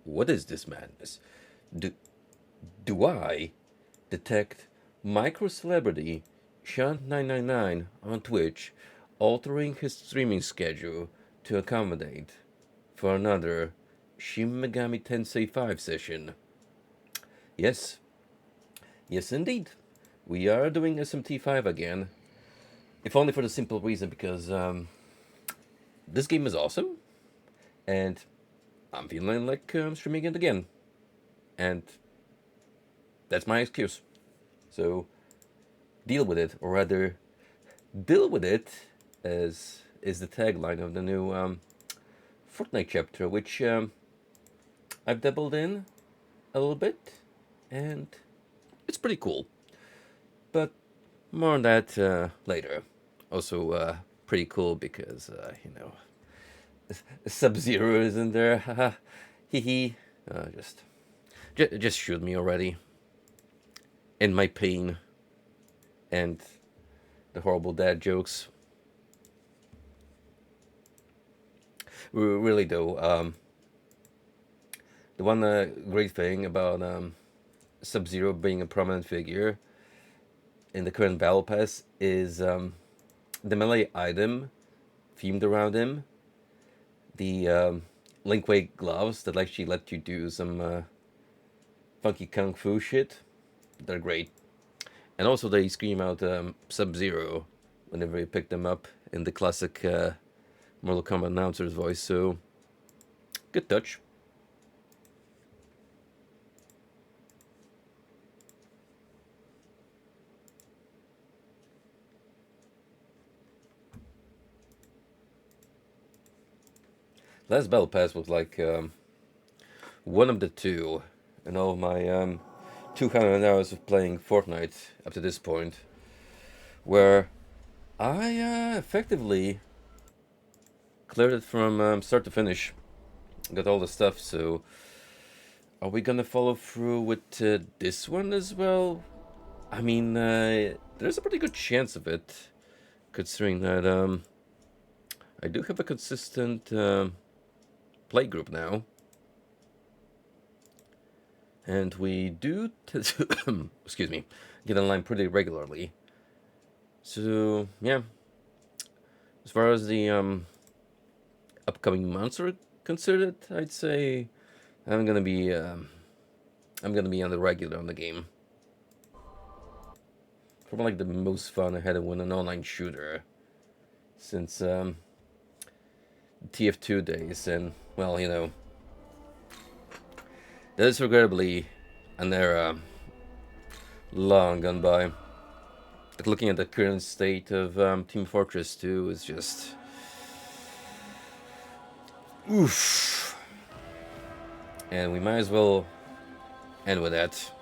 What is this madness? Do, do I detect micro celebrity Shin999 on Twitch altering his streaming schedule to accommodate for another Shin Megami Tensei 5 session? Yes, yes indeed. We are doing SMT5 again. If only for the simple reason because this game is awesome and I'm feeling like streaming it again. And that's my excuse. So deal with it, or rather, deal with it, as is the tagline of the new Fortnite chapter, which I've dabbled in a little bit, and it's pretty cool. But more on that later. Also, pretty cool because Sub Zero is in there. Haha, hee hee. Just shoot me already. And my pain and the horrible dad jokes. Really though, the one great thing about Sub Zero being a prominent figure in the current Battle Pass is the melee item themed around him. The Link Way gloves that actually let you do some funky kung fu shit. They're great. And also they scream out Sub Zero whenever you pick them up in the classic Mortal Kombat announcer's voice. So good touch. Last Battle Pass was like one of the two in all of my 200 hours of playing Fortnite up to this point, where I effectively cleared it from start to finish. Got all the stuff, so are we gonna follow through with this one as well? I mean, there's a pretty good chance of it, considering that I do have a consistent play group now. And we do, excuse me, get online pretty regularly. So, yeah. As far as the upcoming months are considered, I'd say I'm gonna be on the regular on the game. Probably like the most fun I had in an online shooter since TF2 days, and well, that is regrettably an era long gone by. Like looking at the current state of Team Fortress 2 is just oof. And we might as well end with that.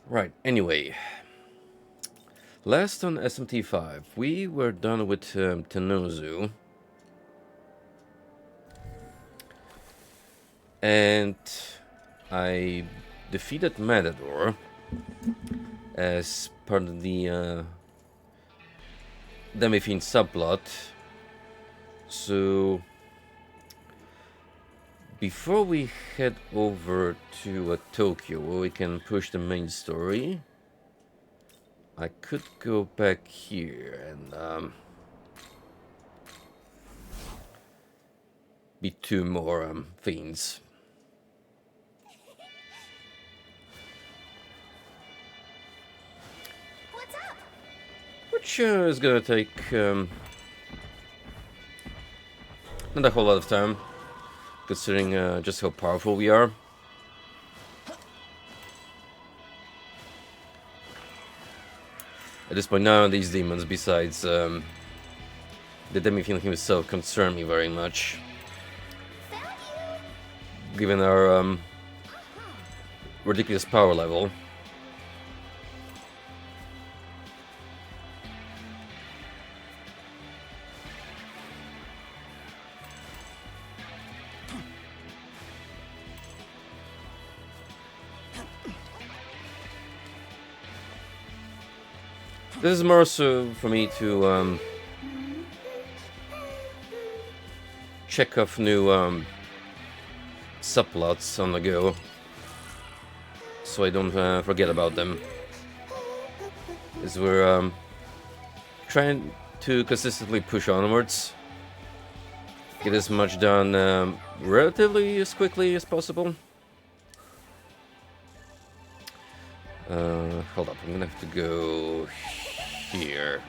Right, anyway. Last on SMT5, we were done with Tenozu. And I defeated Matador as part of the Demi-Fiend subplot. So before we head over to Tokyo, where we can push the main story, I could go back here and beat two more fiends. What's up? Which is gonna take not a whole lot of time, considering just how powerful we are. At this point, none of these demons, besides the Demi-Fiend himself, concern me very much. Given our ridiculous power level. This is more so for me to check off new subplots on the go, so I don't forget about them. As we're trying to consistently push onwards, get as much done relatively as quickly as possible. Hold up, I'm gonna have to go here.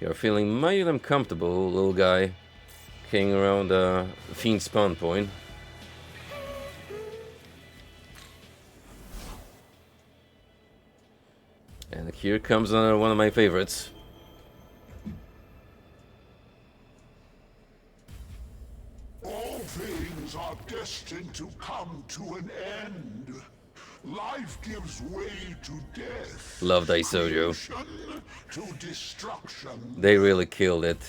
You're feeling mighty uncomfortable, little guy, hanging around the fiend spawn point. And here comes another one of my favorites. All things are destined to come to an end. Life gives way to death. Love Daisojo. To destruction. They really killed it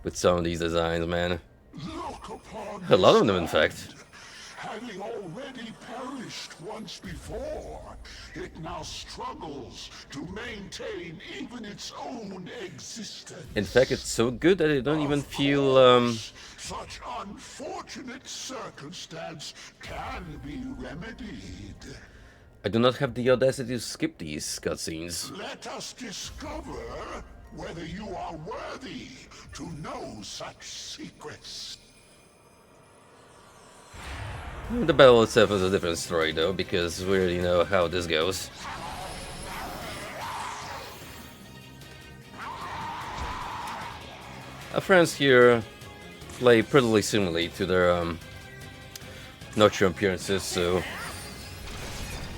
with some of these designs, man. Look upon A lot of them, in fact. Having already perished once before, it now struggles to maintain even its own existence. In fact, it's so good that I don't even feel Such unfortunate circumstance can be remedied. I do not have the audacity to skip these cutscenes. Let us discover whether you are worthy to know such secrets. The battle itself is a different story, though, because we already know how this goes. Our friends here play prettily similarly to their Nocturne appearances, so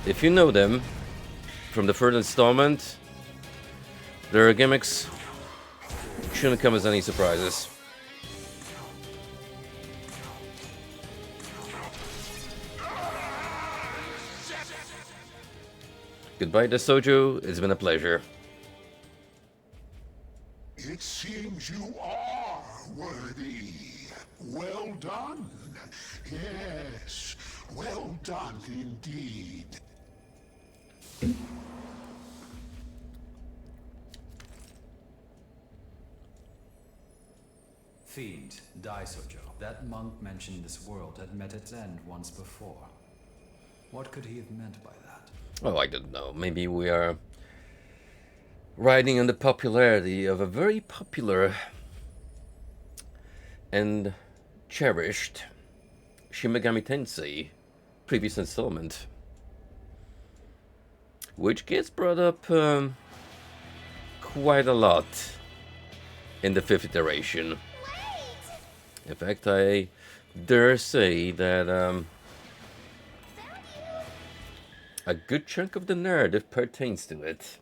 if you know them from the third installment, their gimmicks shouldn't come as any surprises. Goodbye, Daisojo. It's been a pleasure. It seems you are worthy. Well done. Yes, well done indeed. Fiend, Daisojo. That monk mentioned this world had met its end once before. What could he have meant by that? Oh, I don't know. Maybe we are riding on the popularity of a very popular and cherished Shin Megami Tensei previous installment, which gets brought up quite a lot in the 5th iteration. In fact, I dare say that a good chunk of the narrative pertains to it,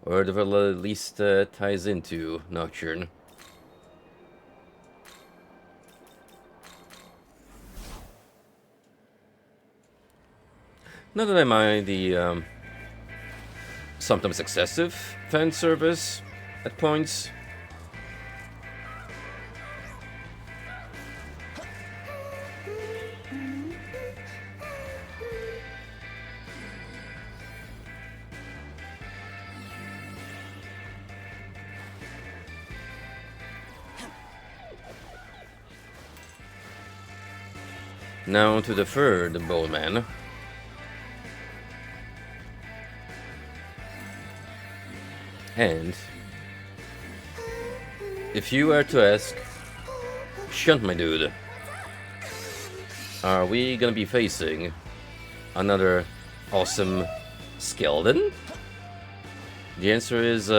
or at the very least ties into Nocturne. Not that I mind the sometimes excessive fan service at points. Now to the third bowman. And if you were to ask, Shunt, my dude, are we gonna be facing another awesome skeleton? The answer is,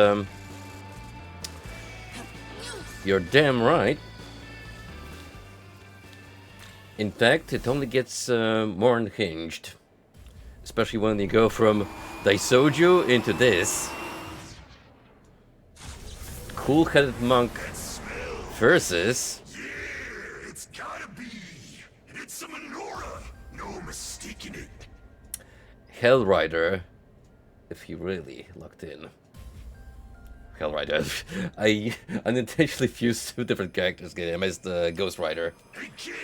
you're damn right. In fact, it only gets more unhinged, especially when you go from Daisojo into this. Cool-headed monk versus... Yeah, it's gotta be. It's a menorah. Hell Rider, if he really locked in. Hell Rider. I unintentionally fused two different characters. I missed Ghost Rider. Hey kid,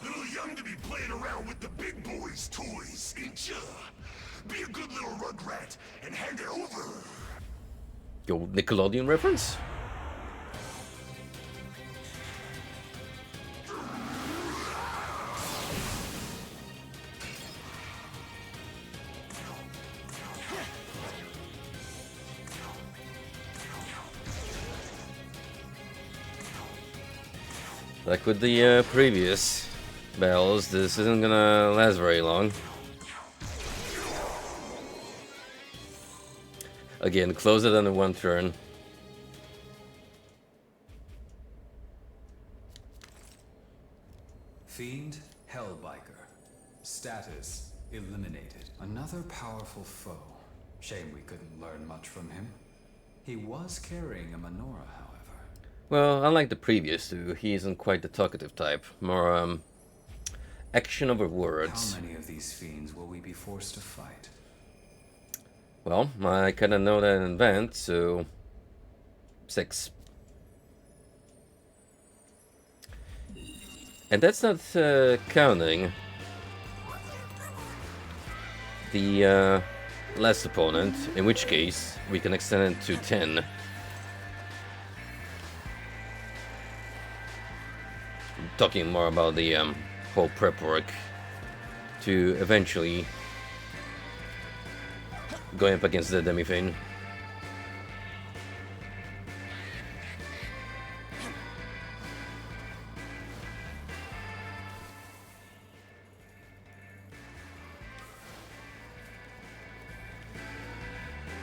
little young to be playing around with the big boys' toys, ain't ya? Be a good little rugrat and hand it over. Yo, Nickelodeon reference? Like with the previous battles, this isn't gonna last very long. Again, close it under one turn. Fiend, Hellbiker. Status, eliminated. Another powerful foe. Shame we couldn't learn much from him. He was carrying a menorah, however. Well, unlike the previous two, he isn't quite the talkative type. More, action over words. How many of these fiends will we be forced to fight? Well, I kinda know that in advance, so... 6. And that's not counting the last opponent, in which case we can extend it to 10. Talking more about the whole prep work to eventually going up against the Demi-Fiend.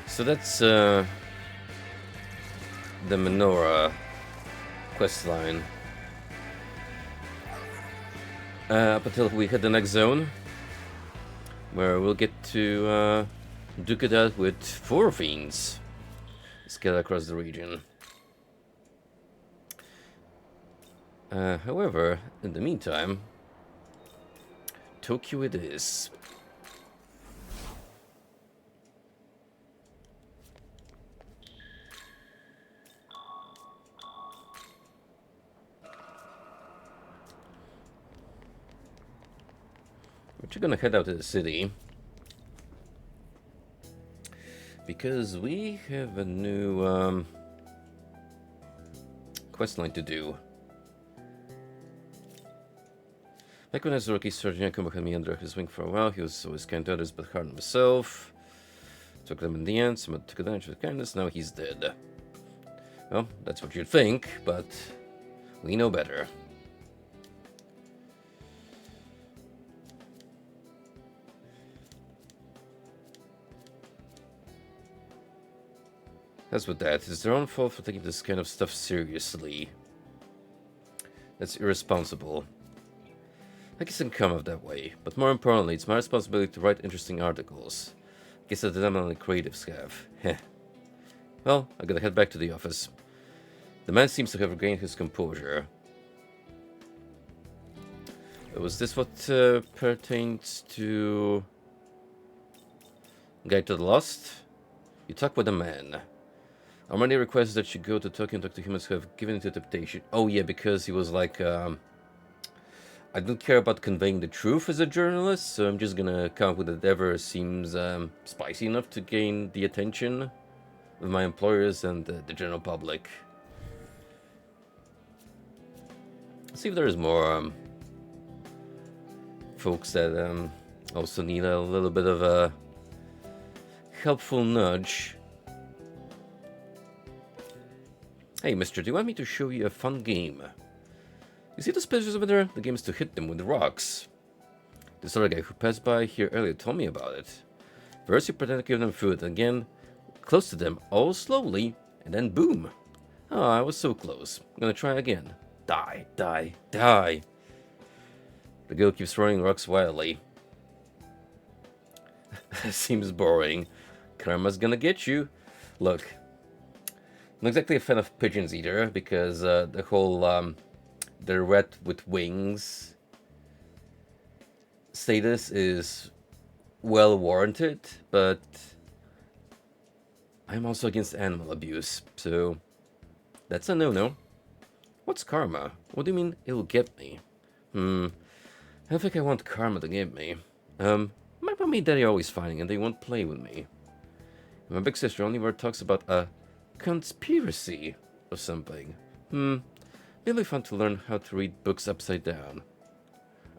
So that's the Menorah questline. Up until we hit the next zone, where we'll get to duke it out with 4 fiends scattered across the region. However, in the meantime, Tokyo it is. We're gonna head out to the city because we have a new quest line to do. Back when I was a rookie, Sergeant Yoko had me under his wing for a while. He was always kind to others, but hard on himself. Took them in the end. Someone took advantage of kindness. Now he's dead. Well, that's what you'd think, but we know better. As with that, it's their own fault for taking this kind of stuff seriously. That's irresponsible. I guess it can come off that way, but more importantly, it's my responsibility to write interesting articles. I guess that's the only creatives have. Heh. Well, I gotta head back to the office. The man seems to have regained his composure. Was this what pertains to Guide to the Lost? You talk with a man. Armani requests that you go to Tokyo and talk to humans who have given into temptation. Oh yeah, because he was like, I don't care about conveying the truth as a journalist, so I'm just gonna come up with whatever seems spicy enough to gain the attention of my employers and the general public. Let's see if there's more folks that also need a little bit of a helpful nudge. Hey, mister, do you want me to show you a fun game? You see those pictures over there? The game is to hit them with the rocks. This other guy who passed by here earlier told me about it. First you pretend to give them food, and again, close to them, all slowly, and then boom. Oh, I was so close. I'm gonna try again. Die, die, die. The girl keeps throwing rocks wildly. Seems boring. Karma's gonna get you. Look, I'm not exactly a fan of pigeons either, because the whole they're red with wings status is well warranted, but I'm also against animal abuse, so that's a no-no. What's karma? What do you mean it'll get me? I don't think I want karma to get me. My mommy and daddy are always fighting and they won't play with me. And my big sister only ever talks about a conspiracy or something. Really fun to learn how to read books upside down.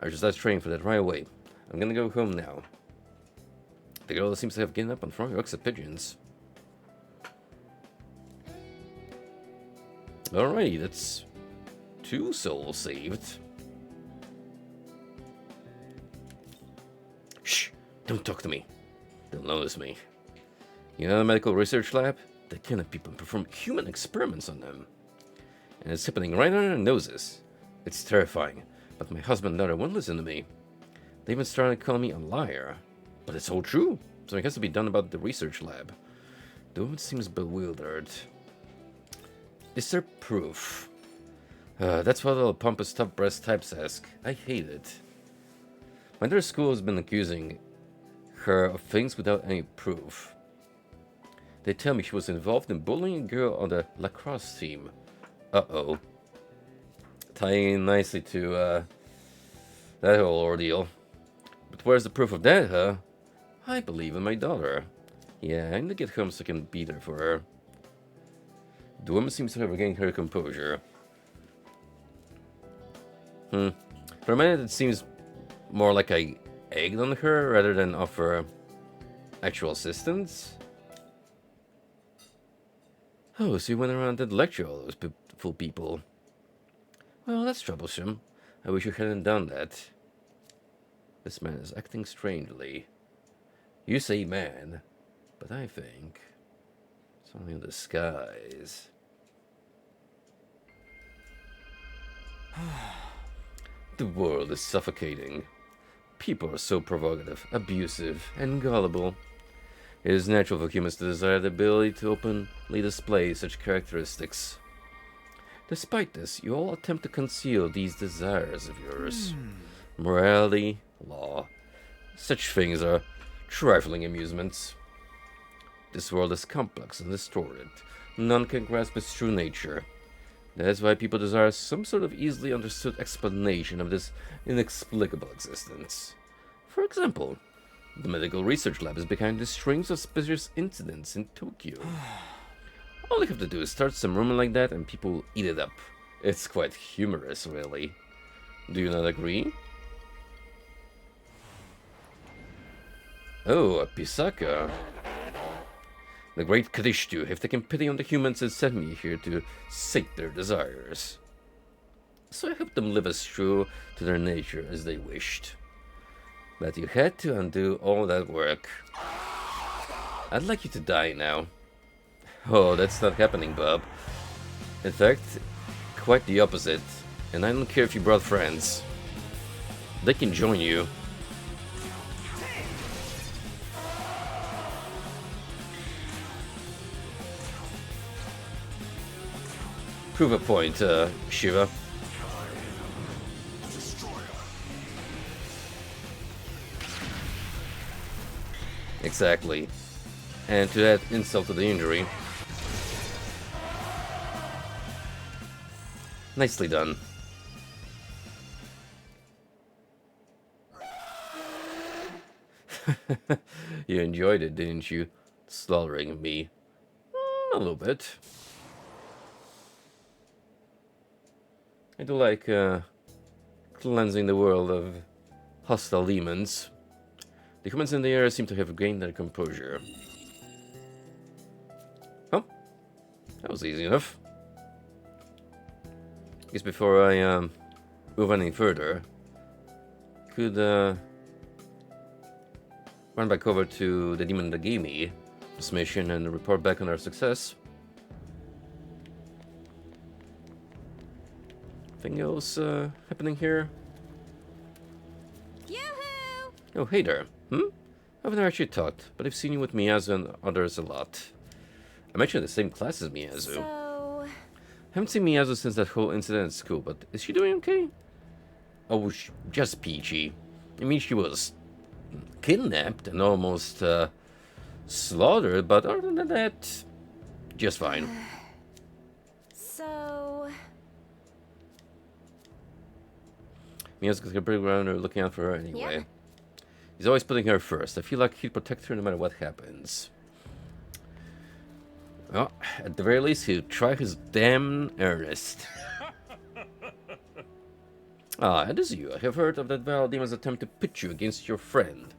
I just started training for that right away. I'm gonna go home now. The girl seems to have given up on throwing rocks at pigeons. Alrighty, that's 2 souls saved. Shh! Don't talk to me. They'll notice me. You know the medical research lab? They kidnap people and perform human experiments on them. And it's happening right under our noses. It's terrifying, but my husband and daughter won't listen to me. They even started calling me a liar. But it's all true, so it has to be done about the research lab. The woman seems bewildered. Is there proof? That's what all pompous top brass types ask. I hate it. My daughter's school has been accusing her of things without any proof. They tell me she was involved in bullying a girl on the lacrosse team. Uh-oh. Tying in nicely to that whole ordeal. But where's the proof of that, huh? I believe in my daughter. Yeah, I need to get home so I can beat her for her. The woman seems to have regained her composure. For a minute it seems more like I egged on her rather than offer actual assistance. Oh, so you went around and lectured all those beautiful people. Well, that's troublesome. I wish you hadn't done that. This man is acting strangely. You say man, but I think it's only a disguise. The world is suffocating. People are so provocative, abusive, and gullible. It is natural for humans to desire the ability to openly display such characteristics. Despite this, you all attempt to conceal these desires of yours. Morality, law, such things are trifling amusements. This world is complex and distorted. None can grasp its true nature. That is why people desire some sort of easily understood explanation of this inexplicable existence. For example, the medical research lab is behind the strings of suspicious incidents in Tokyo. All you have to do is start some rumor like that and people will eat it up. It's quite humorous, really. Do you not agree? Oh, a Pisaka. The great Kadishtu have taken pity on the humans and sent me here to sate their desires. So I helped them live as true to their nature as they wished. But you had to undo all that work. I'd like you to die now. Oh, that's not happening, Bob. In fact, quite the opposite. And I don't care if you brought friends. They can join you. Prove a point, Shiva. Exactly. And to add insult to the injury. Nicely done. You enjoyed it, didn't you? Slaughtering me. A little bit. I do like cleansing the world of hostile demons. The humans in the area seem to have gained their composure. Oh, that was easy enough. I guess before I move any further, could run back over to the demon Megami, this mission, and report back on our success. Anything else happening here? Yoo-hoo! Oh, hey there. I haven't actually talked, but I've seen you with Miyazu and others a lot. I'm actually in the same class as Miyazu. So... Haven't seen Miyazu since that whole incident at school, but is she doing okay? Oh, just peachy. I mean, she was kidnapped and almost slaughtered, but other than that, just fine. So... Mia's got a big around her looking out for her anyway. Yeah. He's always putting her first. I feel like he'd protect her no matter what happens. Well, at the very least, he'll try his damn earnest. Ah, it is you. I have heard of that vile demon's attempt to pit you against your friend,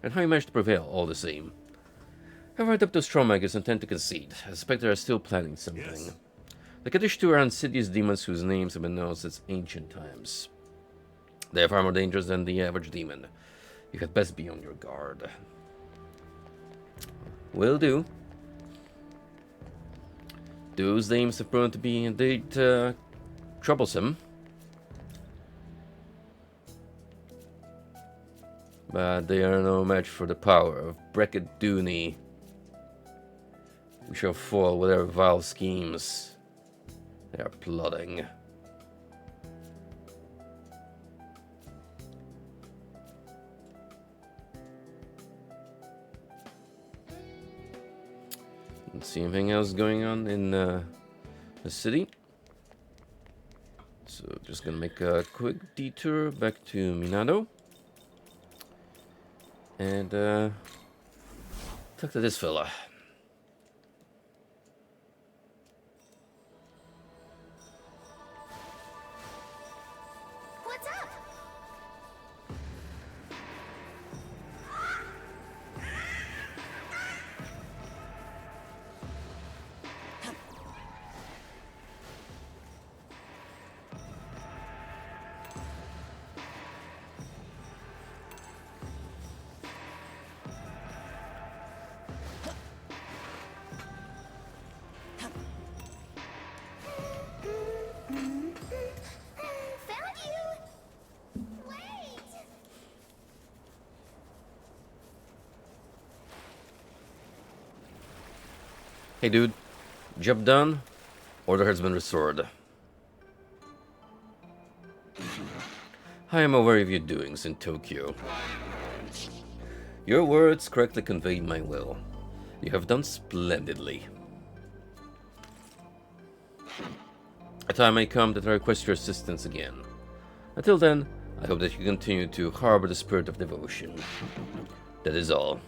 and how you managed to prevail all the same. I've heard up those trollmakers and tend to concede. I suspect they are still planning something. Yes. The Kaddish two are insidious demons whose names have been known since ancient times. They are far more dangerous than the average demon. You had best be on your guard. Will do. Those names have proven to be indeed troublesome. But they are no match for the power of Brekaduni. We shall foil whatever vile schemes they are plotting. Don't see anything else going on in the city. So just gonna make a quick detour back to Minato. And talk to this fella. What's up? Found you! Wait! Hey dude, job done? Order has been restored. I am aware of your doings in Tokyo. Your words correctly conveyed my will. You have done splendidly. A time may come that I request your assistance again. Until then, I hope that you continue to harbor the spirit of devotion. That is all.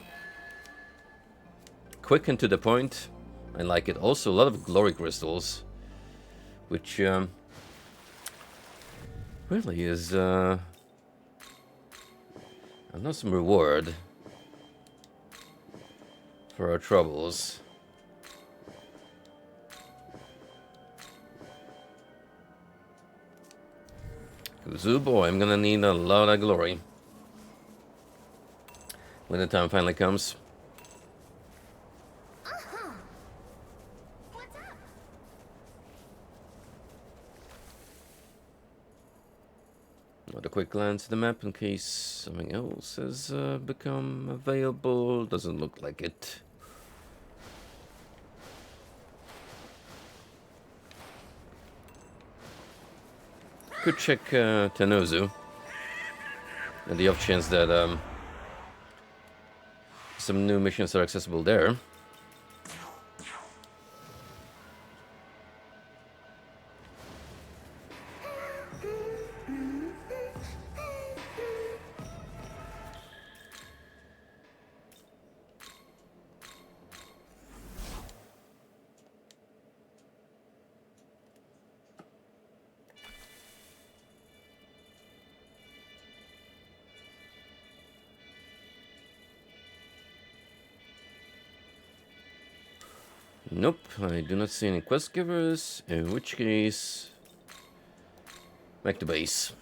Quick and to the point. I like it. Also, a lot of glory crystals, which really is an awesome reward for our troubles. Kuzu boy, I'm gonna need a lot of glory when the time finally comes. What's up? With a quick glance at the map in case something else has become available. Doesn't look like it. Could check Tenozu. And the off chance that some new missions are accessible there. Nope, I do not see any quest givers, in which case, back to base.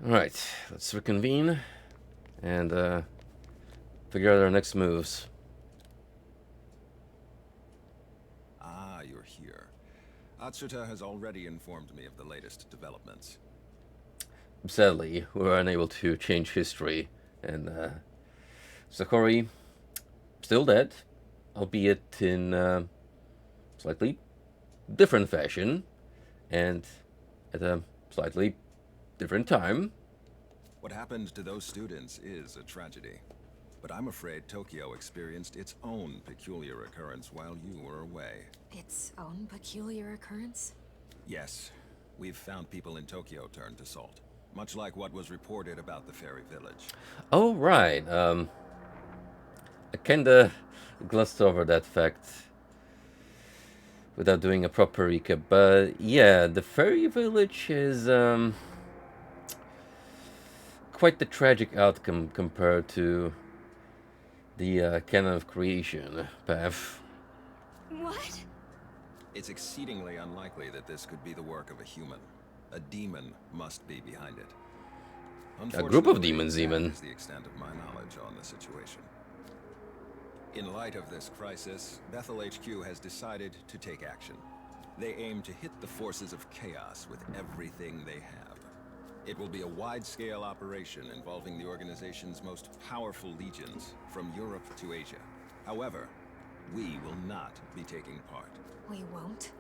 Alright, let's reconvene and figure out our next moves. Ah, you're here. Atsuta has already informed me of the latest developments. Sadly, we were unable to change history And Sakori still dead, albeit in slightly different fashion and at a slightly different time. What happened to those students is a tragedy. But I'm afraid Tokyo experienced its own peculiar occurrence while you were away. Its own peculiar occurrence? Yes, we've found people in Tokyo turned to salt. Much like what was reported about the fairy village. Oh, right. I kinda glossed over that fact without doing a proper recap. But yeah, the fairy village is quite the tragic outcome compared to the canon of creation path. What? It's exceedingly unlikely that this could be the work of a human. A demon must be behind it. A group of Unfortunately, demons, that even. is the extent of my knowledge on the situation. In light of this crisis, Bethel HQ has decided to take action. They aim to hit the forces of chaos with everything they have. It will be a wide-scale operation involving the organization's most powerful legions, from Europe to Asia. However, we will not be taking part. We won't?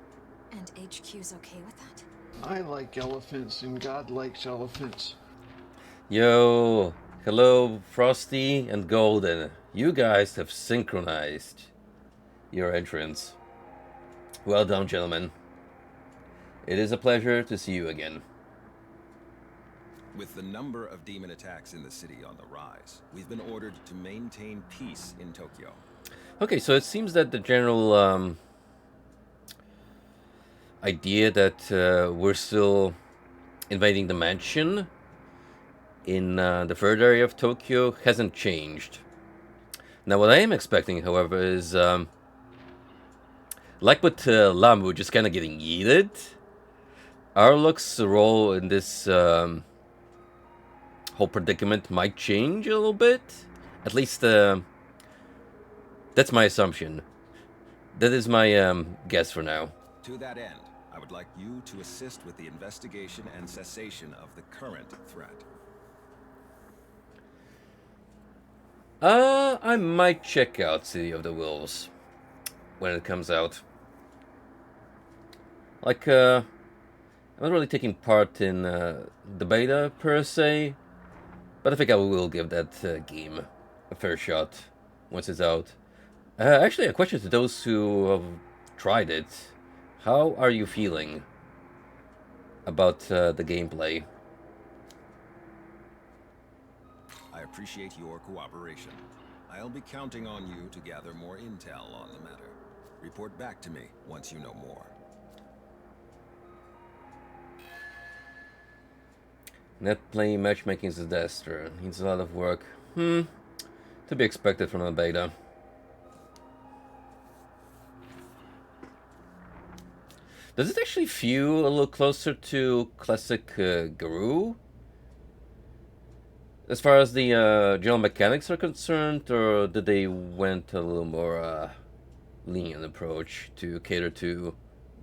And HQ's okay with that? I like elephants, and God likes elephants. Yo, hello, Frosty and Golden. You guys have synchronized your entrance. Well done, gentlemen. It is a pleasure to see you again. With the number of demon attacks in the city on the rise, we've been ordered to maintain peace in Tokyo. Okay, so it seems that the general idea that we're still invading the mansion in the third area of Tokyo hasn't changed. Now, what I am expecting, however, is like with Lamu just kind of getting yeeted, Arlok's role in this whole predicament might change a little bit. At least that's my assumption. That is my guess for now. To that end, I would like you to assist with the investigation and cessation of the current threat. I might check out City of the Wolves when it comes out. Like, I'm not really taking part in the beta per se, but I think I will give that game a fair shot once it's out. Actually, a question to those who have tried it. How are you feeling about the gameplay? I appreciate your cooperation. I'll be counting on you to gather more intel on the matter. Report back to me once you know more. Net playing matchmaking is a disaster. Needs a lot of work. To be expected from a beta. Does it actually feel a little closer to classic Garou? As far as the general mechanics are concerned, or did they went a little more lenient approach to cater to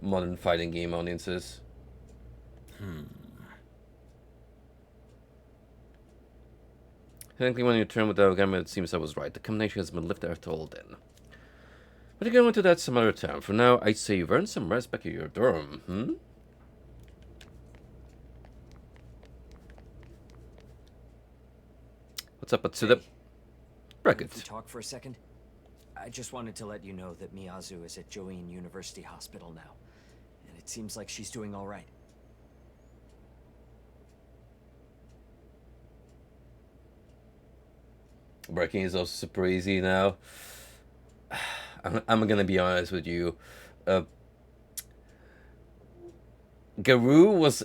modern fighting game audiences? Technically, when you turn with the Megami, it seems I was right. The combination has been lifted after all then. But you go into that some other time. For now, I'd say you've earned some rest back at your dorm, What's up, Atsuda? Bracket. If we talk for a second, I just wanted to let you know that Miyazu is at Join University Hospital now, and it seems like she's doing all right. Breaking is also super easy now. I'm gonna be honest with you. Garou was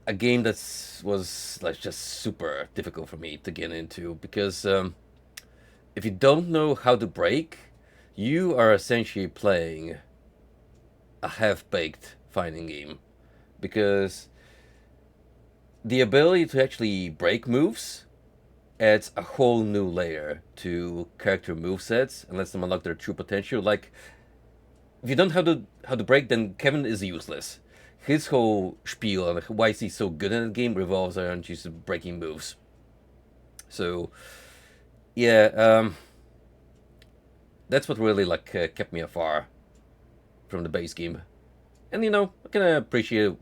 a game that was like just super difficult for me to get into because if you don't know how to break, you are essentially playing a half-baked fighting game because the ability to actually break moves adds a whole new layer to character movesets and lets them unlock their true potential. Like, if you don't know how to break, then Kevin is useless. His whole spiel on why he's so good in the game revolves around just breaking moves. So yeah, that's what really like kept me afar from the base game. And you know, I can appreciate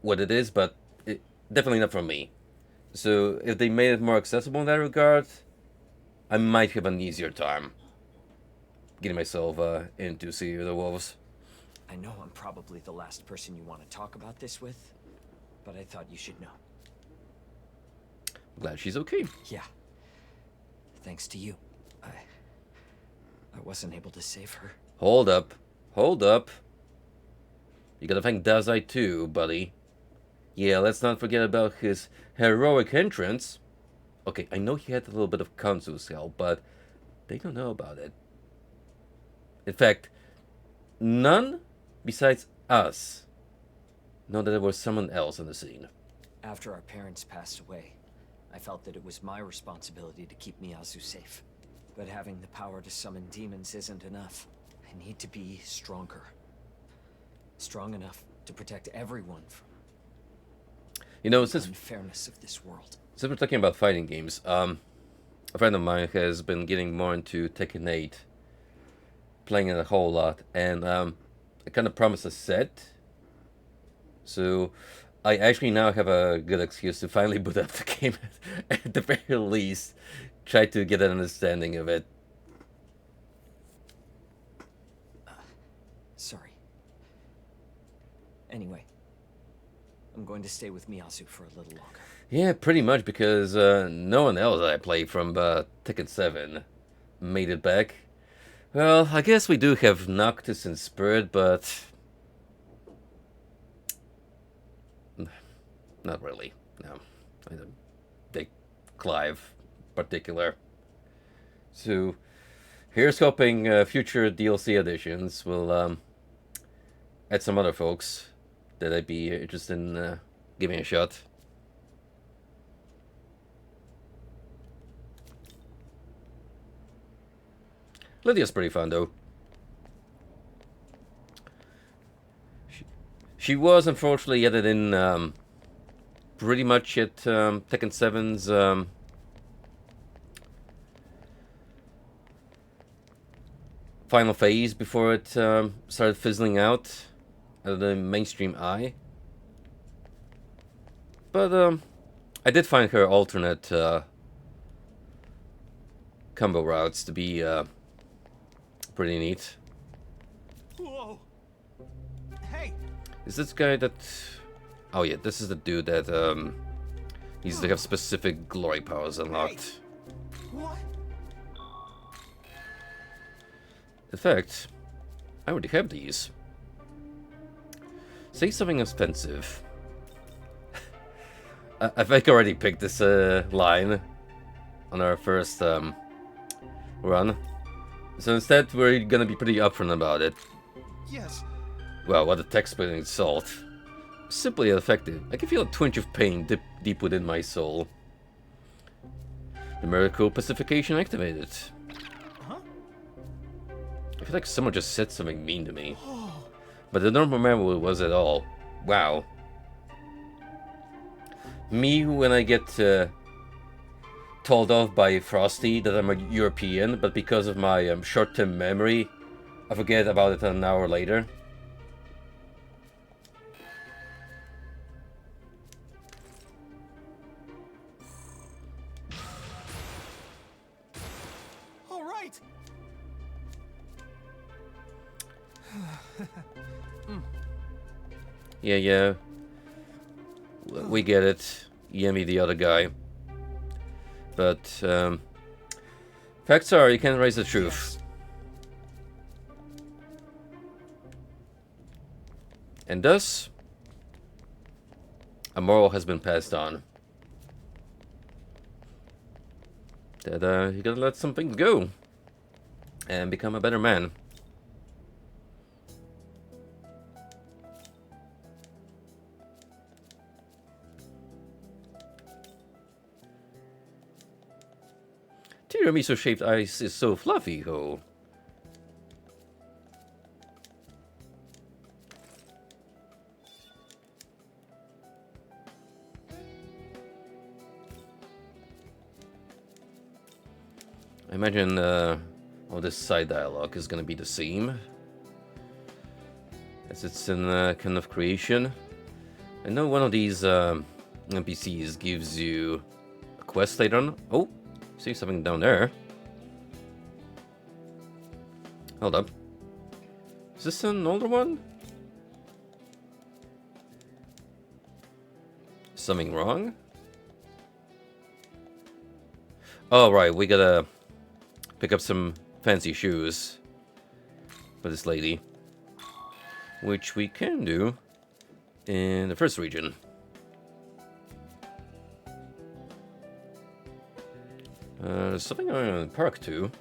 what it is, but definitely not for me. So if they made it more accessible in that regard, I might have an easier time getting myself into Sea of the Wolves. I know I'm probably the last person you want to talk about this with, but I thought you should know. I'm glad she's okay. Yeah. Thanks to you. I wasn't able to save her. Hold up. Hold up. You gotta thank Dazai too, buddy. Yeah, let's not forget about his heroic entrance. Okay, I know he had a little bit of Kanzu's help, but they don't know about it. In fact, none besides us know that there was someone else on the scene. After our parents passed away, I felt that it was my responsibility to keep Miyazu safe. But having the power to summon demons isn't enough. I need to be stronger. Strong enough to protect everyone from You know, the unfairness of this world. since we're talking about fighting games, a friend of mine has been getting more into Tekken 8, playing it a whole lot, and I kind of promised a set. So I actually now have a good excuse to finally boot up the game at the very least. Try to get an understanding of it. Sorry. Anyway, I'm going to stay with Miyazu for a little longer. Yeah, pretty much, because no one else I played from Tekken 7 made it back. Well, I guess we do have Noctis and Spirit, but not really. No, I don't think Clive particular. So here's hoping future DLC editions will add some other folks that I'd be interested in giving a shot. Lydia's pretty fun though. She was unfortunately added in pretty much at Tekken 7's final phase before it started fizzling out of the mainstream eye. But I did find her alternate combo routes to be pretty neat. Whoa! Hey! Is this guy that... Oh yeah, this is the dude that needs to have specific glory powers unlocked. What? In fact, I already have these. Say something offensive. I think I already picked this line on our first run. So instead, we're gonna be pretty upfront about it. Yes. Wow, what a text-splitting insult. Simply effective. I can feel a twinge of pain deep within my soul. The miracle pacification activated. Huh? I feel like someone just said something mean to me. But I don't remember what it was at all. Wow. Me, when I get told off by Frosty that I'm a European, but because of my short-term memory, I forget about it an hour later. All right. Yeah. We get it. Yemi, the other guy. But, facts are, you can't erase the truth. And thus, a moral has been passed on. That, you gotta let some things go. And become a better man. Tiramisu-shaped ice is so fluffy, ho. I imagine all this side dialogue is gonna be the same, as it's in kind of creation. I know one of these NPCs gives you a quest later on. Oh, see something down there. Hold up. Is this an older one? Something wrong? Oh, right, we gotta pick up some fancy shoes for this lady, which we can do in the first region. There's something going on in the park, too.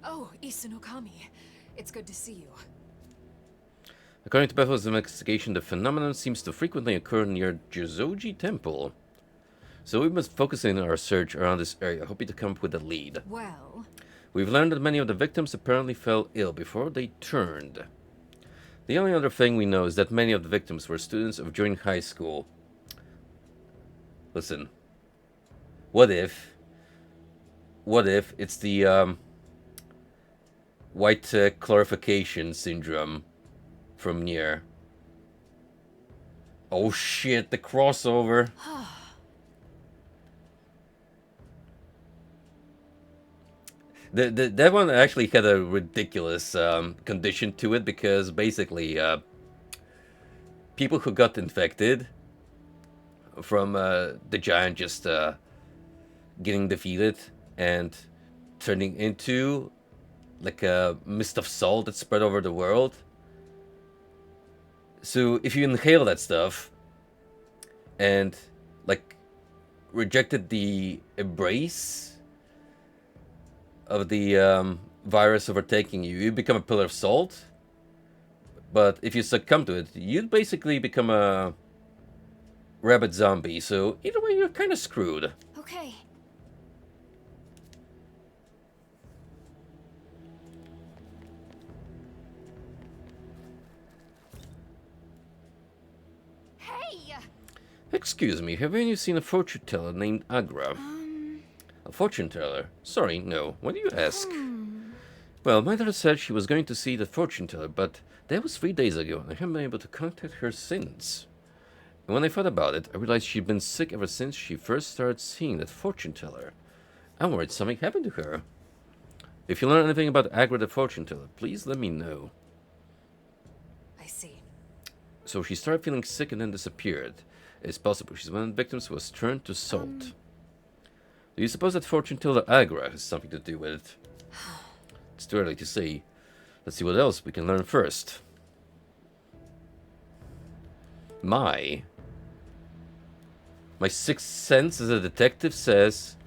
Oh, Isunokami. It's good to see you. According to Bethel's investigation, the phenomenon seems to frequently occur near Jizoji Temple. So we must focus in our search around this area, hoping to come up with a lead. Well... We've learned that many of the victims apparently fell ill before they turned. The only other thing we know is that many of the victims were students of during high school. Listen. What if it's the white clarification syndrome from Nier? Oh shit, the crossover. That one actually had a ridiculous condition to it, because basically people who got infected from the giant just getting defeated and turning into like a mist of salt that spread over the world. So if you inhale that stuff and like rejected the embrace of the virus overtaking you, you become a pillar of salt. But if you succumb to it, you'd basically become a rabid zombie. So either way, you're kind of screwed. Okay. Hey! Excuse me, have any of you seen a fortune teller named Agra? A fortune teller? Sorry, no. Why do you ask? Well, my daughter said she was going to see the fortune teller, but that was 3 days ago, and I haven't been able to contact her since. And when I thought about it, I realized she'd been sick ever since she first started seeing that fortune teller. I'm worried something happened to her. If you learn anything about Agra the fortune teller, please let me know. I see. So she started feeling sick and then disappeared. It's possible she's one of the victims who was turned to salt. Do you suppose that fortune teller Agra has something to do with it? It's too early to say. Let's see what else we can learn first. My sixth sense as a detective says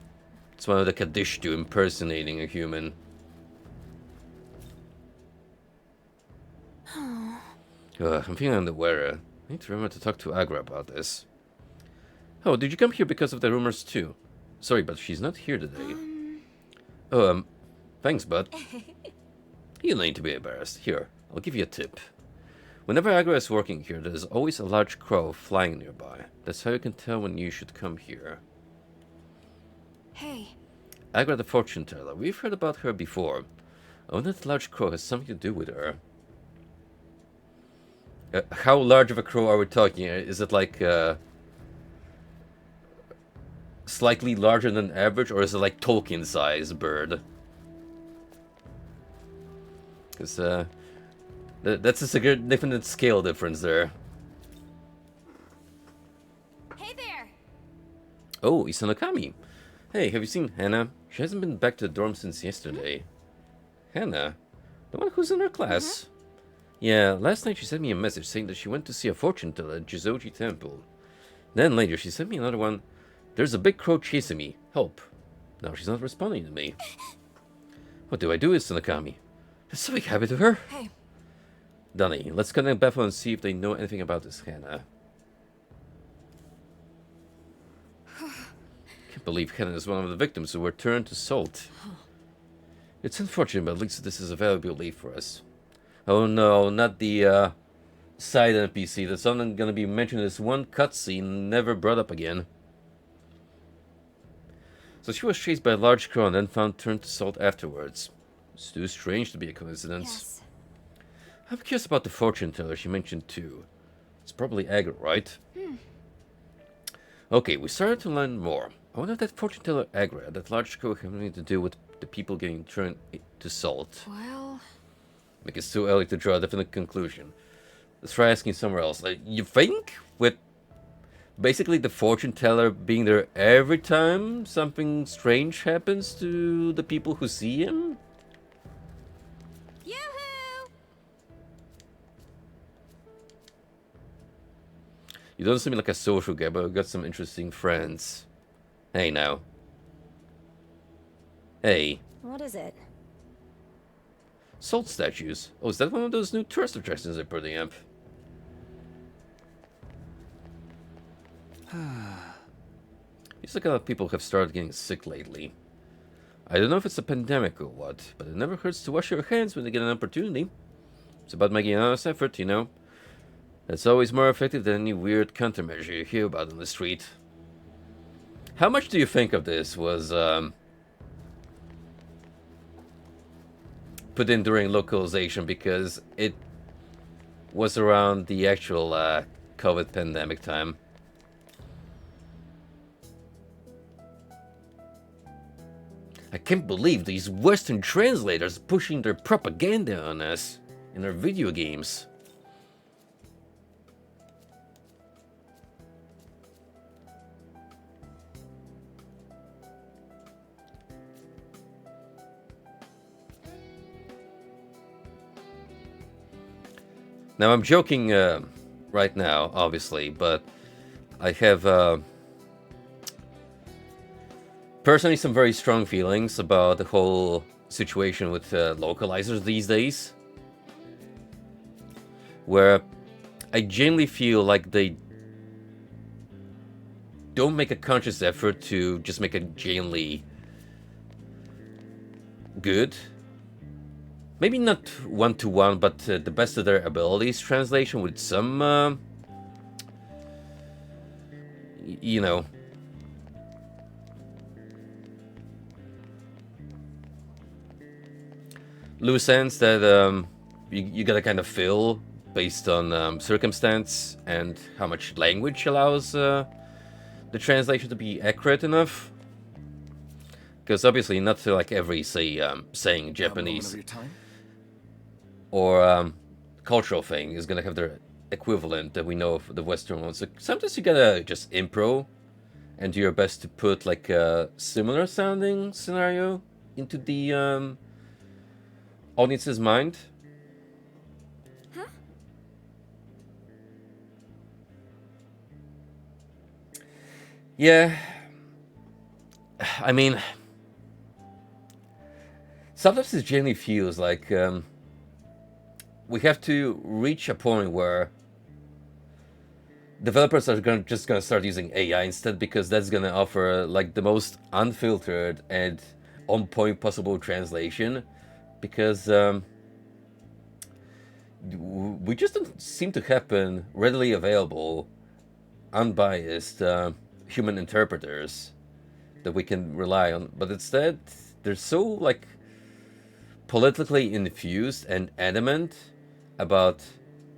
it's one of the Kadishtu impersonating a human. I'm feeling under the weather. I need to remember to talk to Agra about this. Oh, did you come here because of the rumors too? Sorry, but she's not here today. Oh, thanks, bud. You don't need to be embarrassed. Here, I'll give you a tip. Whenever Agra is working here, there's always a large crow flying nearby. That's how you can tell when you should come here. Hey. Agra the fortune teller. We've heard about her before. I wonder if the large crow has something to do with her. How large of a crow are we talking? Is it like slightly larger than average, or is it like Tolkien-sized bird? Because that's a significant scale difference there. Hey there! Oh, Isanokami. Hey, have you seen Hannah? She hasn't been back to the dorm since yesterday. Hannah? The one who's in her class? Yeah, last night she sent me a message saying that she went to see a fortune teller at Jizoji Temple. Then later she sent me another one. There's a big crow chasing me. Help. Now she's not responding to me. What do I do, Isanokami? Has something happened to her? Hey. Donnie, let's connect Bethel and see if they know anything about this Hannah. Can't believe Hannah is one of the victims who were turned to salt. It's unfortunate, but at least this is a valuable lead for us. Oh no, not the side NPC. That's only going to be mentioned in this one cutscene, never brought up again. So she was chased by a large crow and then found turned to salt afterwards. It's too strange to be a coincidence. Yes. I'm curious about the fortune teller she mentioned too. It's probably Agra, right? Okay, we started to learn more. I wonder if that fortune teller Agra, that large crow, has anything to do with the people getting turned to salt. Well, Like it's too early to draw a definite conclusion. Let's try asking somewhere else. Like, you think? With basically the fortune teller being there every time something strange happens to the people who see him? Yoo-hoo! You don't seem like a social guy, but you've got some interesting friends. Hey now. Hey. What is it? Salt statues. Oh, is that one of those new tourist attractions they're putting up? Seems like a lot of people have started getting sick lately. I don't know if it's a pandemic or what, but it never hurts to wash your hands when you get an opportunity. It's about making an honest effort, you know. It's always more effective than any weird countermeasure you hear about on the street. How much do you think of this was put in during localization, because it was around the actual COVID pandemic time? I can't believe these Western translators pushing their propaganda on us in our video games. Now, I'm joking right now, obviously, but I have personally some very strong feelings about the whole situation with localizers these days, where I genuinely feel like they don't make a conscious effort to just make a genuinely good, maybe not one-to-one, but the best of their abilities translation with some, you know, loose ends that you gotta kind of fill based on circumstance and how much language allows the translation to be accurate enough. Because obviously not like every, say, saying Japanese or cultural thing is gonna have their equivalent that we know of the Western ones. So sometimes you gotta just improv and do your best to put like a similar sounding scenario into the audience's mind. Huh? Yeah. I mean, sometimes it genuinely feels like we have to reach a point where developers are just gonna start using AI instead, because that's gonna offer like the most unfiltered and on-point possible translation. Because we just don't seem to happen readily available, unbiased human interpreters that we can rely on. But instead, they're so like politically infused and adamant about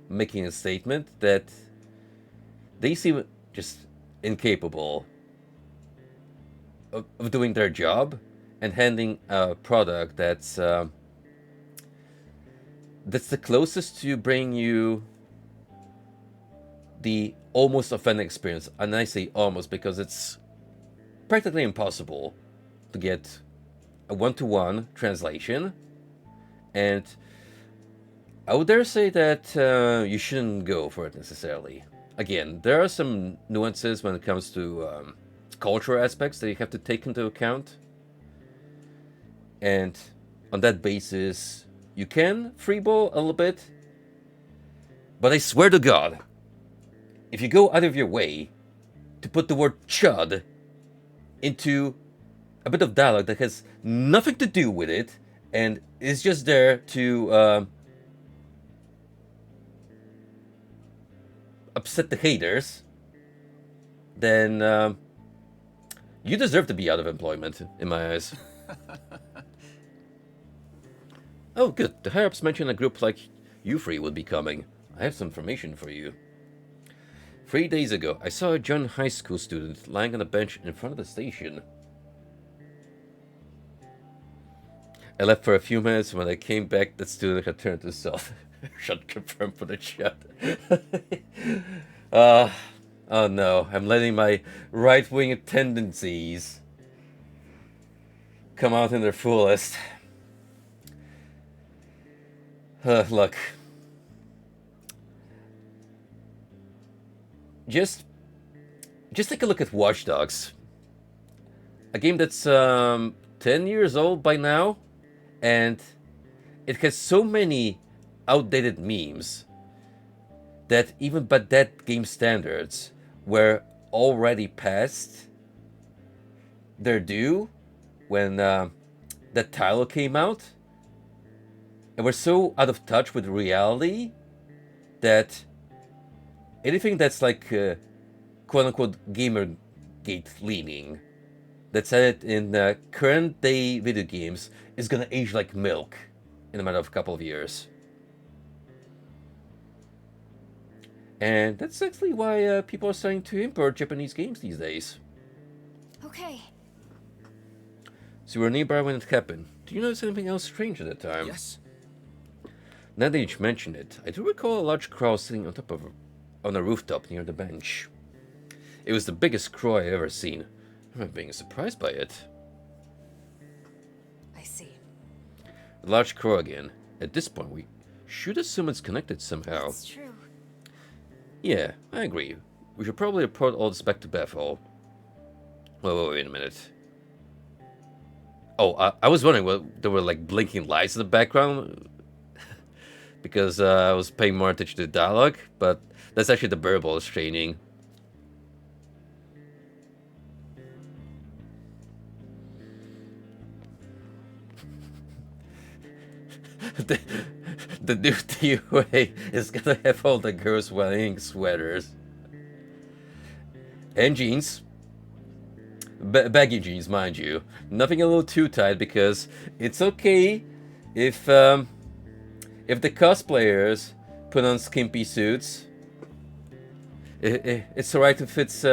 making a statement that they seem just incapable of doing their job and handing a product that's the closest to bring you the almost authentic experience. And I say almost because it's practically impossible to get a one-to-one translation. And I would dare say that you shouldn't go for it necessarily. Again, there are some nuances when it comes to cultural aspects that you have to take into account. And on that basis, you can freeball a little bit. But I swear to God, if you go out of your way to put the word chud into a bit of dialogue that has nothing to do with it and is just there to upset the haters, then You deserve to be out of employment, in my eyes. Oh, good. The higher-ups mentioned a group like you three would be coming. I have some information for you. 3 days ago, I saw a young high school student lying on a bench in front of the station. I left for a few minutes. When I came back, that student had turned to self. Shut confirm for the chat. Oh no, I'm letting my right-wing tendencies come out in their fullest. Look. Just take a look at Watch Dogs. A game that's 10 years old by now, and it has so many outdated memes that even by that game standards were already past their due when that title came out. And we're so out of touch with reality that anything that's like quote-unquote Gamergate leaning, that's set in current day video games, is gonna age like milk in a matter of a couple of years. And that's actually why people are starting to import Japanese games these days. Okay. So we were nearby when it happened. Do you notice anything else strange at the time? Yes. Now that you mention it, I do recall a large crow sitting on a rooftop near the bench. It was the biggest crow I ever seen. I remember being surprised by it. I see. A large crow again. At this point, we should assume it's connected somehow. That's true. Yeah, I agree. We should probably report all this back to Bethel. Wait a minute. Oh, I was wondering what there were like blinking lights in the background because I was paying more attention to the dialogue, but that's actually the burble training. the new DUA is gonna have all the girls wearing sweaters and jeans. Baggy jeans, mind you. Nothing a little too tight, because it's okay if the cosplayers put on skimpy suits. It's alright if it's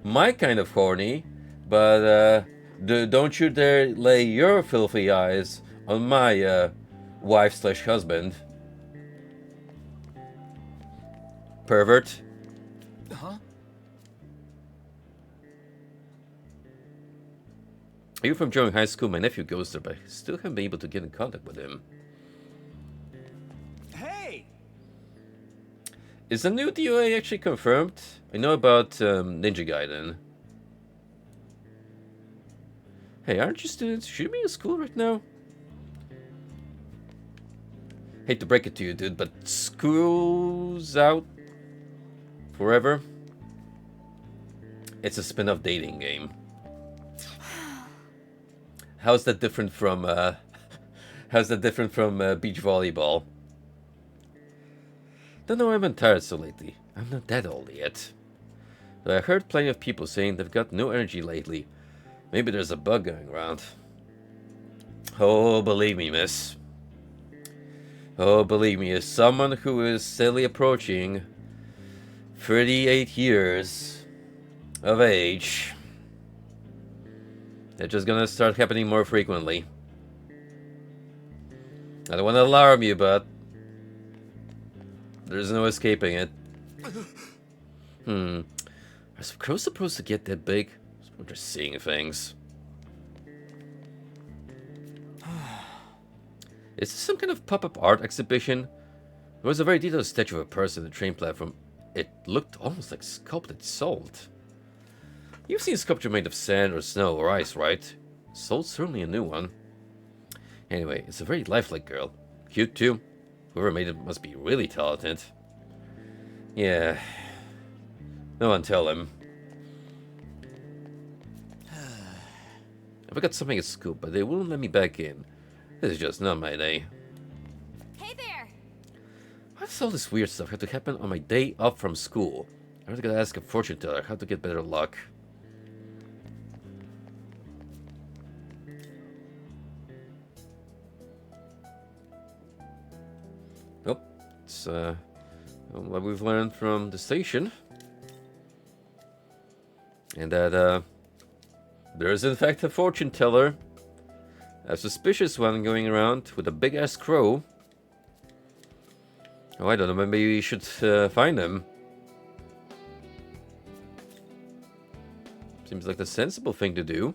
my kind of horny, but don't you dare lay your filthy eyes on my wife/husband. Pervert. Huh? Even from during high school, my nephew goes there, but I still haven't been able to get in contact with him. Hey! Is the new DOA actually confirmed? I know about Ninja Gaiden. Hey, aren't you students? Should you be in school right now? Hate to break it to you, dude, but school's out forever. It's a spin-off dating game. How's that different from beach volleyball? Don't know why I'm tired so lately. I'm not that old yet. But I heard plenty of people saying they've got no energy lately. Maybe there's a bug going around. Oh, believe me, miss. Oh, believe me, as someone who is steadily approaching 38 years of age, they're just gonna start happening more frequently. I don't want to alarm you, but there's no escaping it. Are crows supposed to get that big? We're just seeing things. Is this some kind of pop-up art exhibition? There was a very detailed statue of a person on the train platform. It looked almost like sculpted salt. You've seen sculpture made of sand or snow or ice, right? Salt's certainly a new one. Anyway, it's a very lifelike girl. Cute too. Whoever made it must be really talented. Yeah. No one tell him. I got something at school, but they won't let me back in. This is just not my day. Hey there! Why does all this weird stuff have to happen on my day off from school? I really gotta ask a fortune teller how to get better luck. It's what we've learned from the station. And that there is in fact a fortune teller. A suspicious one going around with a big ass crow. Oh, I don't know, maybe we should find him. Seems like the sensible thing to do.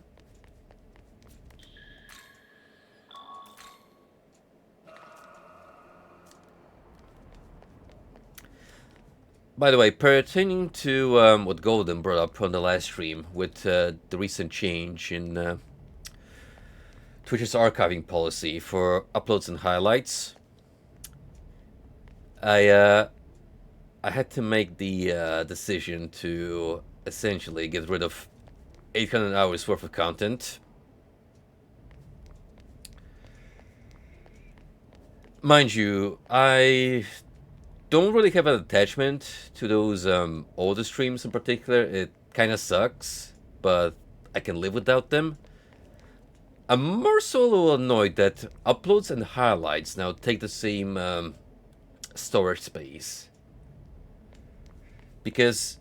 By the way, pertaining to what Golden brought up on the last stream with the recent change in Twitch's archiving policy for uploads and highlights, I had to make the decision to essentially get rid of 800 hours worth of content. Mind you, I don't really have an attachment to those older streams in particular. It kind of sucks, but I can live without them. I'm more so a little annoyed that uploads and highlights now take the same storage space. Because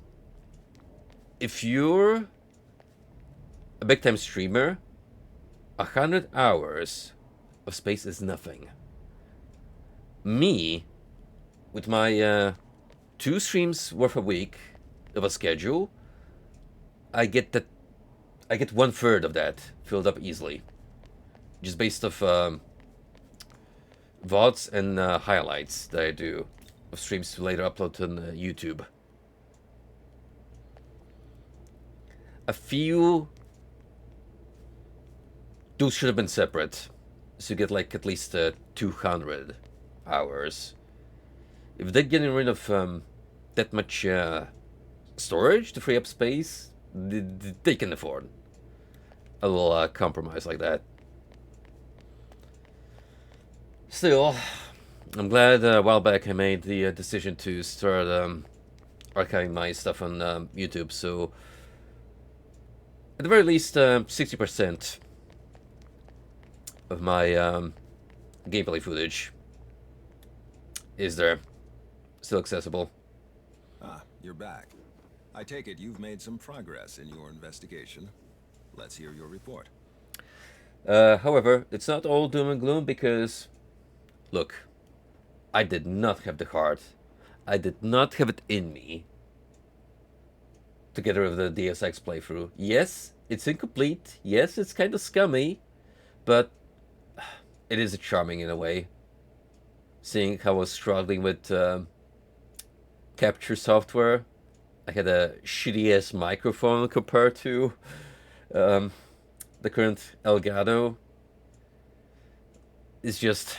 if you're a big time streamer, 100 hours of space is nothing. Me, with my 2 streams worth a week of a schedule, I get 1/3 of that filled up easily, just based off VODs and highlights that I do of streams to later upload on YouTube. I feel those should have been separate, so you get like at least 200 hours. If they're getting rid of that much storage to free up space, they can afford a little compromise like that. Still, I'm glad a while back I made the decision to start archiving my stuff on YouTube, so at the very least 60% of my gameplay footage is there, still accessible. Ah, you're back. I take it you've made some progress in your investigation. Let's hear your report. However, it's not all doom and gloom because, look, I did not have the heart. I did not have it in me to get rid of the DSX playthrough. Yes, it's incomplete. Yes, it's kind of scummy, but it is charming in a way. Seeing how I was struggling with capture software. I had a shitty-ass microphone compared to the current Elgato. It's just...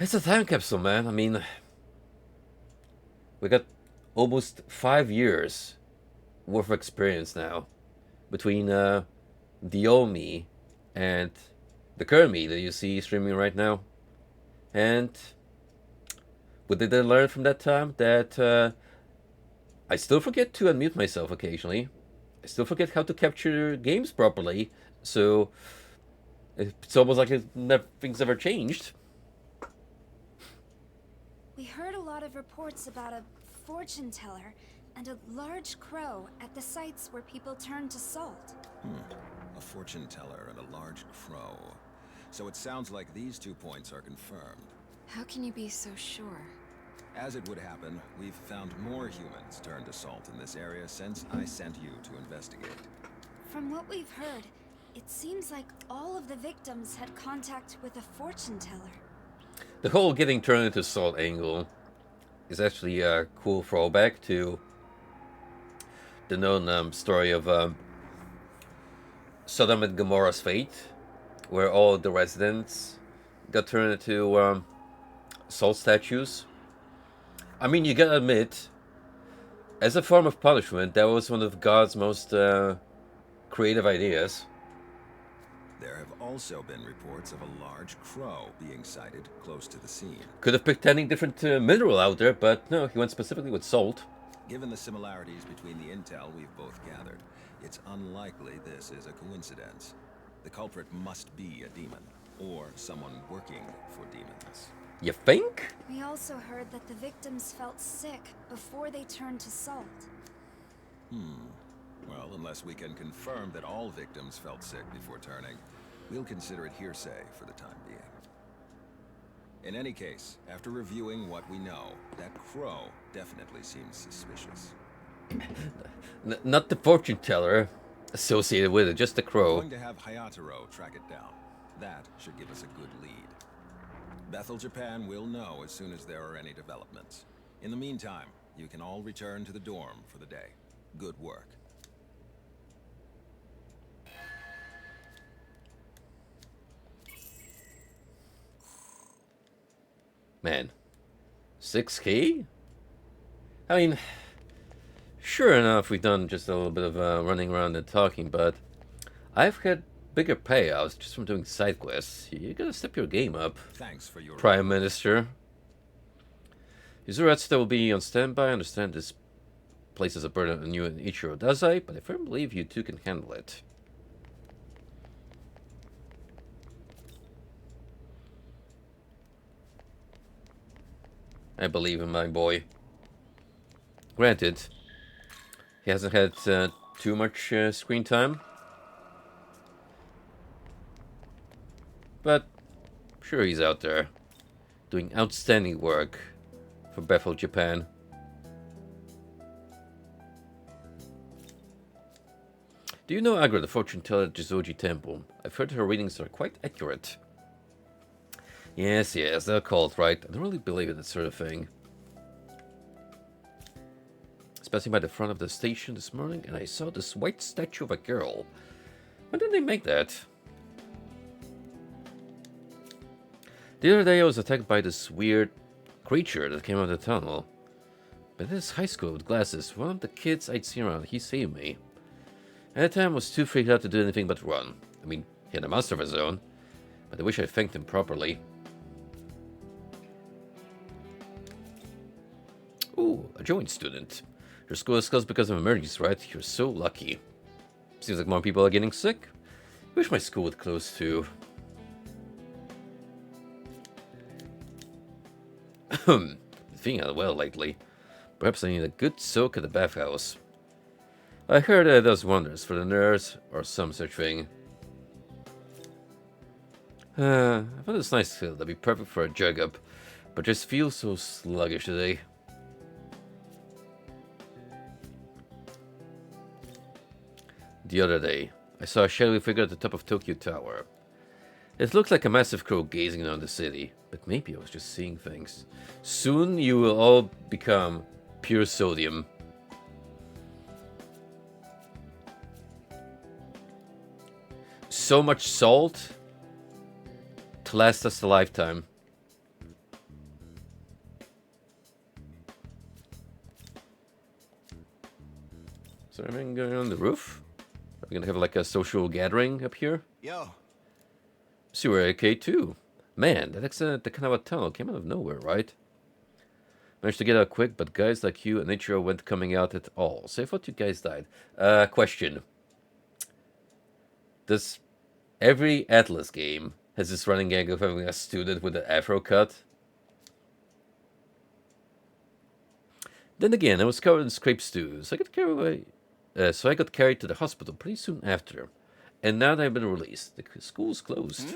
it's a time capsule, man. I mean, we got almost 5 years worth of experience now between the old me and the current me that you see streaming right now. And what did I learn from that time? That I still forget to unmute myself occasionally. I still forget how to capture games properly. So it's almost like nothing's ever changed. We heard a lot of reports about a fortune teller and a large crow at the sites where people turn to salt. A fortune teller and a large crow. So it sounds like these 2 points are confirmed. How can you be so sure? As it would happen, we've found more humans turned to salt in this area since I sent you to investigate. From what we've heard, it seems like all of the victims had contact with a fortune teller. The whole getting turned into salt angle is actually a cool throwback to the known story of Sodom and Gomorrah's fate, where all the residents got turned into salt statues. I mean, you gotta admit, as a form of punishment, that was one of God's most creative ideas. There have also been reports of a large crow being sighted close to the scene. Could have picked any different mineral out there, but no, he went specifically with salt. Given the similarities between the intel we've both gathered, it's unlikely this is a coincidence. The culprit must be a demon, or someone working for demons. You think? We also heard that the victims felt sick before they turned to salt. Well, unless we can confirm that all victims felt sick before turning, we'll consider it hearsay for the time being. In any case, after reviewing what we know, that crow definitely seems suspicious. Not the fortune teller associated with it, just the We're crow. going to have Hayataro track it down. That should give us a good lead. Bethel, Japan will know as soon as there are any developments. In the meantime, you can all return to the dorm for the day. Good work. Man, 6K? I mean, sure enough, we've done just a little bit of running around and talking, but I've had bigger payouts just from doing side quests. You gotta step your game up, Thanks for your Prime Minister. Yuzuratsuta will be on standby. I understand this places a burden on you and Ichiro Dazai, but I firmly believe you two can handle it. I believe in my boy. Granted, he hasn't had too much screen time, but sure he's out there doing outstanding work for Bethel, Japan. Do you know Agra, the fortune teller at Jizoji Temple? I've heard her readings are quite accurate. Yes, they're called, right? I don't really believe in that sort of thing. Passing by the front of the station this morning, and I saw this white statue of a girl. When did they make that? The other day I was attacked by this weird creature that came out of the tunnel. But this high school with glasses, one of the kids I'd seen around, he saved me. At the time I was too freaked out to do anything but run. I mean, he had a monster of his own, but I wish I thanked him properly. Ooh, a joint student. Your school is closed because of emergencies, right? You're so lucky. Seems like more people are getting sick. Wish my school would close too. Feeling unwell lately. Perhaps I need a good soak at the bathhouse. I heard it does wonders for the nerves, or some such thing. I found this nice fill that'd be perfect for a jug up, but just feel so sluggish today. The other day, I saw a shadowy figure at the top of Tokyo Tower. It looked like a massive crow gazing down the city, but maybe I was just seeing things. Soon you will all become pure sodium. So much salt to last us a lifetime. Is there anything going on the roof? Are we gonna have like a social gathering up here? Yo. Sewer AK2. Man, that accident at the Kanawa Tunnel came out of nowhere, right? Managed to get out quick, but guys like you and Ichiro weren't coming out at all. So I thought you guys died. Question. Does every Atlas game has this running gag of having a student with an afro cut? Then again, I was covered in scrape stews. I got carried away. So I got carried to the hospital pretty soon after. And now that I've been released, the school's closed.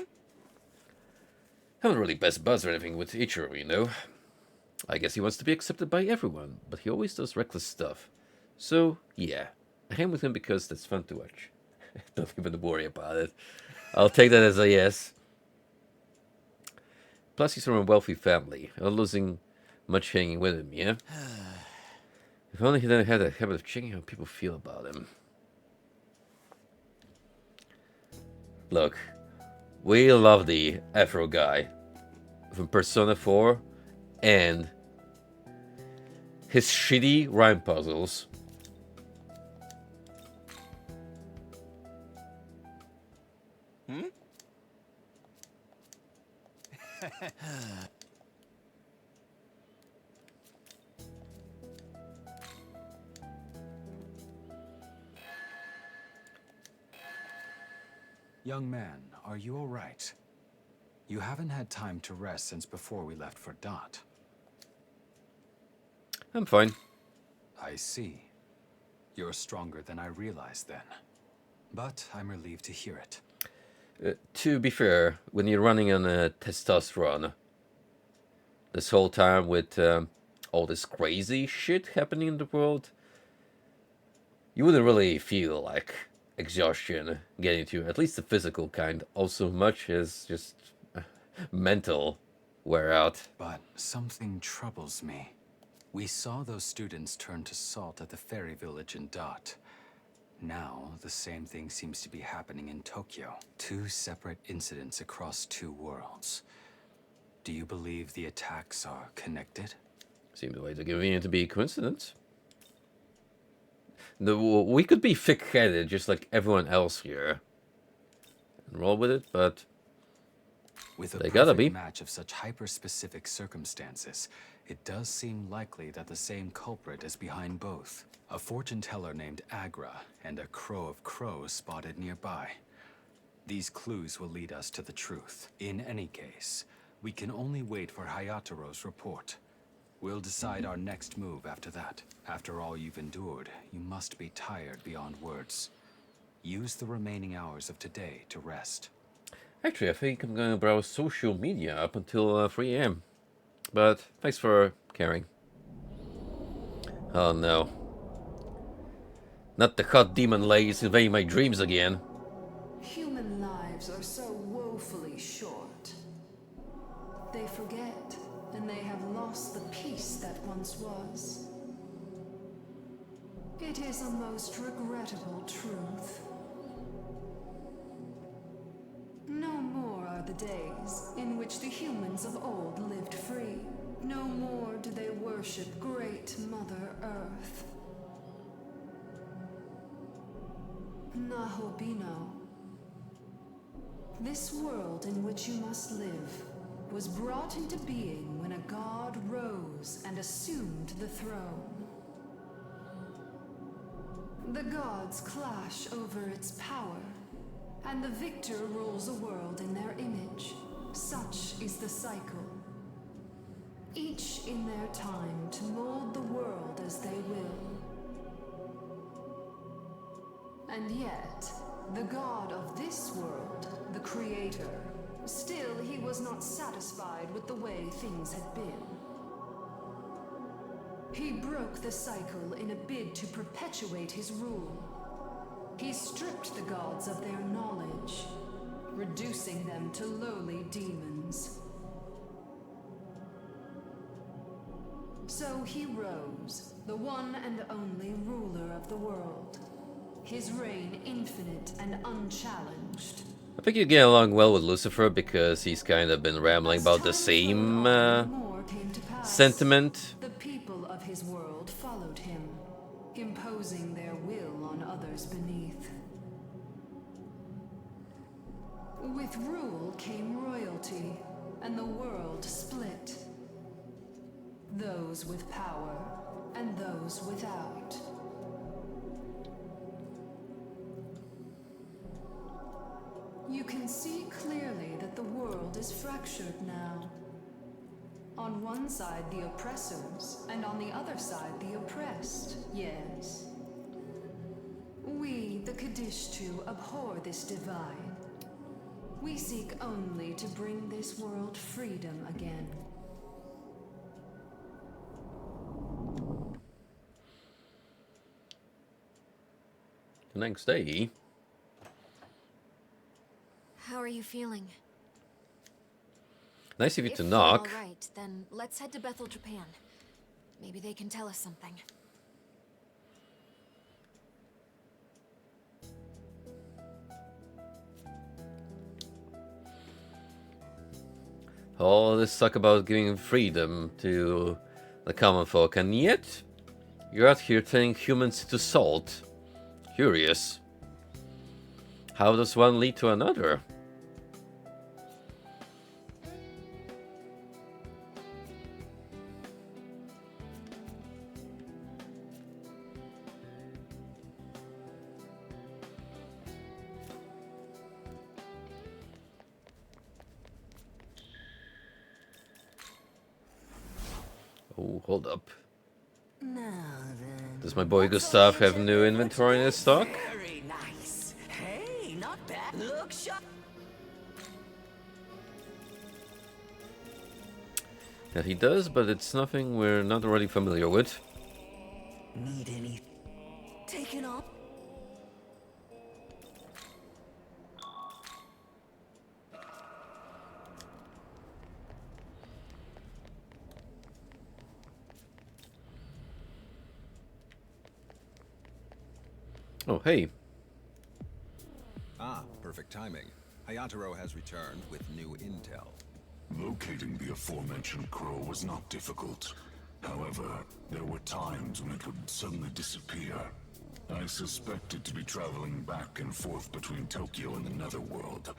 Haven't really best buzz or anything with Ichiro, you know. I guess he wants to be accepted by everyone, but he always does reckless stuff. So, yeah, I hang with him because that's fun to watch. Don't even worry about it. I'll take that as a yes. Plus, he's from a wealthy family. I'm not losing much hanging with him, yeah? If only he didn't have the habit of checking how people feel about him. Look, we love the Afro guy from Persona 4 and his shitty rhyme puzzles. Young man, are you all right? You haven't had time to rest since before we left for Dot. I'm fine. I see. You're stronger than I realized then. But I'm relieved to hear it. To be fair, when you're running on a testosterone, this whole time with all this crazy shit happening in the world, you wouldn't really feel like exhaustion getting to you, at least the physical kind, also much as just mental wear out. But something troubles me. We saw those students turn to salt at the fairy village in Dot. Now, the same thing seems to be happening in Tokyo. 2 separate incidents across 2 worlds. Do you believe the attacks are connected? Seems way too convenient to be a coincidence. We could be thick-headed just like everyone else here and roll with it, but With a they gotta perfect be. match of such hyper-specific circumstances, it does seem likely that the same culprit is behind both. A fortune teller named Agra and a crow of crows spotted nearby. These clues will lead us to the truth. In any case, we can only wait for Hayataro's report. We'll decide our next move after that. After all you've endured, you must be tired beyond words. Use the remaining hours of today to rest. Actually, I think I'm gonna browse social media up until 3 a.m. But thanks for caring. Oh no. Not the hot demon ladies invading my dreams again. Human lives are so woefully short. They forget, and they have lost the peace that once was. It is a most regrettable truth. No more are the days in which the humans of old lived free. No more do they worship great Mother Earth. Nahobino. This world in which you must live was brought into being when a god rose and assumed the throne. The gods clash over its power, and the victor rules a world in their image. Such is the cycle. Each in their time to mold the world as they will. And yet, the god of this world, the creator, still he was not satisfied with the way things had been. He broke the cycle in a bid to perpetuate his rule. He stripped the gods of their knowledge, reducing them to lowly demons. So he rose, the one and only ruler of the world. His reign infinite and unchallenged. I think you get along well with Lucifer because he's kind of been rambling about the same sentiment. The people of his world followed him, imposing their will on others beneath. With rule came royalty, and the world split. Those with power, and those without. You can see clearly that the world is fractured now. On one side the oppressors, and on the other side the oppressed, yes. We, the Kadishtu, abhor this divide. We seek only to bring this world freedom again. The next day. How are you feeling? Nice of you If to you're knock. all right, then let's head to Bethel, Japan. Maybe they can tell us something. All this talk about giving freedom to the common folk, and yet you're out here turning humans into salt. Curious. How does one lead to another? Ooh, hold up. Now then. Does my boy Gustav have new inventory in his stock? Very nice. Hey, not bad. Look sharp. Yeah, he does, but it's nothing we're not already familiar with. Need any? Taken off. Oh, hey. Ah, perfect timing. Hayataro has returned with new intel. Locating the aforementioned crow was not difficult. However, there were times when it would suddenly disappear. I suspect it to be traveling back and forth between Tokyo and the Netherworld.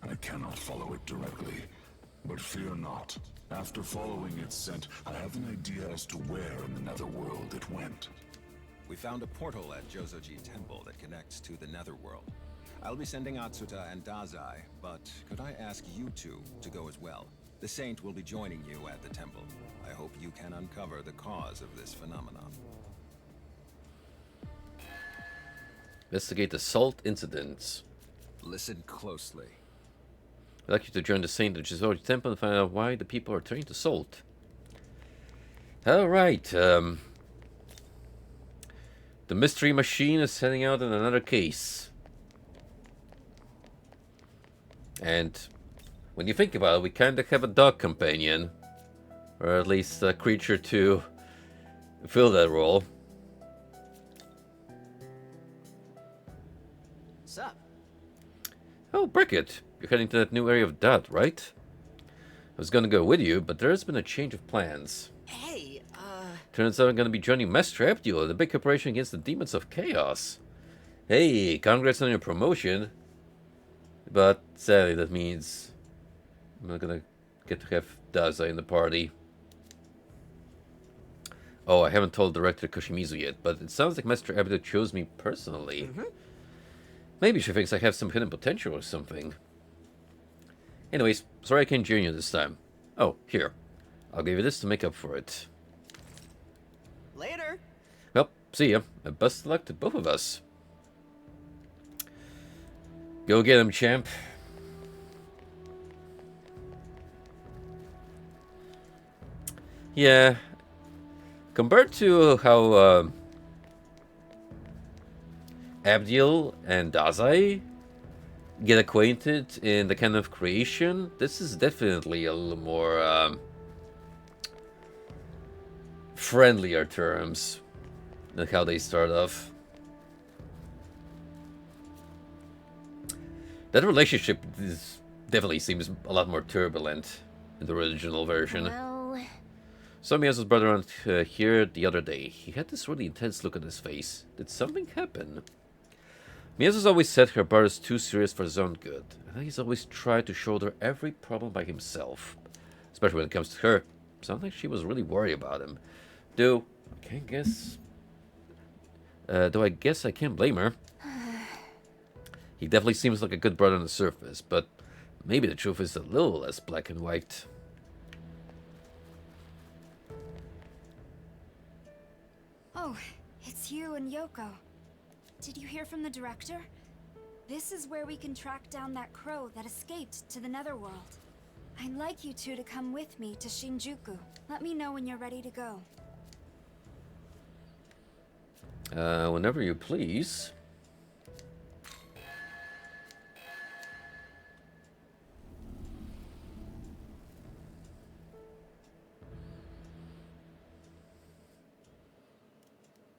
I cannot follow it directly, but fear not. After following its scent, I have an idea as to where in the Netherworld it went. We found a portal at Jozoji Temple that connects to the Netherworld. I'll be sending Atsuta and Dazai, but could I ask you two to go as well? The Saint will be joining you at the temple. I hope you can uncover the cause of this phenomenon. Investigate the salt incidents. Listen closely. I'd like you to join the Saint at Jozoji Temple and find out why the people are turning to salt. Alright, the mystery machine is heading out in another case. And when you think about it, we kind of have a dog companion. Or at least a creature to fill that role. Sup? Oh, Brickett, you're heading to that new area of Dot, right? I was gonna go with you, but there's been a change of plans. Hey, Turns out I'm gonna be joining Master Abdul in the big operation against the Demons of Chaos. Hey, congrats on your promotion. But sadly, that means I'm not gonna get to have Daza in the party. Oh, I haven't told Director Koshimizu yet, but it sounds like Master Abdul chose me personally. Maybe she thinks I have some hidden potential or something. Anyways, sorry I can't join you this time. Oh, here. I'll give you this to make up for it. later. Well, see ya. And best of luck to both of us. Go get him, champ. Yeah. Compared to how Abdiel and Dazai get acquainted in the kind of creation, this is definitely a little more friendlier terms than how they start off. That relationship definitely seems a lot more turbulent in the original version. Well, Saw Miyazo's brother around here the other day. He had this really intense look on his face. Did something happen? Miyazo's always said her brother's too serious for his own good. And he's always tried to shoulder every problem by himself. Especially when it comes to her. Sounds like she was really worried about him. Though, I guess I can't blame her. He definitely seems like a good brother on the surface, but maybe the truth is a little less black and white. oh, it's you and Yoko. Did you hear from the director? This is where we can track down that crow that escaped to the Netherworld. I'd like you two to come with me to Shinjuku. Let me know when you're ready to go. Whenever you please.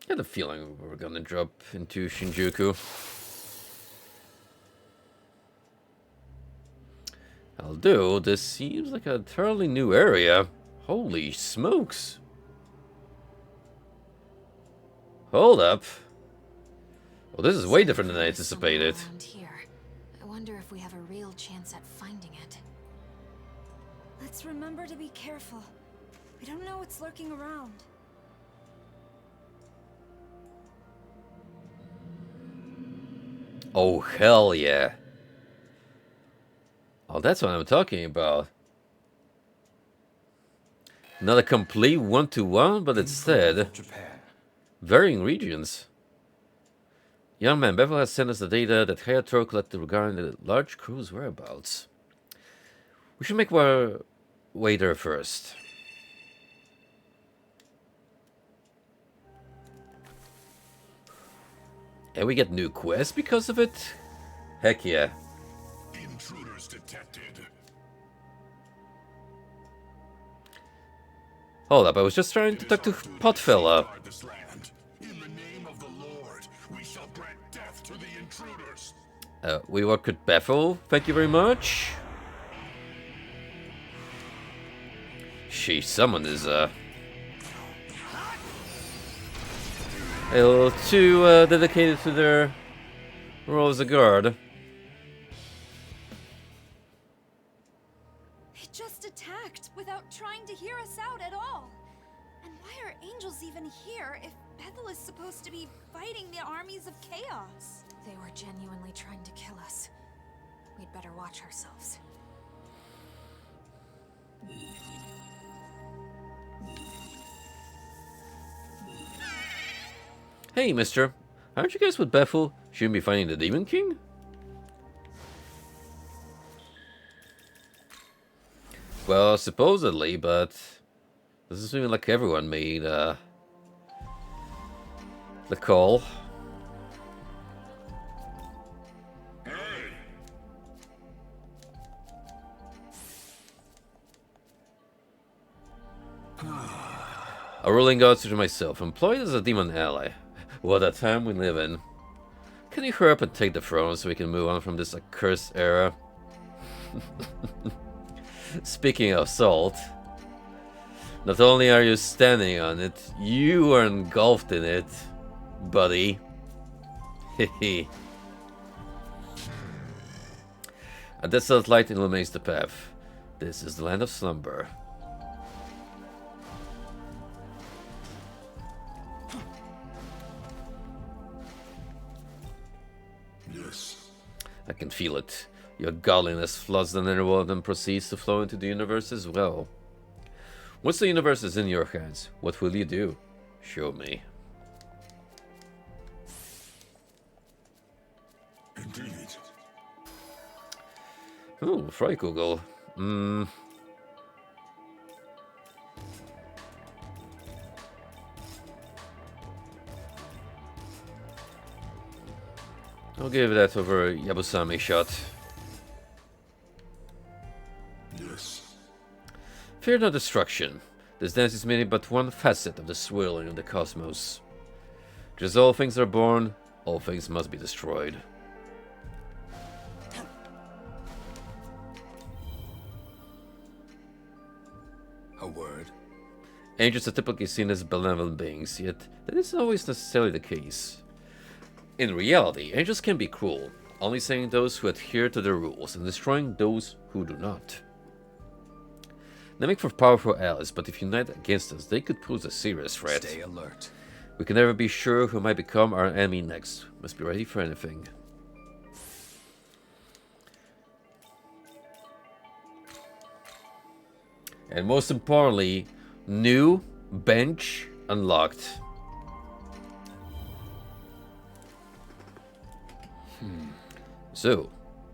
I had a feeling we were gonna drop into Shinjuku. I'll do. This seems like a entirely new area. Holy smokes. Hold up. Well, this is way different than I anticipated. Around here. I wonder if we have a real chance at finding it. Let's remember to be careful. We don't know what's lurking around. Oh, hell yeah. Oh, that's what I'm talking about. Not a complete one-to-one, but instead Japan. varying regions. Young man, Bevel has sent us the data that Hayato collected regarding the large crew's whereabouts. We should make our way there first. And we get new quests because of it? Heck yeah. Intruders detected. Hold up, I was just trying to talk to Potfella. This land. In the name of the Lord, we shall grant death to the intruders. We work with Bethel, thank you very much. Sheesh, someone is, a little too, dedicated to their role as a guard. It just attacked without trying to hear us out at all. And why are angels even here if Bethel is supposed to be fighting the armies of chaos? They were genuinely trying to kill us. We'd better watch ourselves. Hey, mister. Aren't you guys with Bethel? Shouldn't be fighting the Demon King? Well, supposedly, but this is even like everyone made the call. A ruling god to myself, employed as a demon ally. What a time we live in. Can you hurry up and take the throne so we can move on from this accursed era? Speaking of salt, not only are you standing on it, you are engulfed in it, buddy. Hehe. A desolate light illuminates the path. This is the land of slumber. Yes. I can feel it. Your godliness floods the inner world and proceeds to flow into the universe as well. Once the universe is in your hands, what will you do? Show me. Indeed. Oh, Freikugel. I'll give that over Yabusame shot. Yes. Fear no destruction. This dance is merely but one facet of the swirling of the cosmos. Just all things are born, all things must be destroyed. A word? Angels are typically seen as benevolent beings, yet that isn't always necessarily the case. In reality, angels can be cruel, only saving those who adhere to their rules and destroying those who do not. They make for powerful allies, but if unite against us, they could pose a serious threat. Stay alert. We can never be sure who might become our enemy next. Must be ready for anything. And most importantly, new bench unlocked. So,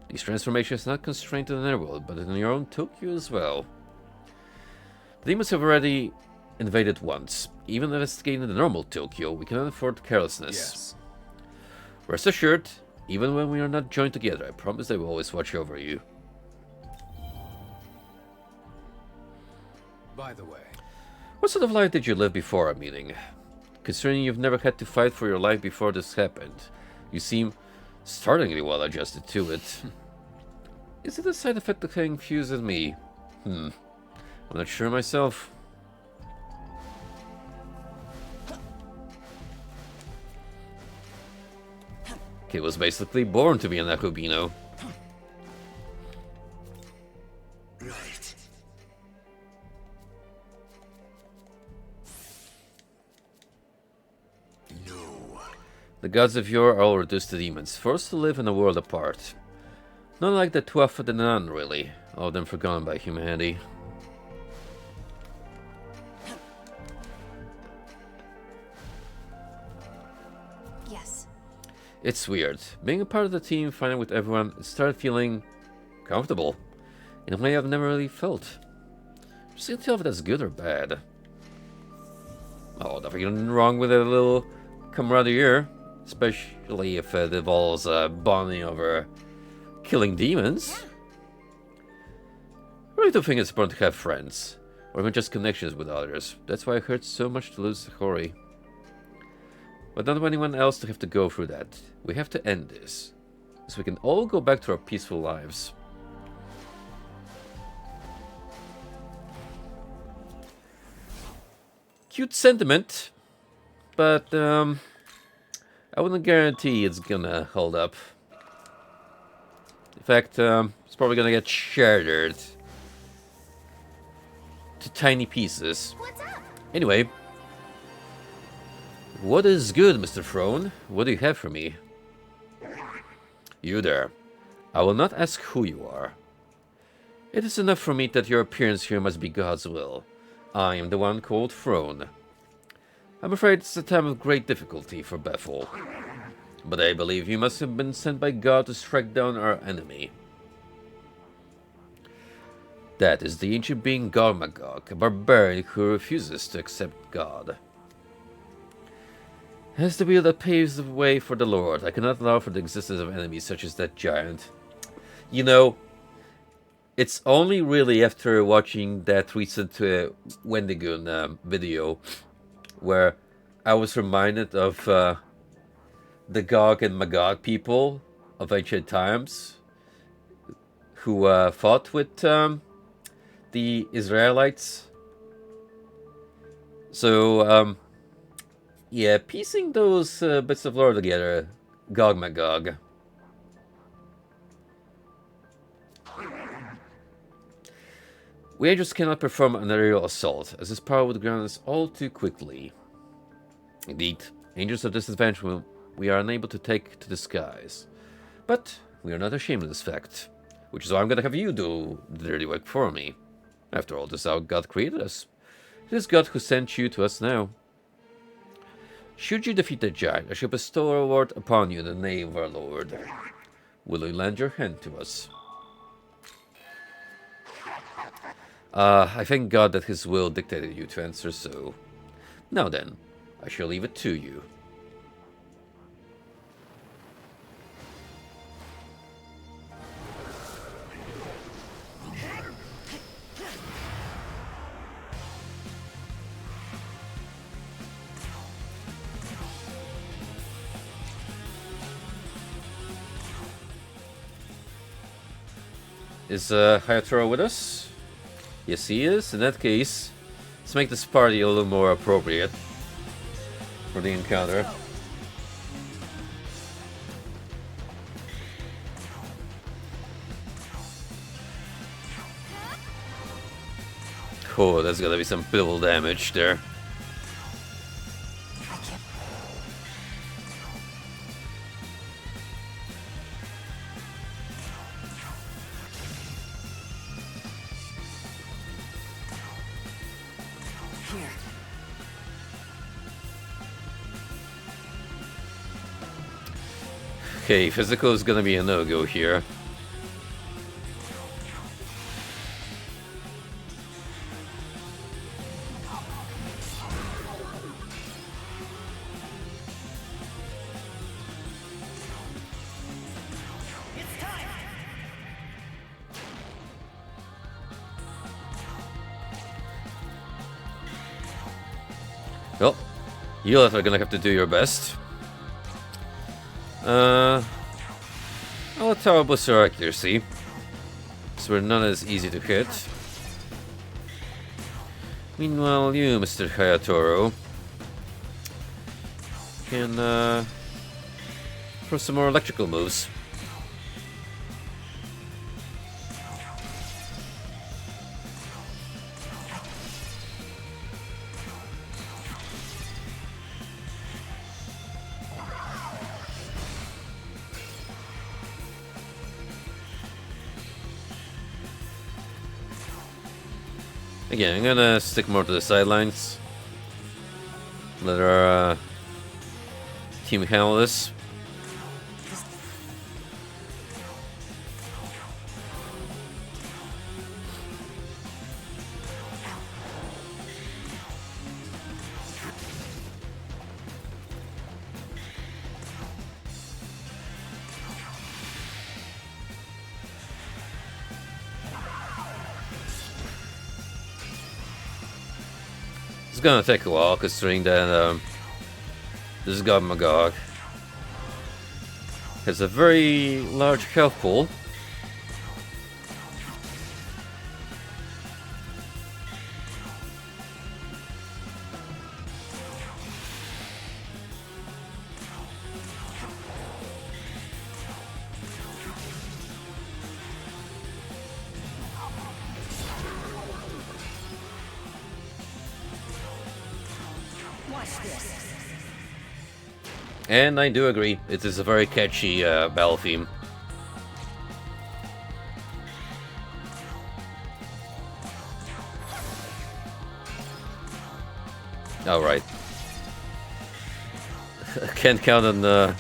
these transformations are not constrained to the netherworld, but in your own Tokyo as well. The demons have already invaded once. Even investigating the normal Tokyo, we cannot afford carelessness. Yes. Rest assured, even when we are not joined together, I promise I will always watch over you. By the way, What sort of life did you live before our meeting? Considering you've never had to fight for your life before this happened, you seem startlingly well adjusted to it. Is it a side effect of having fused with me? I'm not sure myself. Kid was basically born to be an Akubino. Right. No. The gods of yore are all reduced to demons, forced to live in a world apart. Not like the Tuatha De Danann, really. All of them forgotten by humanity. It's weird. Being a part of the team, fighting with everyone, it started feeling comfortable in a way I've never really felt. Just can't tell if that's good or bad. Oh, nothing wrong with a little camaraderie, especially if it involves bonding over killing demons. I really do think it's important to have friends, or even just connections with others. That's why it hurts so much to lose Hori. But not anyone else to have to go through that. We have to end this, so we can all go back to our peaceful lives. Cute sentiment, but I wouldn't guarantee it's gonna hold up. In fact, it's probably gonna get shattered to tiny pieces. Anyway, what is good, Mr. Throne? What do you have for me? You there. I will not ask who you are. It is enough for me that your appearance here must be God's will. I am the one called Throne. I'm afraid it's a time of great difficulty for Bethel. But I believe you must have been sent by God to strike down our enemy. That is the ancient being Garmagog, a barbarian who refuses to accept God. As the wheel that paves the way for the Lord, I cannot allow for the existence of enemies such as that giant. You know, it's only really after watching that recent Wendigoon video where I was reminded of the Gog and Magog people of ancient times who fought with the Israelites. So, yeah, piecing those bits of lore together, Gog Magog. We angels cannot perform an aerial assault, as this power would ground us all too quickly. Indeed, angels are disadvantaged when we are unable to take to the skies. But we are not ashamed of this fact, which is why I'm going to have you do the dirty work for me. After all, this is how God created us. It is God who sent you to us now. Should you defeat the giant, I shall bestow a reward upon you in the name of our Lord. Will you lend your hand to us? I thank God that his will dictated you to answer so. Now then, I shall leave it to you. Is Hayatoro with us? Yes, he is. In that case, let's make this party a little more appropriate for the encounter. Oh, there's gonna be some pivotal damage there. Okay, physical is gonna be a no-go here. Well, you are gonna have to do your best. I'll tell about your accuracy, so we're not as easy to hit. Meanwhile, you, Mr. Hayatoro, can throw some more electrical moves. Again, I'm gonna stick more to the sidelines. Let our team handle this. gonna take a while, considering that this god Magog has a very large health pool. And I do agree, it is a very catchy battle theme. Alright. Can't count on the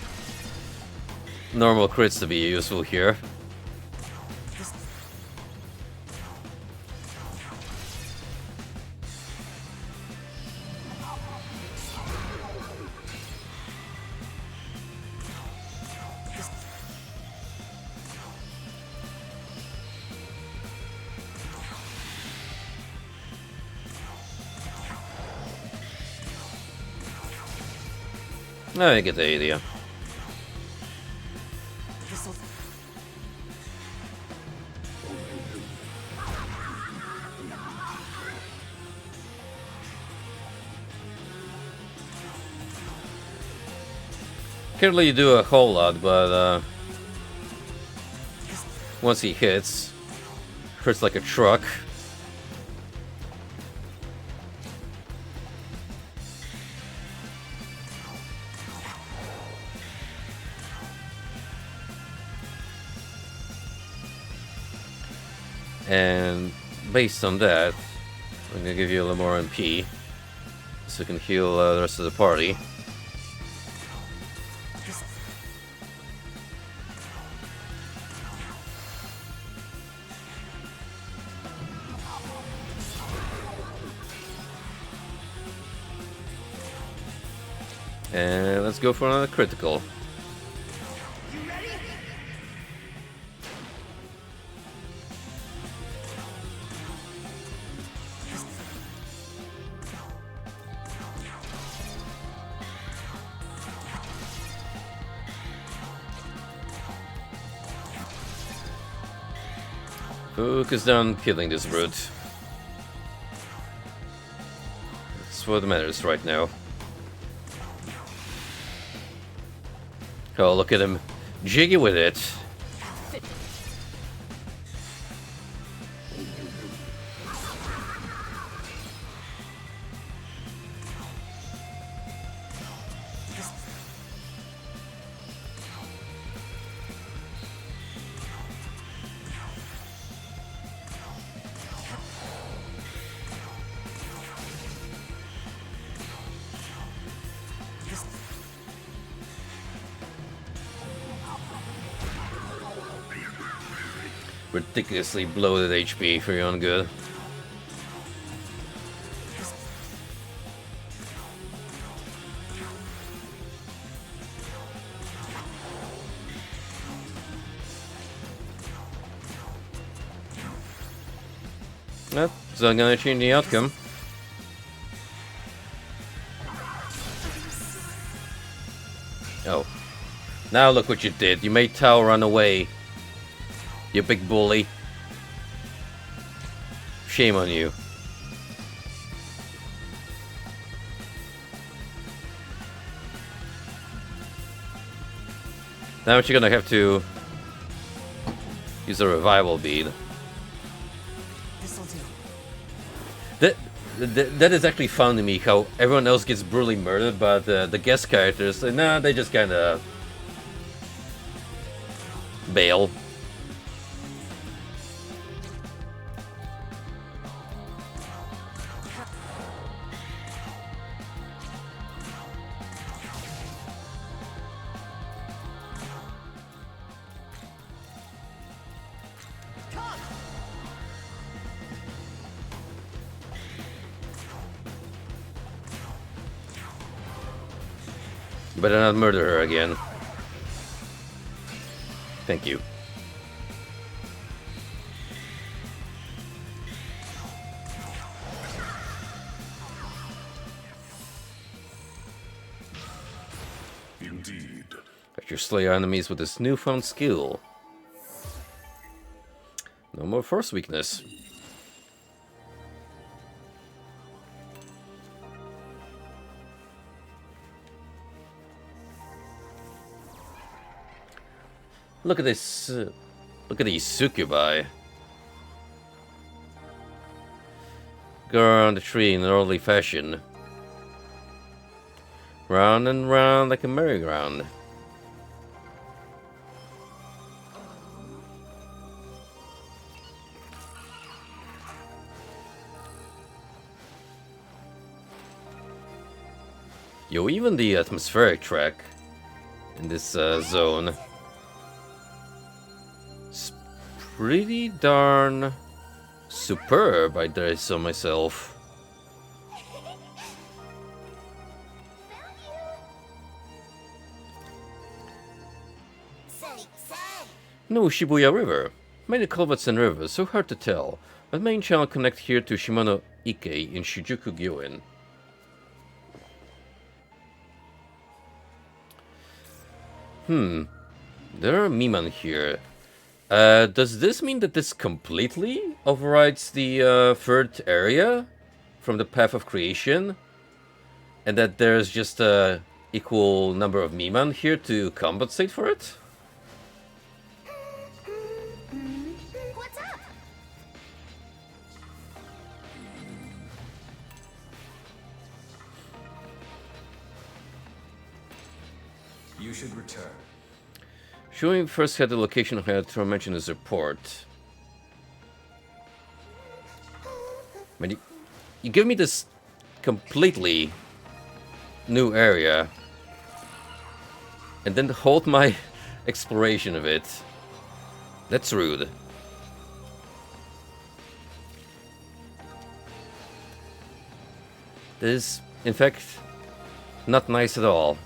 normal crits to be useful here. I get the idea. Can't really do a whole lot, but once he hits like a truck. And based on that, I'm gonna give you a little more MP so you can heal the rest of the party. And let's go for another critical. Focus on killing this brute. That's what matters right now. Oh, look at him. Jiggy with it. Ridiculously bloated HP for your own good. Well, it's not gonna change the outcome. Oh. Now look what you did. You made Tao run away. You big bully. Shame on you. Now you're gonna have to use a revival bead. That is actually fun to me, how everyone else gets brutally murdered, but the guest characters, nah, they just kinda bail. Better not murder her again. Thank you. indeed. I should slay enemies with this newfound skill. No more force weakness. Look at this. Look at these succubi. Go around the tree in an orderly fashion. Round and round like a merry-go-round. Yo, even the atmospheric track in this zone is pretty darn superb, I dare say myself. No Shibuya River. Many culverts and rivers, so hard to tell. But main channel connect here to Shimano Ike in Shinjuku-gyoen. There are Miman here. Does this mean that this completely overrides the third area from the Path of Creation? And that there's just a equal number of Miman here to compensate for it? What's up? You should return. Showing first had the location of Hayato mentioned his report. Man, you give me this completely new area and then hold my exploration of it. That's rude. This is, in fact, not nice at all.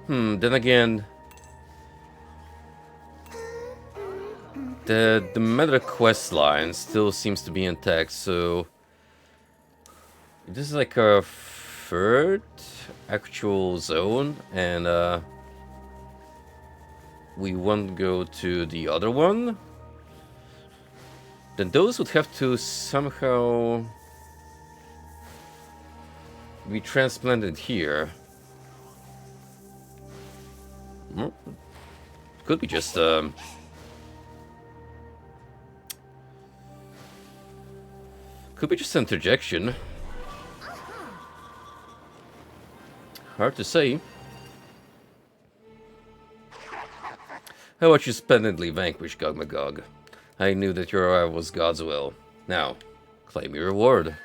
Then again, the meta quest line still seems to be intact, so this is like a third actual zone, and we won't go to the other one. Then those would have to somehow be transplanted here. Could be just could be just interjection. Hard to say. How about you splendidly vanquish Gog Magog? I knew that your arrival was God's will. Now, claim your reward.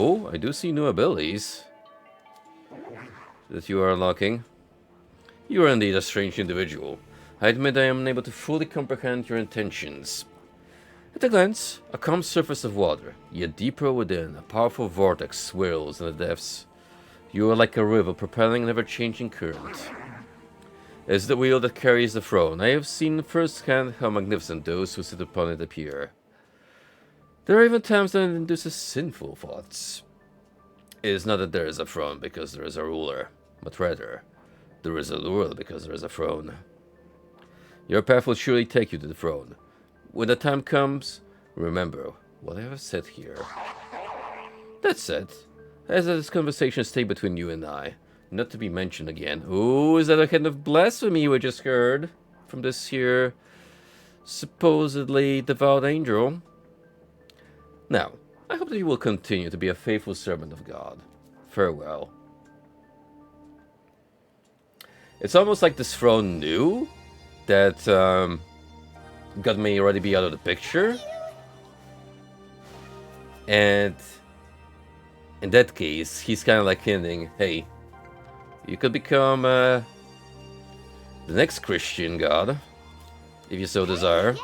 Oh, I do see new abilities that you are unlocking. You are indeed a strange individual. I admit I am unable to fully comprehend your intentions. At a glance, a calm surface of water, yet deeper within, a powerful vortex swirls in the depths. You are like a river propelling an ever-changing current. As the wheel that carries the throne, I have seen firsthand how magnificent those who sit upon it appear. There are even times that it induces sinful thoughts. It is not that there is a throne because there is a ruler, but rather, there is a ruler because there is a throne. Your path will surely take you to the throne. When the time comes, remember what I have said here. That said, as this conversation stay between you and I, not to be mentioned again. Ooh, is that a kind of blasphemy we just heard from this here supposedly devout angel? Now, I hope that you will continue to be a faithful servant of God. Farewell. It's almost like this throne knew that God may already be out of the picture. And in that case, he's kind of like hinting, hey, you could become the next Christian God. if you so desire.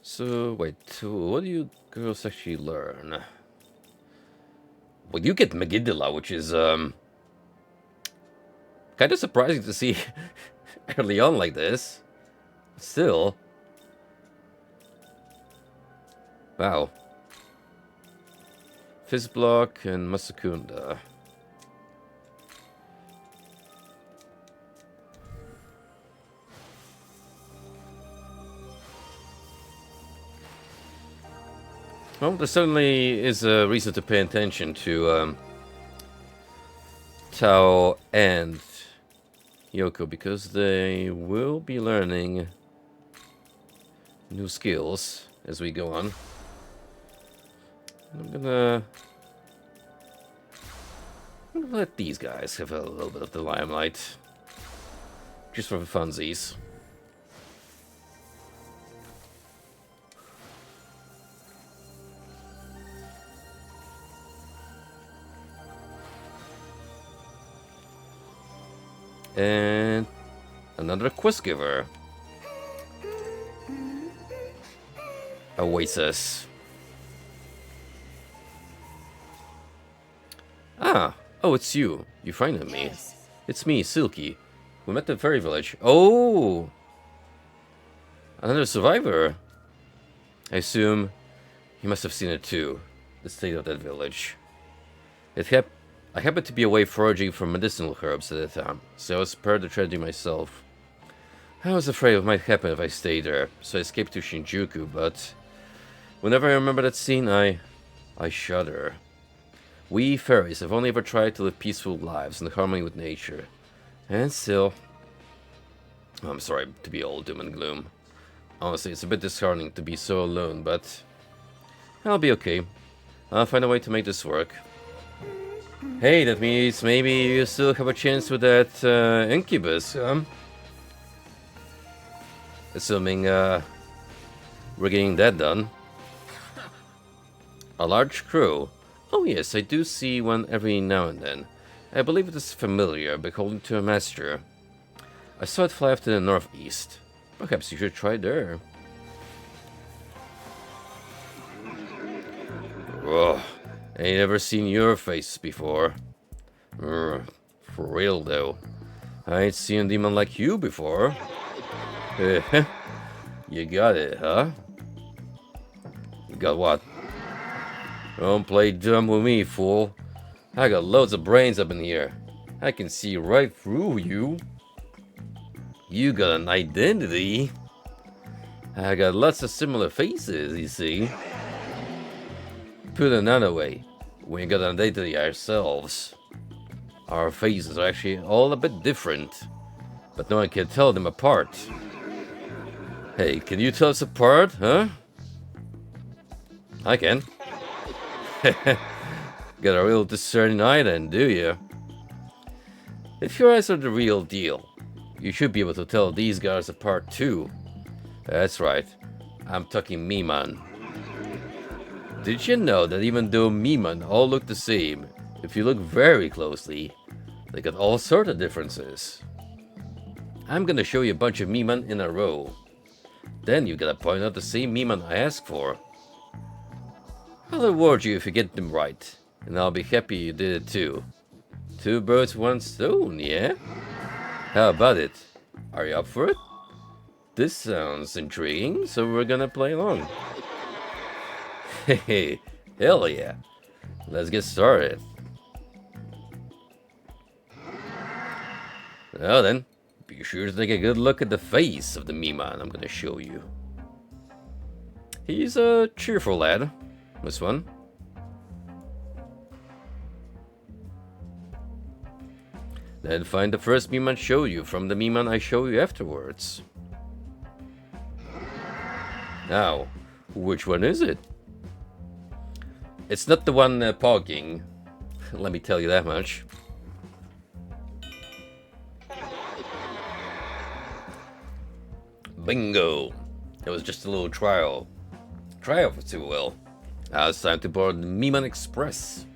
So, wait, what do you girls actually learn? Well, you get Megidilla, which is, kind of surprising to see early on like this. Still. Wow. Fist block and Masakunda. Well, there certainly is a reason to pay attention to Tao and Yoko, because they will be learning new skills as we go on. I'm gonna let these guys have a little bit of the limelight, just for funsies. And another quest giver awaits us. Ah, oh, it's you. You frightened me. It's me, Silky. We met at the fairy village. Oh, another survivor. I assume you must have seen it too. The state of that village. I happened to be away foraging for medicinal herbs at the time, so I was prepared to tragedy myself. I was afraid what might happen if I stayed there, so I escaped to Shinjuku, but whenever I remember that scene, I shudder. We fairies have only ever tried to live peaceful lives in harmony with nature. And still... I'm sorry to be all doom and gloom. Honestly, it's a bit disheartening to be so alone, but I'll be okay. I'll find a way to make this work. Hey, that means maybe you still have a chance with that incubus, huh? Assuming we're getting that done. A large crow. Oh yes, I do see one every now and then. I believe it is familiar, beholden to a master. I saw it fly off to the northeast. Perhaps you should try there. Ugh, I ain't never seen your face before. For real though. I ain't seen a demon like you before. You got it, huh? You got what? Don't play dumb with me, fool. I got loads of brains up in here. I can see right through you. You got an identity. I got lots of similar faces, you see. Put it another way, we ain't got an identity ourselves. Our faces are actually all a bit different, but no one can tell them apart. Hey, can you tell us apart, huh? I can. Got a real discerning eye then, do you? If your eyes are the real deal, you should be able to tell these guys apart too. That's right, I'm talking Miman. Did you know that even though Miman all look the same, if you look very closely, they got all sorts of differences? I'm gonna show you a bunch of Miman in a row. Then you gotta point out the same Miman I asked for. I'll reward you if you get them right, and I'll be happy you did it too. 2 birds, 1 stone, yeah? How about it? Are you up for it? This sounds intriguing, so we're gonna play along. Hey, hell yeah. Let's get started. Now then, be sure to take a good look at the face of the Miman I'm gonna show you. He's a cheerful lad, this one. Then find the first Miman I show you from the Miman I show you afterwards. Now, which one is it? It's not the one pogging, let me tell you that much. Bingo! It was just a little trial. Trial, if you will. Now it's time to board the Miman Express.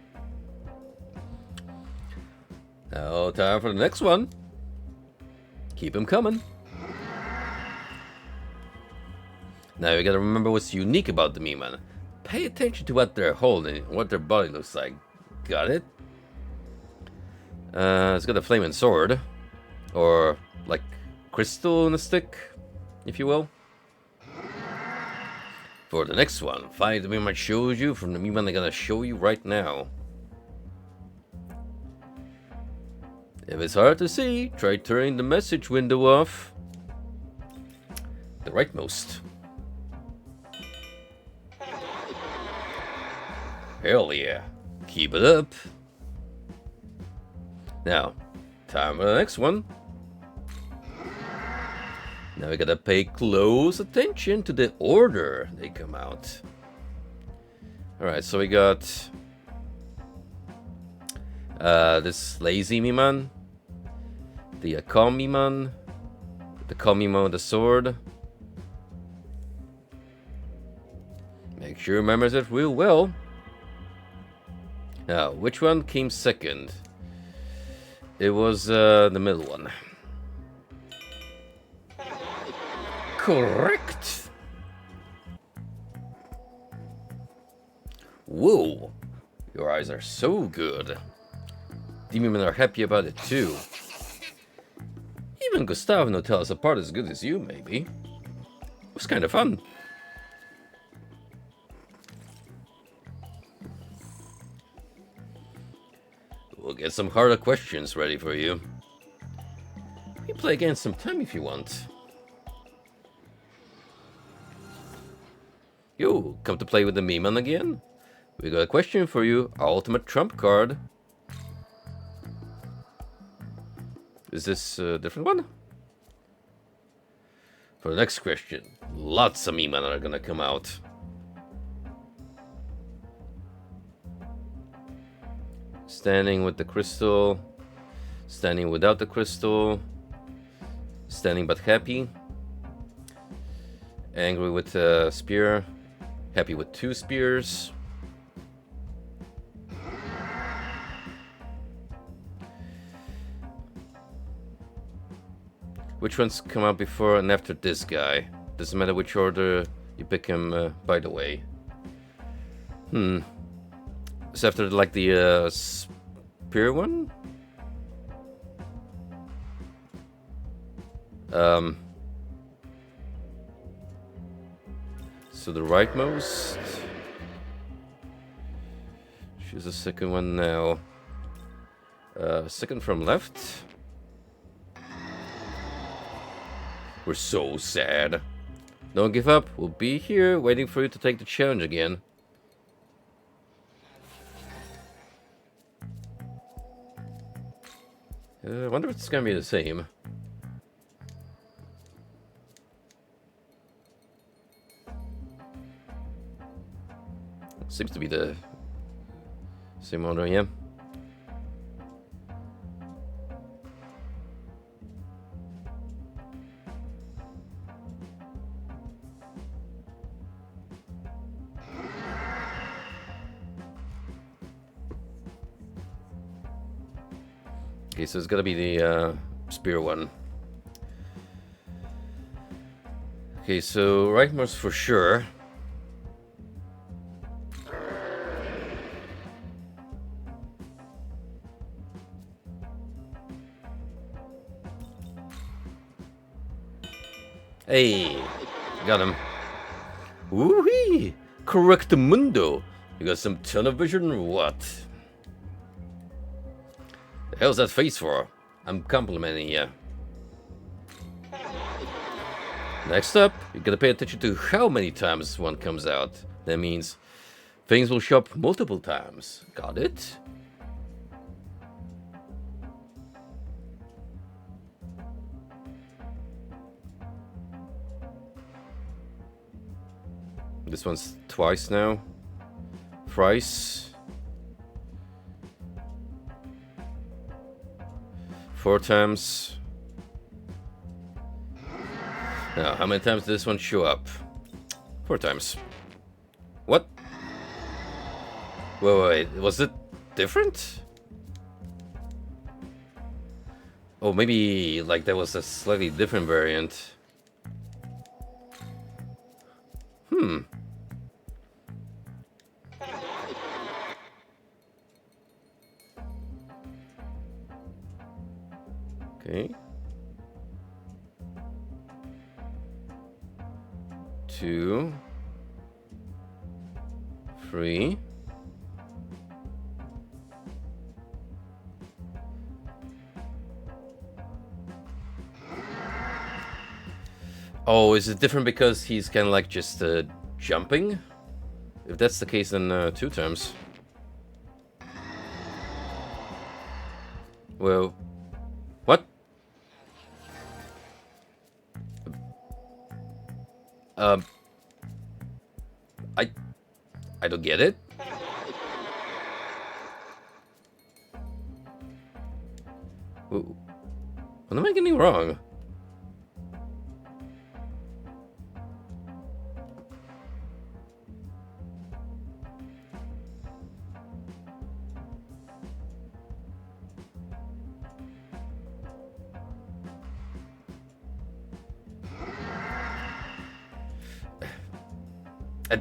Now, time for the next one. Keep them coming. Now you gotta remember what's unique about the Miman. Pay attention to what they're holding, what their body looks like. Got it? It's got a flaming sword. Or, like, crystal in a stick, if you will. For the next one, find the Miman I showed you from the Miman I'm gonna show you right now. If it's hard to see, try turning the message window off. The rightmost. Hell yeah. Keep it up. Now, time for the next one. Now we gotta pay close attention to the order they come out. Alright, so we got this lazy Miman, the calm Miman, the calm Miman with the sword. Make sure you remember it real well. Now, which one came second? It was the middle one. Correct. Whoa, your eyes are so good. The Miman are happy about it too. Even Gustav no tell us apart as good as you, maybe. It was kind of fun. We'll get some harder questions ready for you. We can play again sometime if you want. Yo, come to play with the Miman again? We got a question for you, our ultimate trump card. Is this a different one? For the next question, lots of Miman are gonna come out. Standing with the crystal, standing without the crystal, standing but happy, angry with a spear, happy with 2 spears. Which ones come out before and after this guy? Doesn't matter which order you pick him, by the way. It's after, like, the spear one? So the rightmost. Choose the second one now. Second from left. We're so sad. Don't give up. We'll be here waiting for you to take the challenge again. I wonder if it's gonna be the same. Seems to be the same order, yeah. Okay, so it's gotta be the spear one. Okay, so rightmost for sure. Hey, got him. Woo-wee! Correct mundo. You got some tunnel vision or what? The hell's that face for? I'm complimenting you. Next up, you gotta pay attention to how many times one comes out. That means things will show up multiple times. Got it? This one's twice now. Thrice. 4 times. Now, how many times did this one show up? 4 times. What? Wait, was it different? Oh, maybe like that was a slightly different variant. Okay. 2, 3. Oh, is it different because he's kind of like just jumping? If that's the case, then 2 times. Well, what? Um, I don't get it. What am I getting wrong?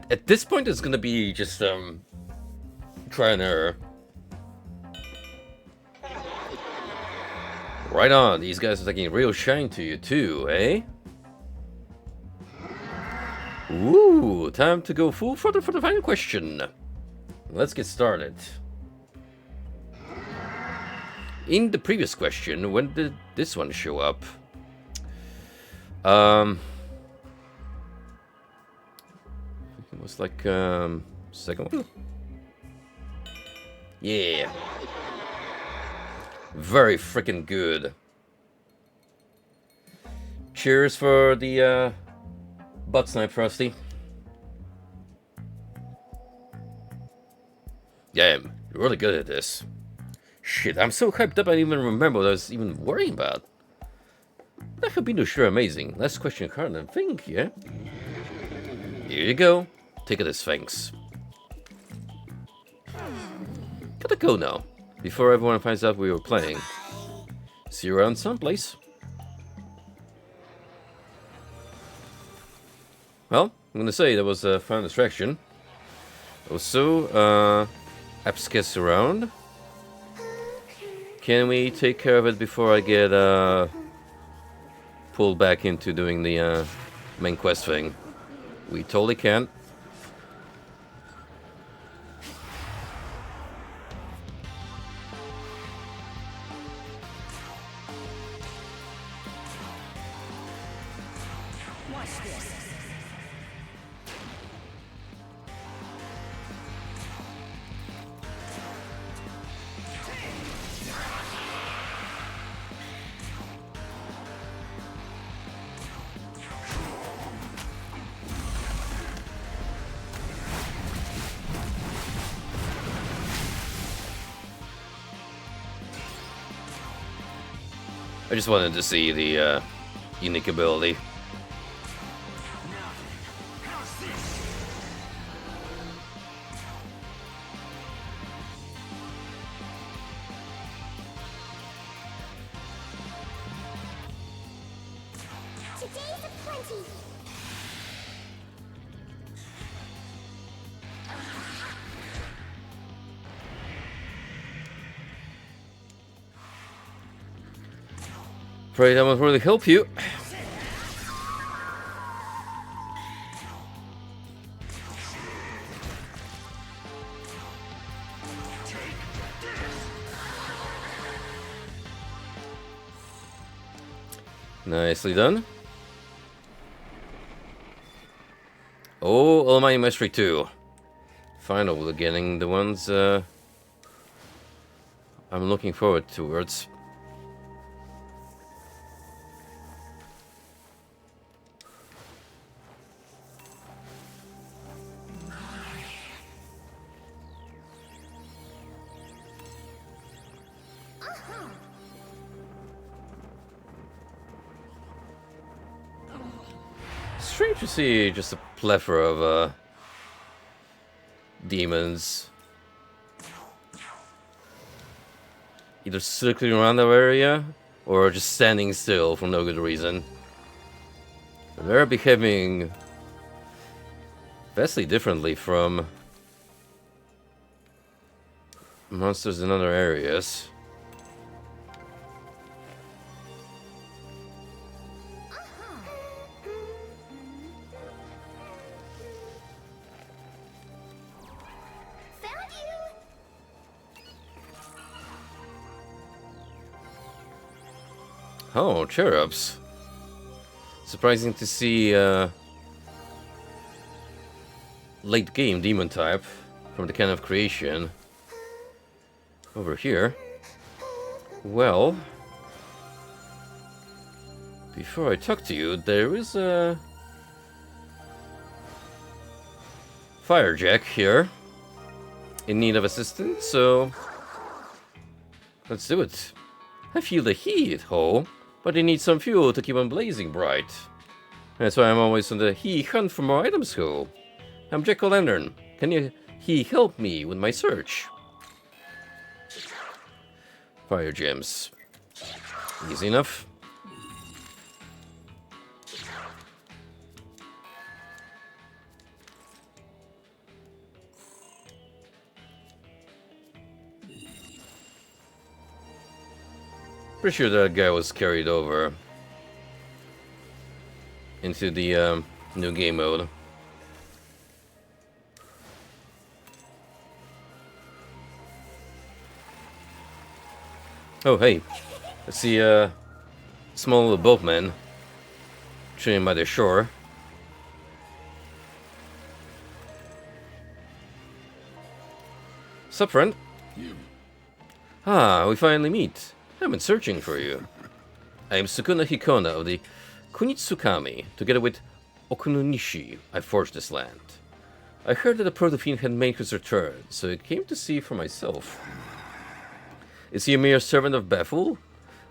At this point, it's gonna be just try and error. Right on, these guys are taking a real shine to you too, eh? Ooh, time to go full throttle for the final question. Let's get started. In the previous question, when did this one show up? It was like second one. Yeah. Very freaking good. Cheers for the butt snipe, Frosty. Damn, you're really good at this. Shit, I'm so hyped up I didn't even remember what I was even worrying about. That could be no sure amazing. Last question harder than think, yeah? Here you go. Take it as thanks. Gotta go now, before everyone finds out we were playing. See you around someplace. Well, I'm gonna say that was a fun distraction. Also, apps gets around. Can we take care of it before I get pulled back into doing the main quest thing? We totally can. I just wanted to see the unique ability. Today's a plenty. Afraid I won't really help you. Nicely done. Oh, Almighty Mystery 2. Finally getting the ones I'm looking forward towards. strange to see just a plethora of demons either circling around our area or just standing still for no good reason. They're behaving vastly differently from monsters in other areas. Found you! Oh, cherubs. Surprising to see late game demon type from the kind of creation over here. Well, before I talk to you, there is a Firejack here in need of assistance, so let's do it. I feel the heat, ho, but I need some fuel to keep on blazing bright. That's why I'm always on the hunt for more items, ho. I'm Jack-o'-lantern. Can you help me with my search? Fire gems. Easy enough. Pretty sure that guy was carried over into the new game mode. Oh, hey. I see a small little boatman chilling by the shore. Sup, friend? You. Ah, we finally meet. I've been searching for you. I am Sukuna Hikona of the Kunitsukami. Together with Okunonishi, I forged this land. I heard that the Protofiend had made his return, so I came to see for myself. Is he a mere servant of Bethel,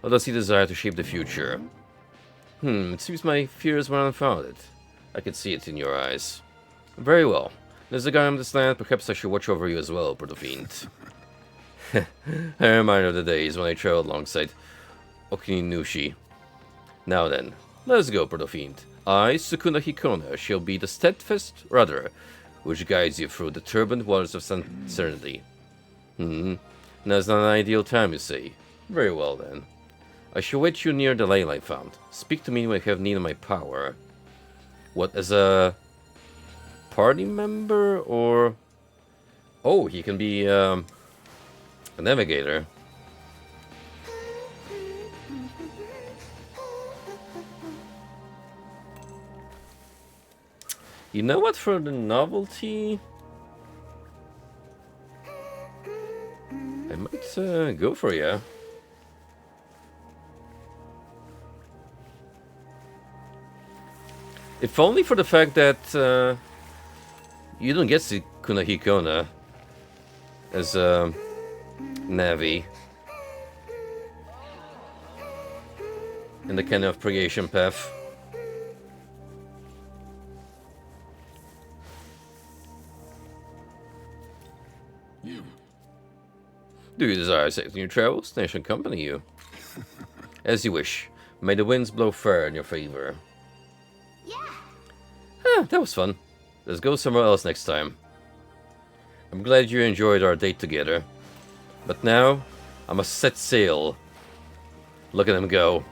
or does he desire to shape the future? It seems my fears were unfounded. I can see it in your eyes. Very well. There's a guy on this land, perhaps I should watch over you as well, Protofiend. I remind of the days when I traveled alongside Okininushi. Now then, let's go, Protofiend. I, Sukuna Hikona, shall be the steadfast rudder which guides you through the turbulent waters of serenity. Now's not an ideal time, you say. Very well, then. I shall wait you near the Leyline Fount. Speak to me when you have need of my power. What, as a party member, or... Oh, he can be, a navigator. You know what, for the novelty... I might go for you. If only for the fact that you don't get Sukuna Hikona as a Navi in the kind of purgation path. You. Do you desire safe in your travels? Then I shall accompany you. As you wish. May the winds blow fair in your favor. Yeah. Ah, that was fun. Let's go somewhere else next time. I'm glad you enjoyed our date together. But now, I must set sail. Look at him go.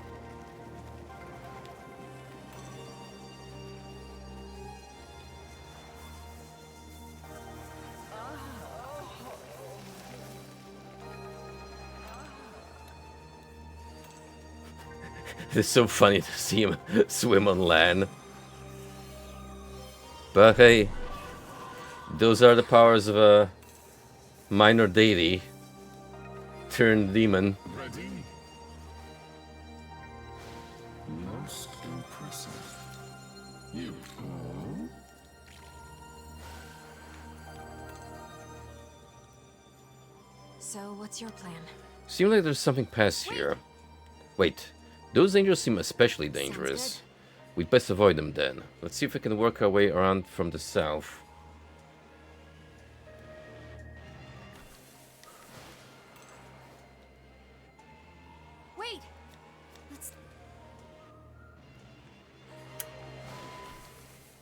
It's so funny to see him swim on land. But hey, those are the powers of a minor deity turned demon. Ready? Most impressive. You. Oh? So, what's your plan? Seems like there's something past here. Wait, those angels seem especially dangerous. We'd best avoid them then. Let's see if we can work our way around from the south. Wait! Let's...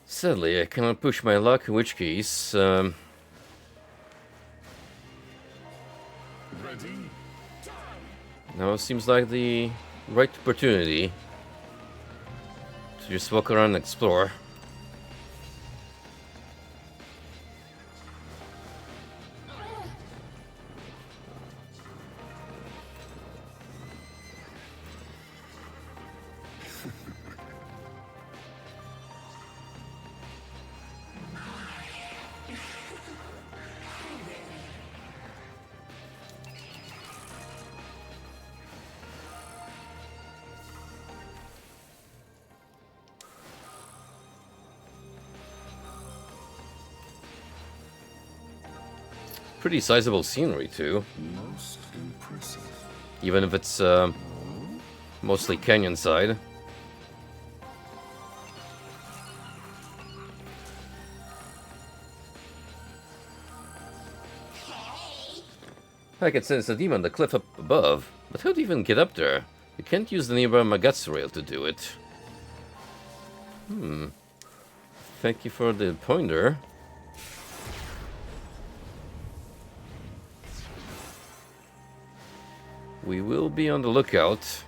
Sadly, I cannot push my luck, in which case, Ready? now seems like the right opportunity to just walk around and explore. Pretty sizable scenery too, Most impressive. even if it's mostly canyon side. I can sense the demon on the cliff up above, but how do you even get up there? You can't use the nearby Magatsu rail to do it. Thank you for the pointer. We will be on the lookout.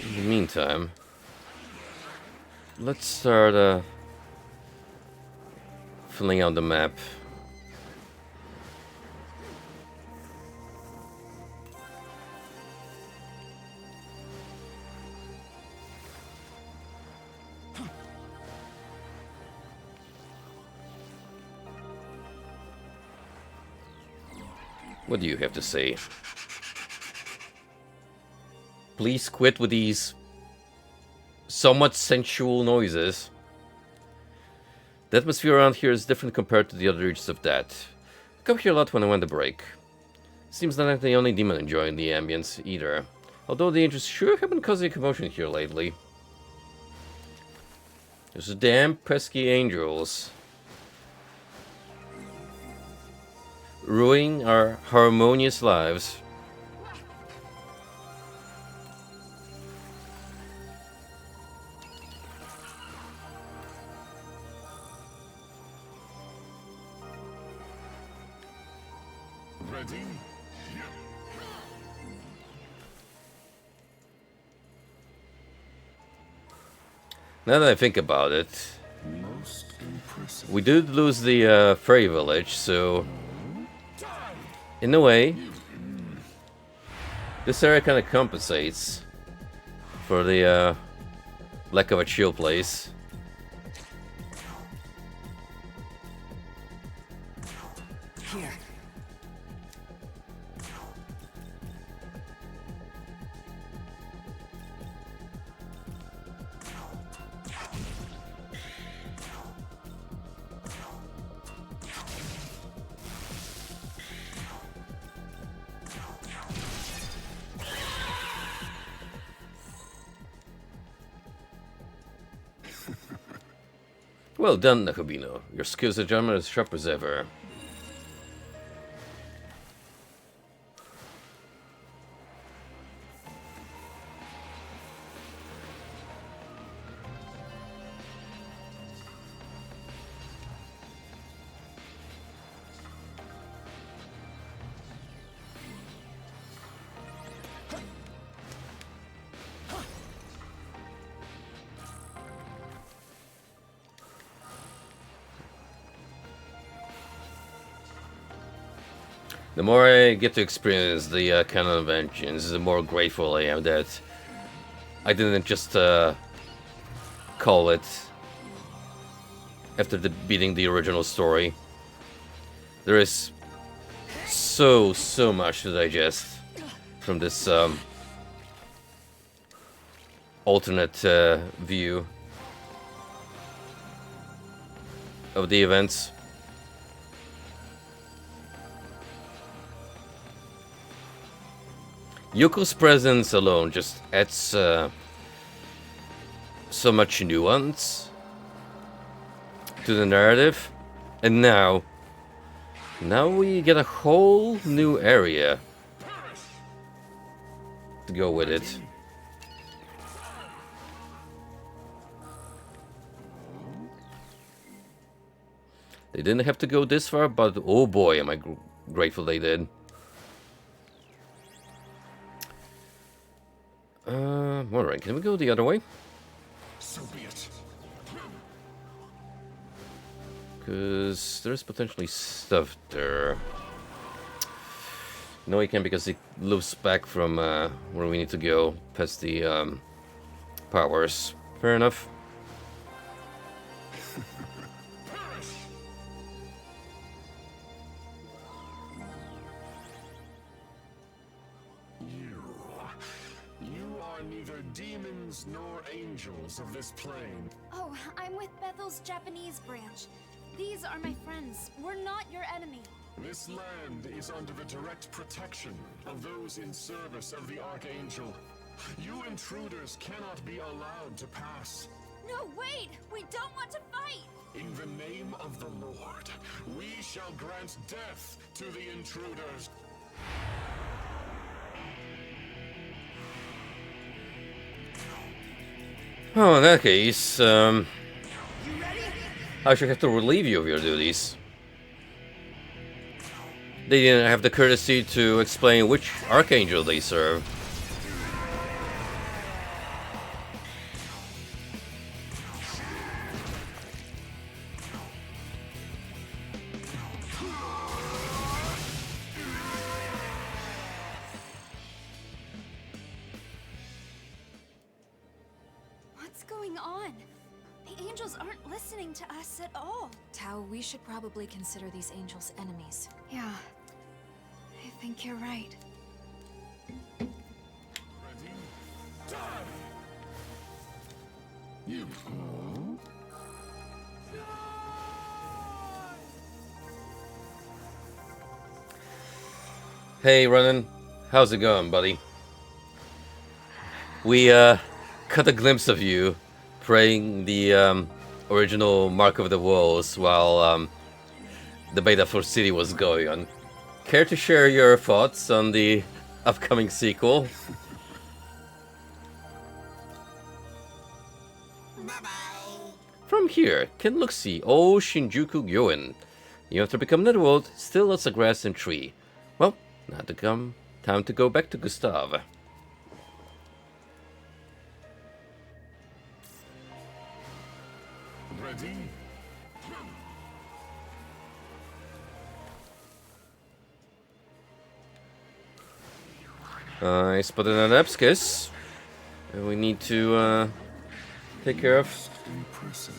In the meantime, let's start filling out the map. What do you have to say? Please quit with these somewhat sensual noises. The atmosphere around here is different compared to the other regions of that. I come here a lot when I want a break. Seems not like the only demon enjoying the ambience either. Although the angels sure have been causing a commotion here lately. Those damn pesky angels. Ruining our harmonious lives. Ready? Now that I think about it, Most impressive. we did lose the fairy village, so in a way, this area kind of compensates for the lack of a chill place. Here. Well done, Nakobino. Your skills as a drummer are as sharp as ever. The more I get to experience the canon of engines, the more grateful I am that I didn't just call it after beating the original story. There is so much to digest. from this alternate view of the events. Yoko's presence alone just adds so much nuance to the narrative, and now we get a whole new area to go with it. They didn't have to go this far, but oh boy, am I grateful they did. Alright, can we go the other way? So be it. Because there's potentially stuff there. No, we can't because it loops back from where we need to go, past the powers. Fair enough. You are neither demons nor angels of this plane. Oh, I'm with Bethel's Japanese branch. These are my friends. We're not your enemy. This land is under the direct protection of those in service of the Archangel. You intruders cannot be allowed to pass. No, wait! We don't want to fight! In the name of the Lord, we shall grant death to the intruders. Oh, in that case, I should have to relieve you of your duties. They didn't have the courtesy to explain which Archangel they serve. What's going on? The angels aren't listening to us at all. Tao, we should probably consider these angels enemies. Yeah, I think you're right. Ready? Die! You. Hey, Ronan. How's it going, buddy? We, cut a glimpse of you praying the, original Mark of the Wolves while, the beta for City was going on. Care to share your thoughts on the upcoming sequel? From here, can look see Oh Shinjuku Gyoen. You have to become Netherworld, still lots of grass and tree. Well, now to come, time to go back to Gustav. Ready? I spotted an Epskis. And we need to take care of. Impressive.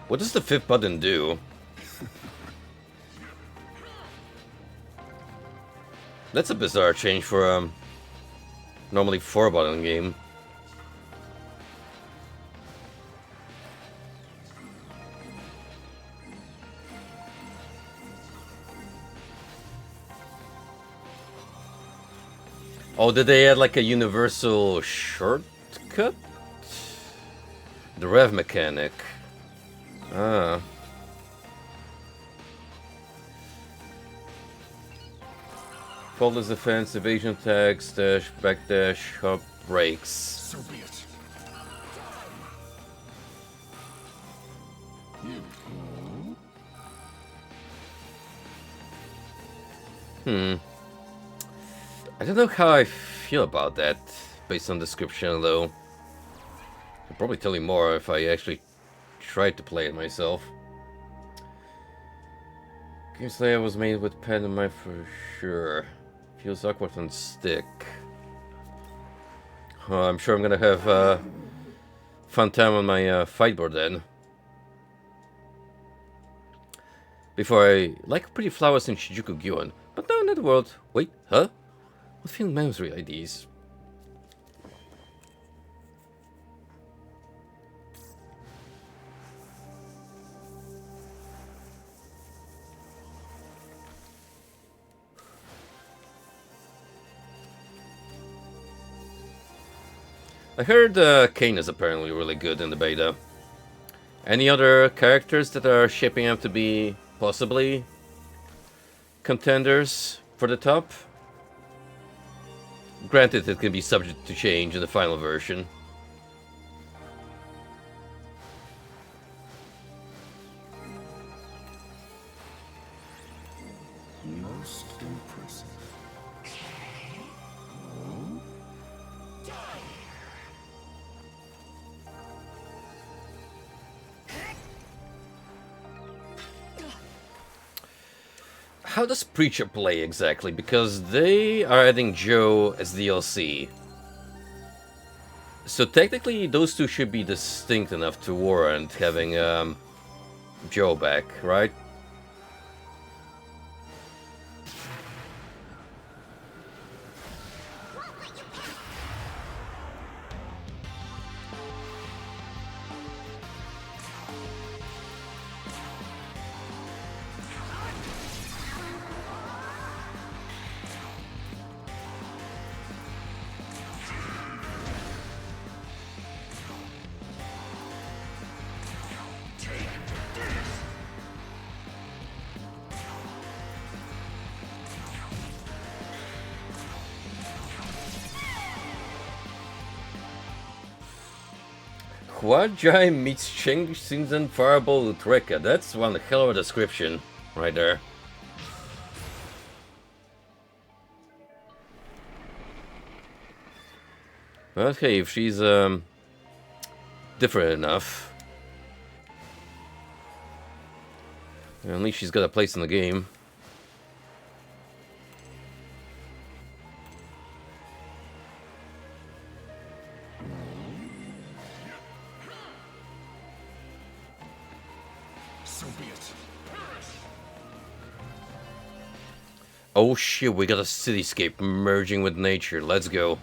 What does the fifth button do? That's a bizarre change for normally 4-button game. Oh, did they add like a universal shortcut? The rev mechanic. Ah. Faultless defense, evasion attacks, dash, backdash, hop, brakes. So be it. You. I don't know how I feel about that, based on description though. I'll probably tell you more if I actually tried to play it myself. Game Slayer was made with pen and knife for sure. Feels awkward on stick. I'm sure I'm gonna have fun time on my fight board then. Before I like pretty flowers in Shijuku Gyoen, but now in that world. Wait, huh? What field memory IDs? I heard Kane is apparently really good in the beta. Any other characters that are shaping up to be possibly contenders for the top? Granted, it can be subject to change in the final version. Most impressive. How does Preacher play exactly? Because they are adding Joe as DLC. So technically those two should be distinct enough to warrant having Joe back, right? Huajai meets Cheng Xingzhen Fireball Utreca. That's one hell of a description right there. Okay, if she's different enough, at least she's got a place in the game. So be it. Oh shit, we got a cityscape merging with nature. Let's go.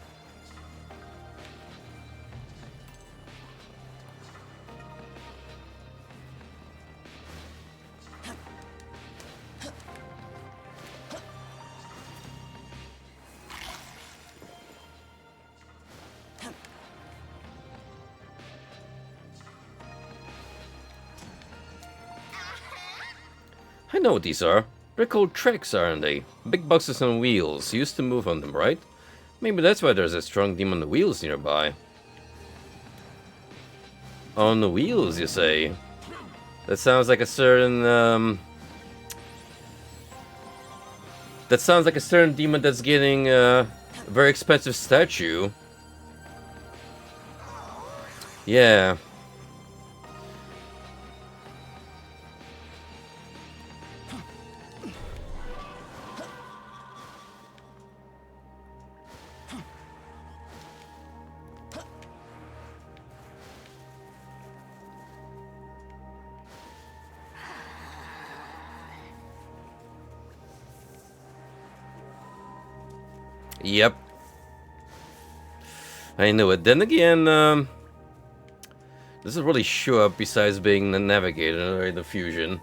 I know what these are. They're called tracks, aren't they? Big boxes on wheels. You used to move on them, right? Maybe that's why there's a strong demon on wheels nearby. On the wheels, you say? That sounds like a certain, that sounds like a certain demon that's getting a very expensive statue. Yeah. Yep. I knew it. Then again, doesn't really show up besides being the navigator in the fusion.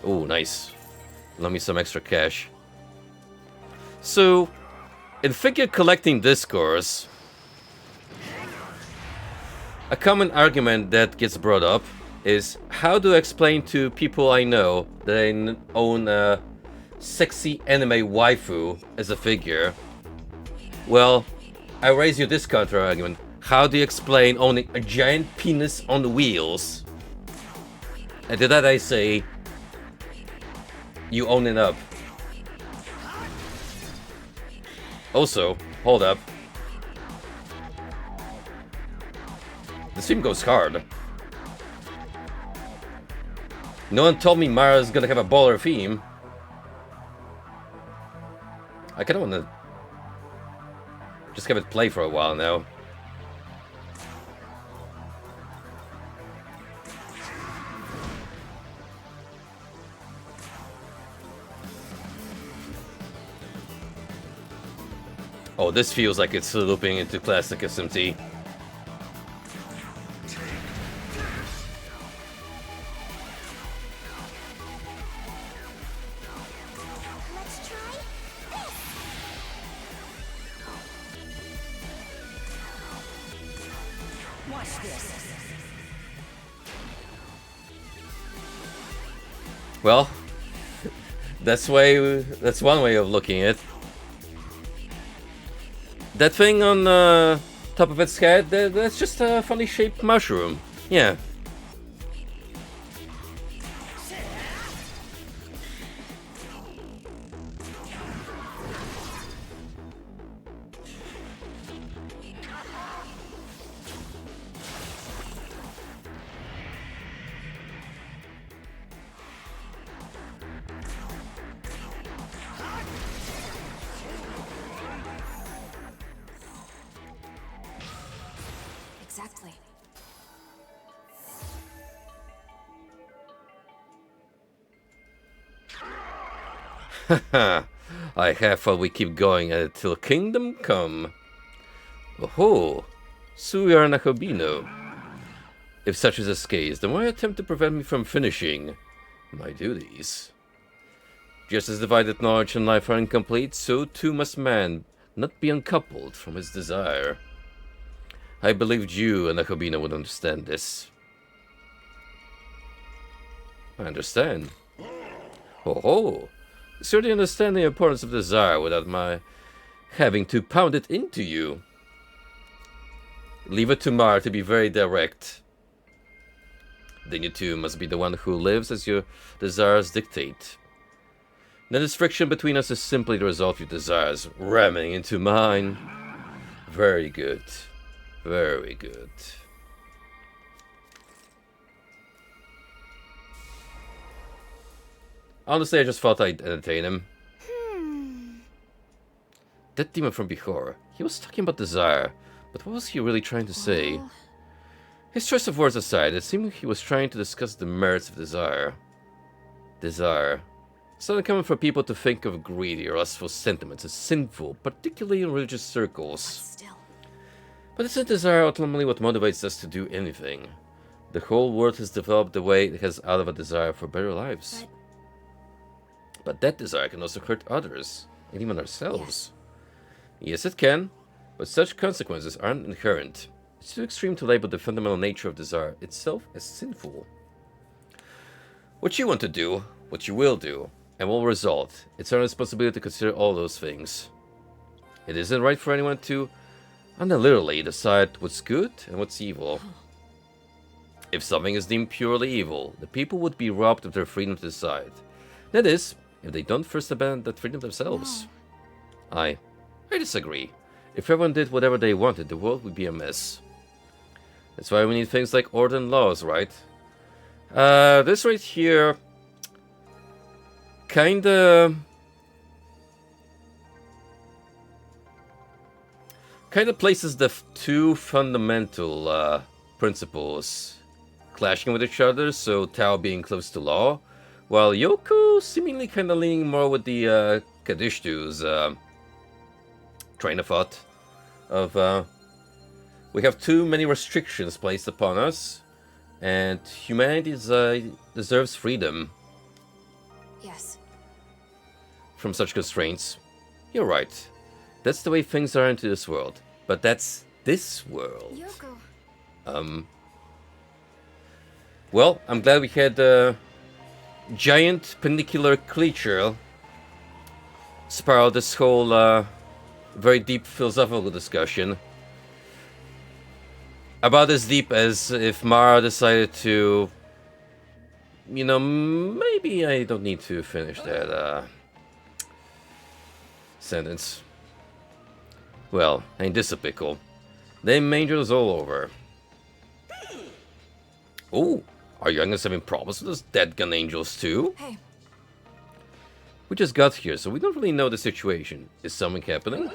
Oh, nice. Lend me some extra cash. So, in figure collecting discourse, a common argument that gets brought up is how to explain to people I know that I own a sexy anime waifu as a figure. Well, I raise you this counter argument. How do you explain owning a giant penis on wheels? And to that I say, You own it up. Also, hold up. This theme goes hard. No one told me Mara's gonna have a baller theme. I kinda wanna just have it play for a while now. Oh, this feels like it's looping into classic SMT. Let's try this. Watch this. Well, that's one way of looking at it. That thing on top of its head, that's just a funny shaped mushroom. Yeah. Exactly. Haha. I have thought we keep going till kingdom come. Oh, Suya Nakobino. If such is the case, then why attempt to prevent me from finishing my duties? Just as divided knowledge and life are incomplete, so too must man not be uncoupled from his desire. I believed you and Nakobino would understand this. I understand. Oh, certainly understand the importance of desire without my having to pound it into you. Leave it to Mara to be very direct. Then you two must be the one who lives as your desires dictate. Then this friction between us is simply the result of your desires ramming into mine. Very good. Very good. Honestly, I just thought I'd entertain him. That demon from before, he was talking about desire, but what was he really trying to say? His choice of words aside, it seemed he was trying to discuss the merits of desire. Desire. It's not uncommon for people to think of greedy or lustful sentiments as sinful, particularly in religious circles. But isn't desire ultimately what motivates us to do anything? The whole world has developed the way it has out of a desire for better lives. But that desire can also hurt others, and even ourselves. Yes, it can, but such consequences aren't inherent. It's too extreme to label the fundamental nature of desire itself as sinful. What you want to do, what you will do, and will result, it's our responsibility to consider all those things. It isn't right for anyone to literally decide what's good and what's evil. If something is deemed purely evil, the people would be robbed of their freedom to decide. That is, if they don't first abandon that freedom themselves. I disagree. If everyone did whatever they wanted, the world would be a mess. That's why we need things like order and laws, right? This right here kinda places the two fundamental principles clashing with each other, so Tao being close to law, while Yoko seemingly kinda leaning more with the Kadishtu's train of thought of we have too many restrictions placed upon us, and humanity deserves freedom. Yes. From such constraints. You're right. That's the way things are into this world. But that's this world. Yoko. Well, I'm glad we had a giant penicular creature spiral this whole very deep philosophical discussion. About as deep as if Mara decided to You know, maybe I don't need to finish that sentence. Well, ain't this a pickle? Them angels all over. Oh, are youngins having problems with those dead gun angels too? Hey. We just got here, so we don't really know the situation. Is something happening?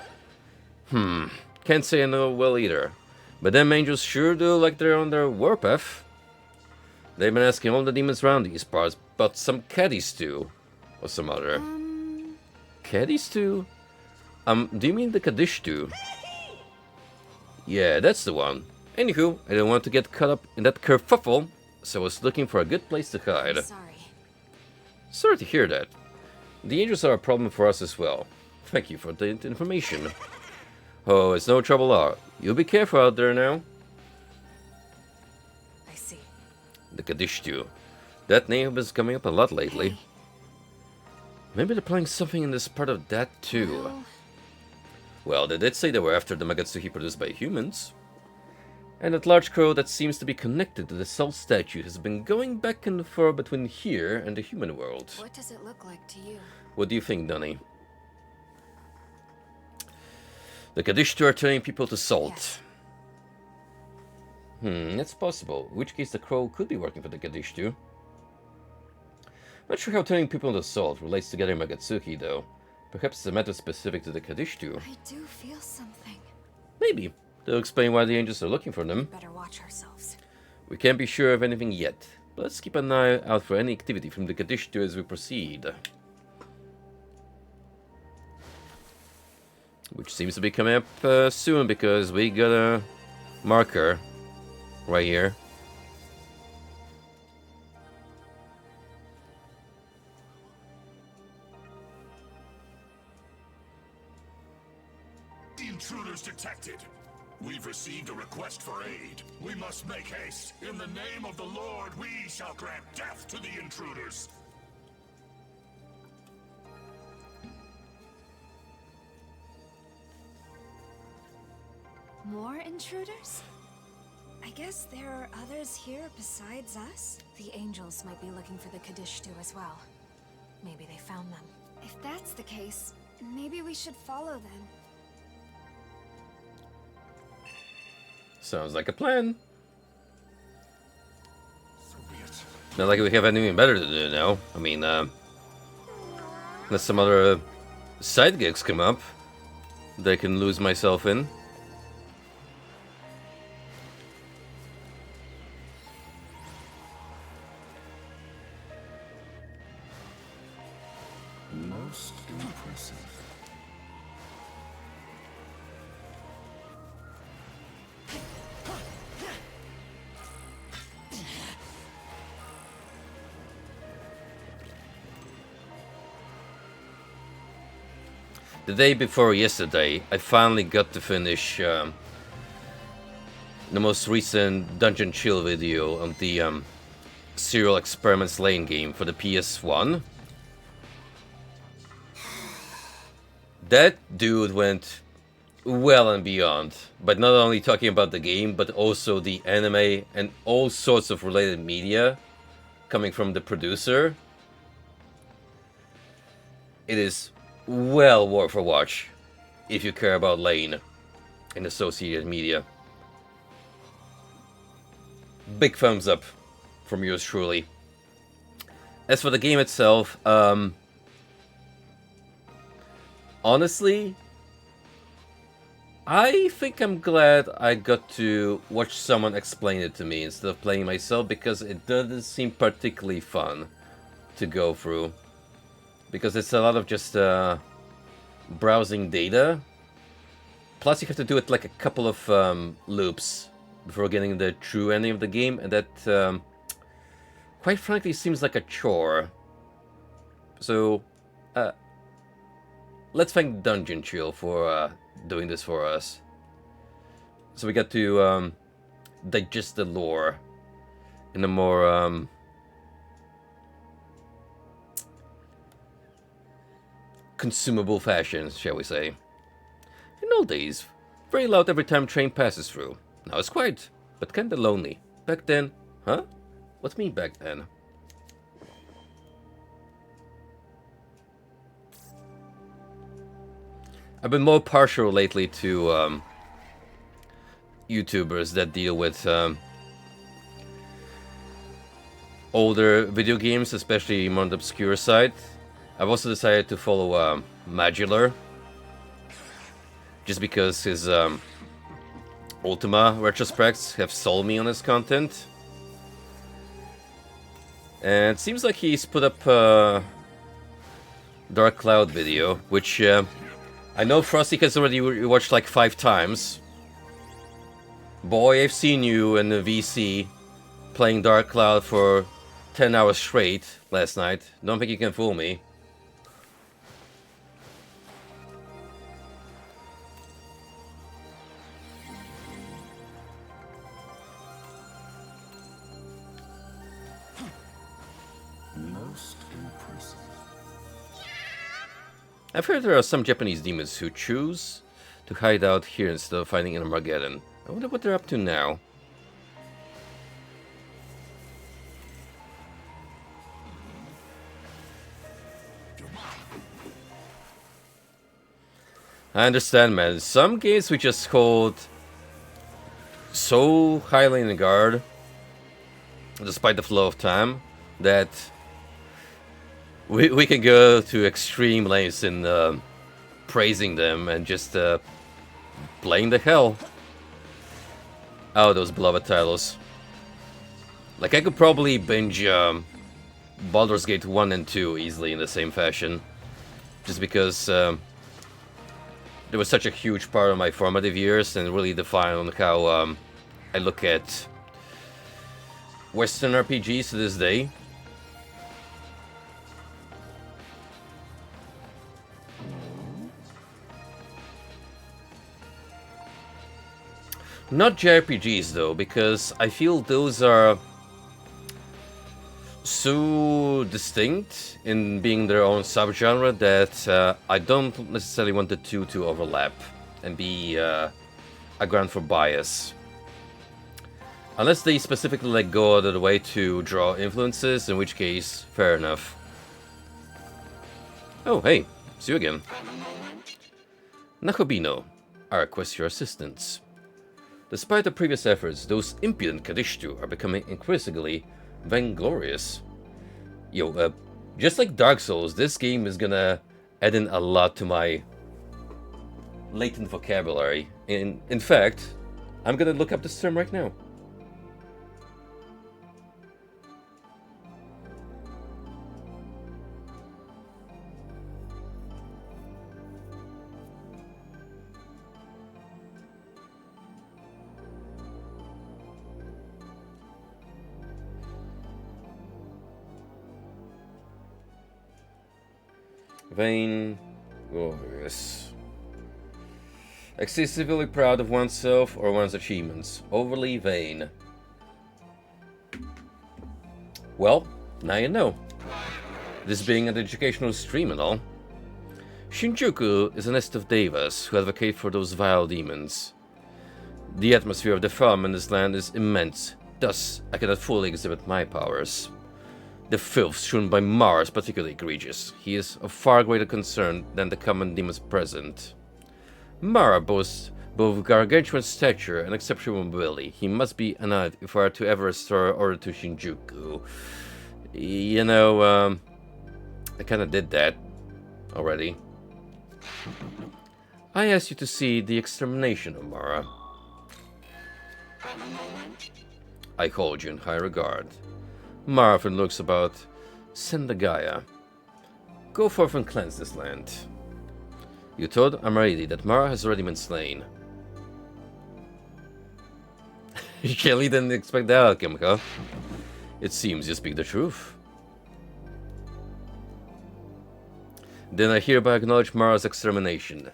Can't say I know well either. But them angels sure do like they're on their warpath. They've been asking all the demons around these parts about some caddy stew. Or some other. Caddy stew? Do you mean the Kaddish stew? Yeah, that's the one. Anywho, I didn't want to get caught up in that kerfuffle, so I was looking for a good place to hide. Sorry. Sorry to hear that. The angels are a problem for us as well. Thank you for the information. Oh, it's no trouble at all. You be careful out there now. I see. The Kaddish stew. That name has been coming up a lot lately. Hey. Maybe they're playing something in this part of that too. Well, they did say they were after the Magatsuki produced by humans. And that large crow that seems to be connected to the Soul statue has been going back and forth between here and the human world. What does it look like to you? What do you think, Donnie? The Kaddish are turning people to salt. Yes. That's possible. In which case the crow could be working for the Kaddish too. Not sure how turning people into salt relates to getting Magatsuki, though. Perhaps it's a matter specific to the Kaddish too. I do feel something. Maybe. They'll explain why the angels are looking for them. Better watch ourselves. We can't be sure of anything yet, but let's keep an eye out for any activity from the Kaddish too as we proceed. Which seems to be coming up soon because we got a marker right here. Intruders detected. We've received a request for aid. We must make haste. In the name of the Lord, we shall grant death to the intruders. More intruders? I guess there are others here besides us? The angels might be looking for the Kaddish stew as well. Maybe they found them. If that's the case, maybe we should follow them. Sounds like a plan. So be it. Not like we have anything better to do now. I mean, unless some other side gigs come up that I can lose myself in. Most impressive. The day before yesterday, I finally got to finish the most recent Dungeon Chill video on the Serial Experiments Lane game for the PS1. That dude went well and beyond, but not only talking about the game, but also the anime and all sorts of related media coming from the producer. It is well worth a watch if you care about Lane and associated media. Big thumbs up from yours truly. As for the game itself, honestly, I think I'm glad I got to watch someone explain it to me instead of playing myself, because it doesn't seem particularly fun to go through. Because it's a lot of just browsing data. Plus you have to do it like a couple of loops before getting the true ending of the game, and that quite frankly seems like a chore. So let's thank Dungeon Chill for doing this for us. So we got to digest the lore in a more consumable fashion, shall we say. In old days, very loud every time train passes through. Now it's quiet, but kinda lonely. Back then, huh? What mean back then? I've been more partial lately to YouTubers that deal with older video games, especially more on the obscure side. I've also decided to follow Modular, just because his Ultima retrospects have sold me on his content. And it seems like he's put up a Dark Cloud video, which I know Frosty has already watched like 5 times. Boy, I've seen you in the VC playing Dark Cloud for 10 hours straight last night. Don't think you can fool me. Most impressive. I've heard there are some Japanese demons who choose to hide out here instead of fighting in Armageddon. I wonder what they're up to now. I understand, man. Some games we just hold so highly in regard, despite the flow of time, that we can go to extreme lengths in praising them and just playing the hell out of those beloved titles. Like, I could probably binge Baldur's Gate 1 and 2 easily in the same fashion, just because it was such a huge part of my formative years and really defined how I look at Western RPGs to this day. Not JRPGs though, because I feel those are so distinct in being their own subgenre that I don't necessarily want the two to overlap and be a ground for bias. Unless they specifically like go out of the way to draw influences, in which case, fair enough. Oh, hey, it's you again. Nakobino, I request your assistance. Despite the previous efforts, those impudent Kadishtu are becoming increasingly vainglorious. Yo, just like Dark Souls, this game is gonna add in a lot to my latent vocabulary. In fact, I'm gonna look up this term right now. Vainglorious. Excessively proud of oneself or one's achievements. Overly vain. Well, now you know. This being an educational stream and all. Shinjuku is a nest of devas who advocate for those vile demons. The atmosphere of defilement in this land is immense, thus I cannot fully exhibit my powers. The filth strewn by Mara is particularly egregious. He is of far greater concern than the common demons present. Mara boasts both gargantuan stature and exceptional mobility. He must be an knight if I are to ever restore order to Shinjuku. You know, I kinda did that already. I asked you to see the extermination of Mara. I hold you in high regard. Mara often looks about Sendagaya. Go forth and cleanse this land. You told Amaridi that Mara has already been slain. You clearly didn't expect that outcome, huh? It seems you speak the truth. Then I hereby acknowledge Mara's extermination.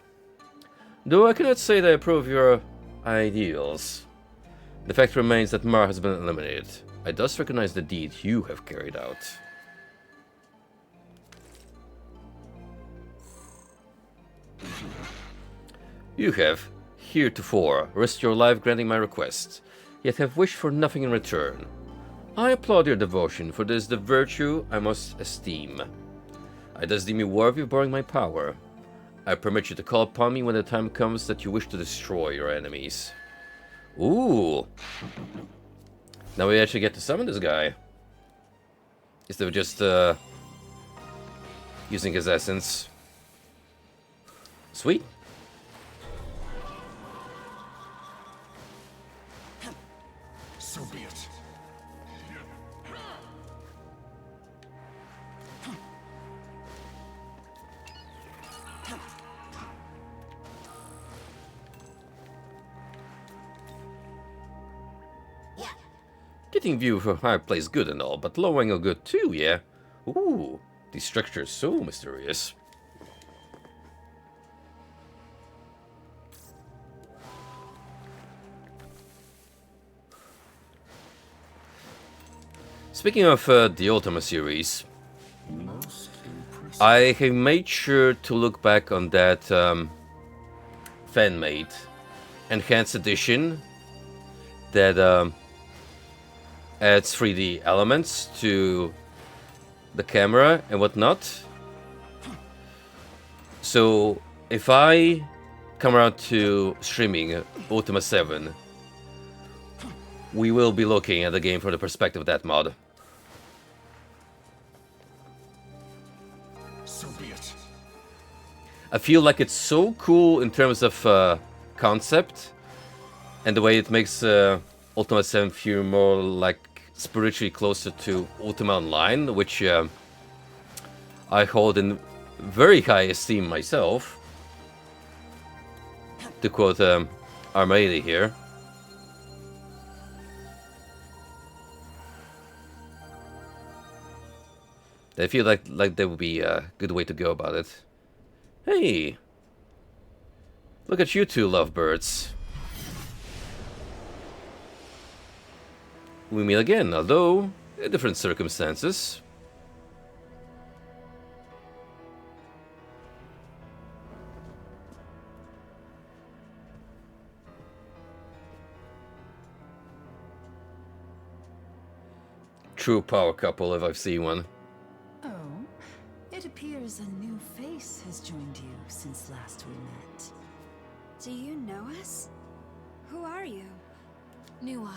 Though I cannot say that I approve your ideals, the fact remains that Mara has been eliminated. I thus recognize the deed you have carried out. You have, heretofore, risked your life granting my request, yet have wished for nothing in return. I applaud your devotion, for this is the virtue I most esteem. I thus deem you worthy of borrowing my power. I permit you to call upon me when the time comes that you wish to destroy your enemies. Ooh. Now we actually get to summon this guy. Instead of just using his essence. Sweet. So be it. Getting view for high place good and all, but low angle good too, yeah? Ooh, these structures so mysterious. Speaking of the Ultima series, I have made sure to look back on that fan-made enhanced edition that adds 3D elements to the camera and whatnot. So if I come around to streaming Ultima 7, we will be looking at the game from the perspective of that mod. So be it. I feel like it's so cool in terms of concept and the way it makes Ultima 7 feel more like spiritually closer to Ultima Online, which I hold in very high esteem myself. To quote Armada here. I feel like that would be a good way to go about it. Hey! Look at you two lovebirds. We meet again, although in different circumstances. True power couple if I've seen one. Oh, it appears a new face has joined you since last we met. Do you know us? Who are you? Nuwa.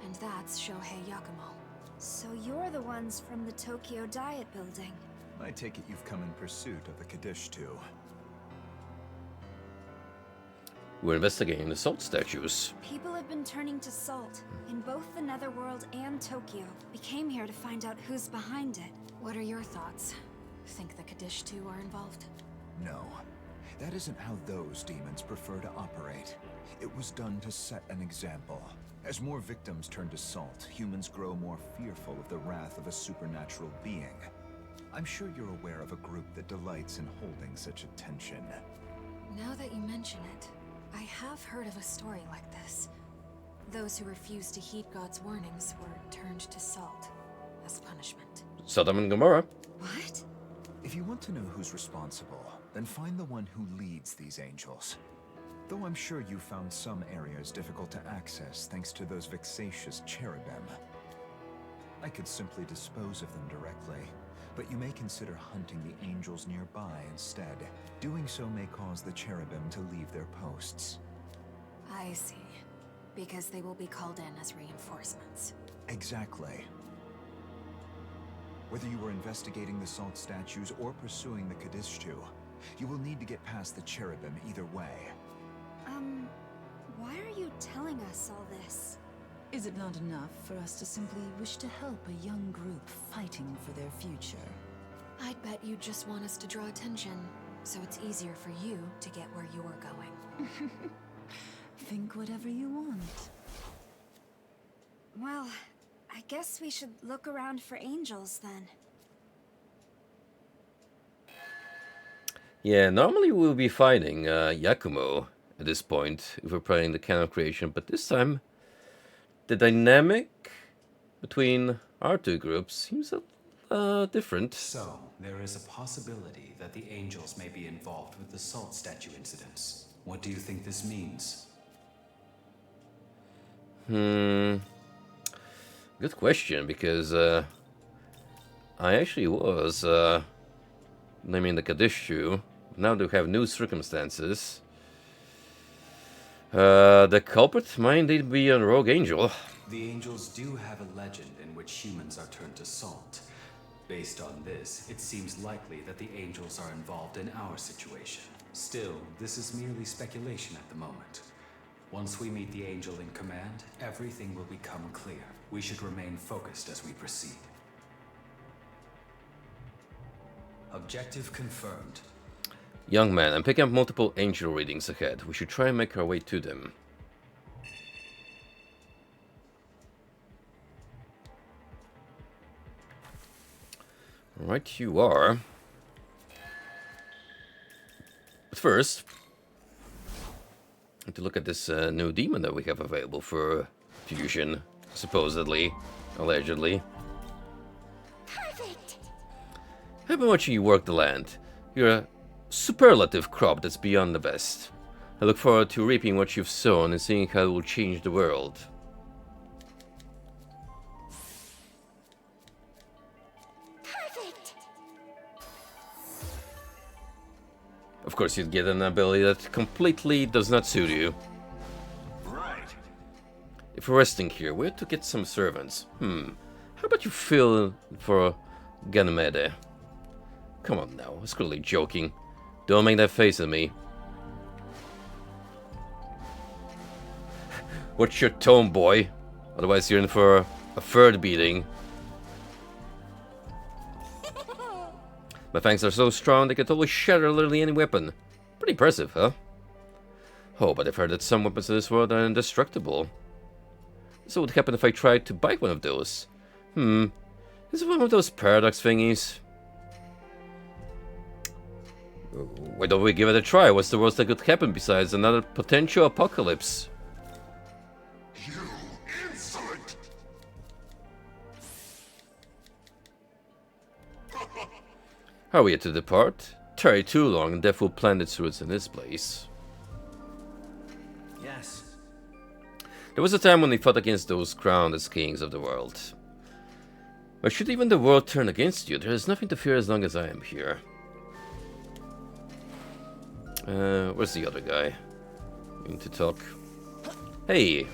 And that's Shohei Yakumo. So you're the ones from the Tokyo Diet Building. I take it you've come in pursuit of the Kaddish too. We're investigating the salt statues. People have been turning to salt in both the Netherworld and Tokyo. We came here to find out who's behind it. What are your thoughts? Think the Kaddish too are involved? No. That isn't how those demons prefer to operate. It was done to set an example. As more victims turn to salt, humans grow more fearful of the wrath of a supernatural being. I'm sure you're aware of a group that delights in holding such attention. Now that you mention it, I have heard of a story like this. Those who refused to heed God's warnings were turned to salt as punishment. Sodom and Gomorrah. What? If you want to know who's responsible, then find the one who leads these angels. Though I'm sure you found some areas difficult to access thanks to those vexatious cherubim. I could simply dispose of them directly, but you may consider hunting the angels nearby instead. Doing so may cause the cherubim to leave their posts. I see. Because they will be called in as reinforcements. Exactly. Whether you are investigating the salt statues or pursuing the Kadishtu, you will need to get past the cherubim either way. Why are you telling us all this? Is it not enough for us to simply wish to help a young group fighting for their future? I'd bet you just want us to draw attention, so it's easier for you to get where you're going. Think whatever you want. Well, I guess we should look around for angels then. Yeah, normally we'll be fighting Yakumo at this point if we're playing the canon creation, but this time the dynamic between our two groups seems different. So, there is a possibility that the angels may be involved with the salt statue incidents. What do you think this means? Good question, because I actually was naming the Kadishu Now they have new circumstances. The culprit might indeed be a rogue angel. The angels do have a legend in which humans are turned to salt. Based on this, it seems likely that the angels are involved in our situation. Still, this is merely speculation at the moment. Once we meet the angel in command, everything will become clear. We should remain focused as we proceed. Objective confirmed. Young man, I'm picking up multiple angel readings ahead. We should try and make our way to them. Right you are. But first, I have to look at this new demon that we have available for fusion, supposedly, allegedly. Perfect. I've been watching you work the land. You're a superlative crop that's beyond the best. I look forward to reaping what you've sown and seeing how it will change the world. Perfect. Of course, you'd get an ability that completely does not suit you. Right. If we're resting here, we have to get some servants. How about you fill for Ganymede? Come on now, I was clearly joking. Don't make that face at me. What's your tone, boy? Otherwise you're in for a third beating. My fangs are so strong they can totally shatter literally any weapon. Pretty impressive, huh? Oh, but I've heard that some weapons in this world are indestructible. So what would happen if I tried to bite one of those? Is it one of those paradox thingies? Why don't we give it a try? What's the worst that could happen besides another potential apocalypse? You insolent! Are we to depart? Tarry too long and death will plant its roots in this place. Yes. There was a time when we fought against those crowned as kings of the world. But should even the world turn against you, there is nothing to fear as long as I am here. Where's the other guy? We need to talk. Hey!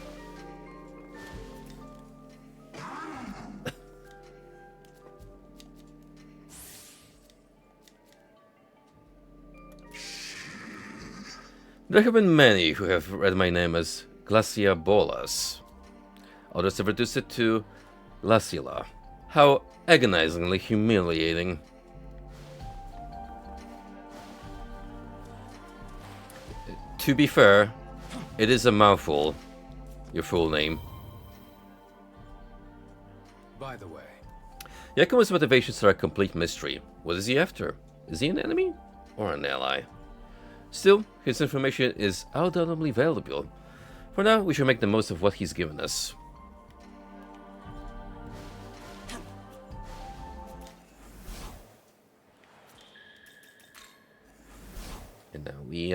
There have been many who have read my name as Glacia Bolas. Others have reduced it to Lacila. How agonizingly humiliating. To be fair, it is a mouthful, your full name. By the way, Yakuma's motivations are a complete mystery. What is he after? Is he an enemy or an ally? Still, his information is undoubtedly valuable. For now, we should make the most of what he's given us. And now we,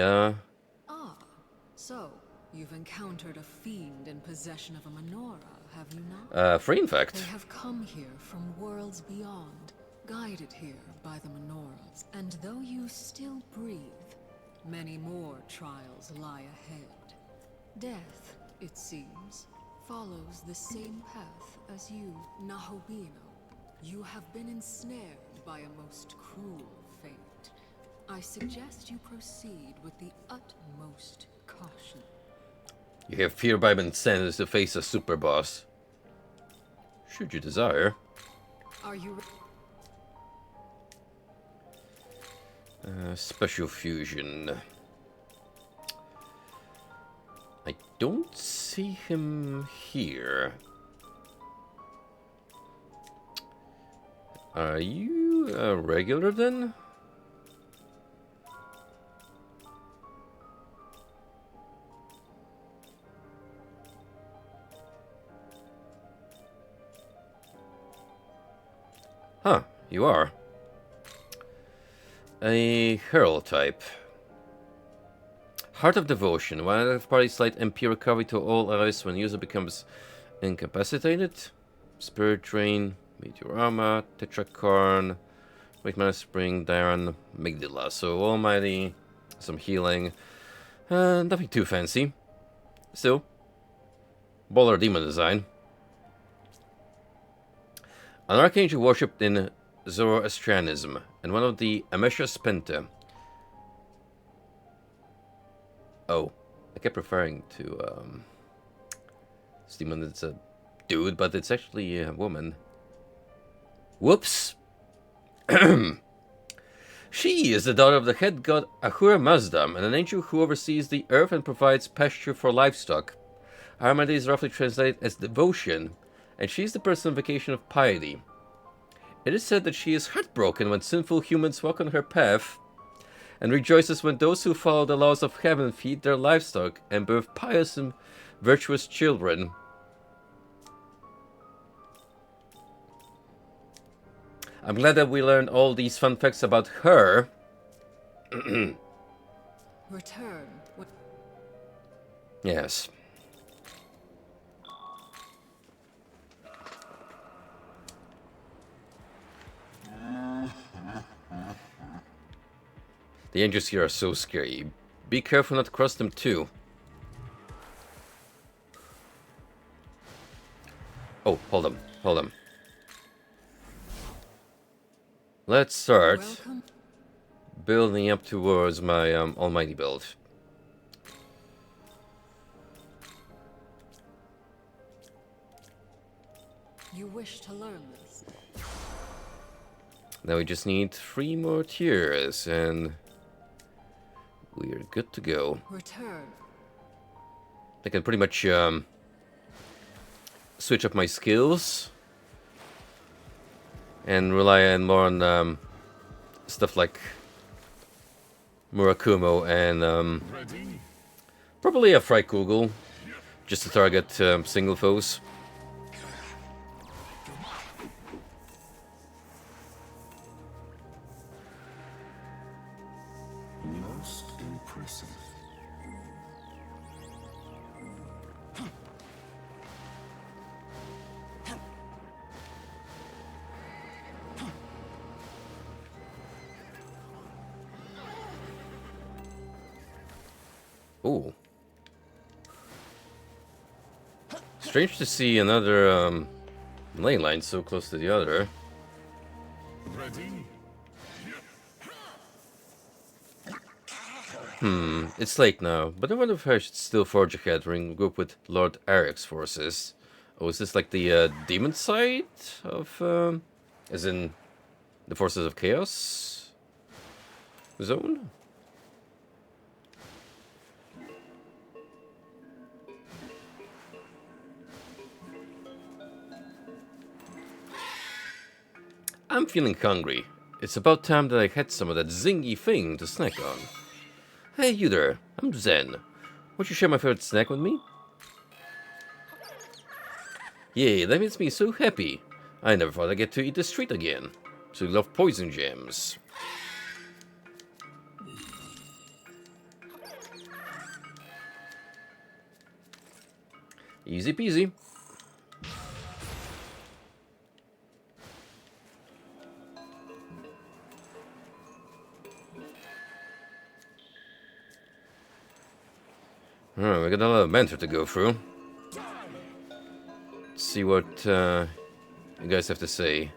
So, you've encountered a fiend in possession of a menorah, have you not? free in fact. They have come here from worlds beyond, guided here by the menorahs. And though you still breathe, many more trials lie ahead. Death, it seems, follows the same path as you, Nahobino. You have been ensnared by a most cruel fate. I suggest you proceed with the utmost caution. You have hereby been sent to face a super boss. Should you desire. Are you Special fusion. I don't see him here. Are you a regular then? Huh, you are. A Herald type. Heart of Devotion. One of party slight MP recovery to all allies when user becomes incapacitated. Spirit Drain. Meteorama. Tetracorn. Wait, mana spring, Darren, Migdala. So Almighty, some healing. Nothing too fancy. Still, baller demon design. An archangel worshipped in Zoroastrianism, and one of the Amesha Spenta. Oh, I kept referring to this demon that's a dude, but it's actually a woman. Whoops! She is the daughter of the head god Ahura Mazda, and an angel who oversees the earth and provides pasture for livestock. Armada is roughly translated as devotion, and she is the personification of piety. It is said that she is heartbroken when sinful humans walk on her path, and rejoices when those who follow the laws of heaven feed their livestock and birth pious and virtuous children. I'm glad that we learned all these fun facts about her. Return. Yes. The angels here are so scary. Be careful not to cross them too. Oh, hold on, hold on. Let's start building up towards my almighty build. You wish to learn this? Now we just need 3 more tiers and we're good to go. Return. I can pretty much switch up my skills and rely more on stuff like Murakumo and probably a Freikugel just to target single foes. Most impressive. Ooh. Strange to see another lane line so close to the other. Ready? It's late now, but I wonder if I should still forge ahead and group with Lord Eric's forces. Oh, is this like the demon side of, as in the forces of chaos zone? I'm feeling hungry. It's about time that I had some of that zingy thing to snack on. Hey, you there. I'm Zen. Won't you share my favorite snack with me? Yay, that makes me so happy. I never thought I'd get to eat this treat again. So you love poison gems. Easy peasy. Alright, we got a lot of banter to go through. Let's see what you guys have to say.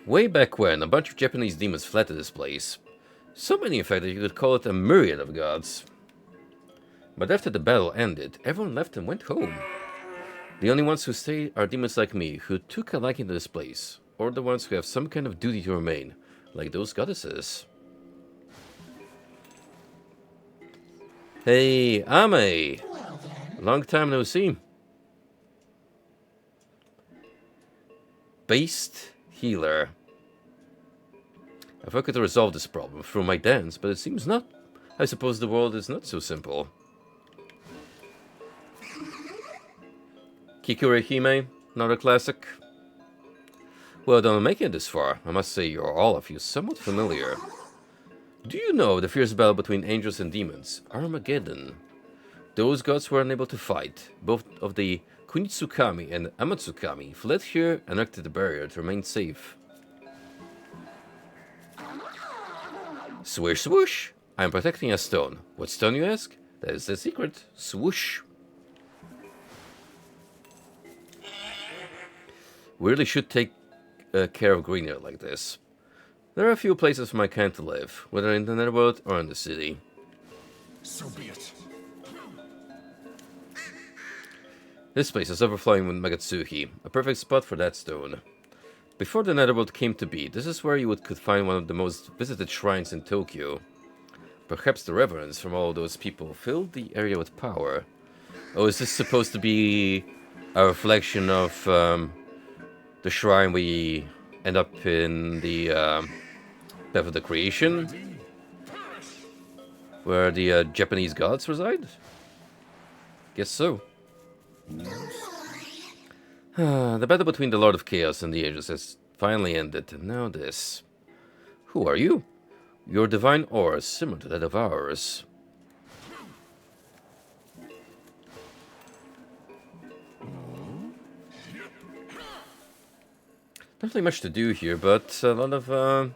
Way back when, a bunch of Japanese demons fled to this place. So many, in fact, that you could call it a myriad of gods. But after the battle ended, everyone left and went home. The only ones who stayed are demons like me, who took a liking to this place, or the ones who have some kind of duty to remain, like those goddesses. Hey, Ame! Long time no see. Based healer. I thought I could resolve this problem through my dance, but it seems not. I suppose the world is not so simple. Kikure Hime, another classic. Well done on making it this far. I must say you're all of you somewhat familiar. Do you know the fierce battle between angels and demons? Armageddon. Those gods were unable to fight. Both of the Kunitsukami and Amatsukami fled here and erected the barrier to remain safe. Swish swoosh! I am protecting a stone. What stone, you ask? That is the secret. Swoosh! We really should take care of green here like this. There are a few places for my kind to live, whether in the netherworld or in the city. So be it. This place is overflowing with Magatsuhi, a perfect spot for that stone. Before the netherworld came to be, this is where you could find one of the most visited shrines in Tokyo. Perhaps the reverence from all those people filled the area with power. Oh, is this supposed to be a reflection of the shrine we end up in the Path of the Creation? Where the Japanese gods reside? Guess so. The battle between the Lord of Chaos and the Angels has finally ended, and now this. Who are you? Your divine aura is similar to that of ours. Not really much to do here, but a lot of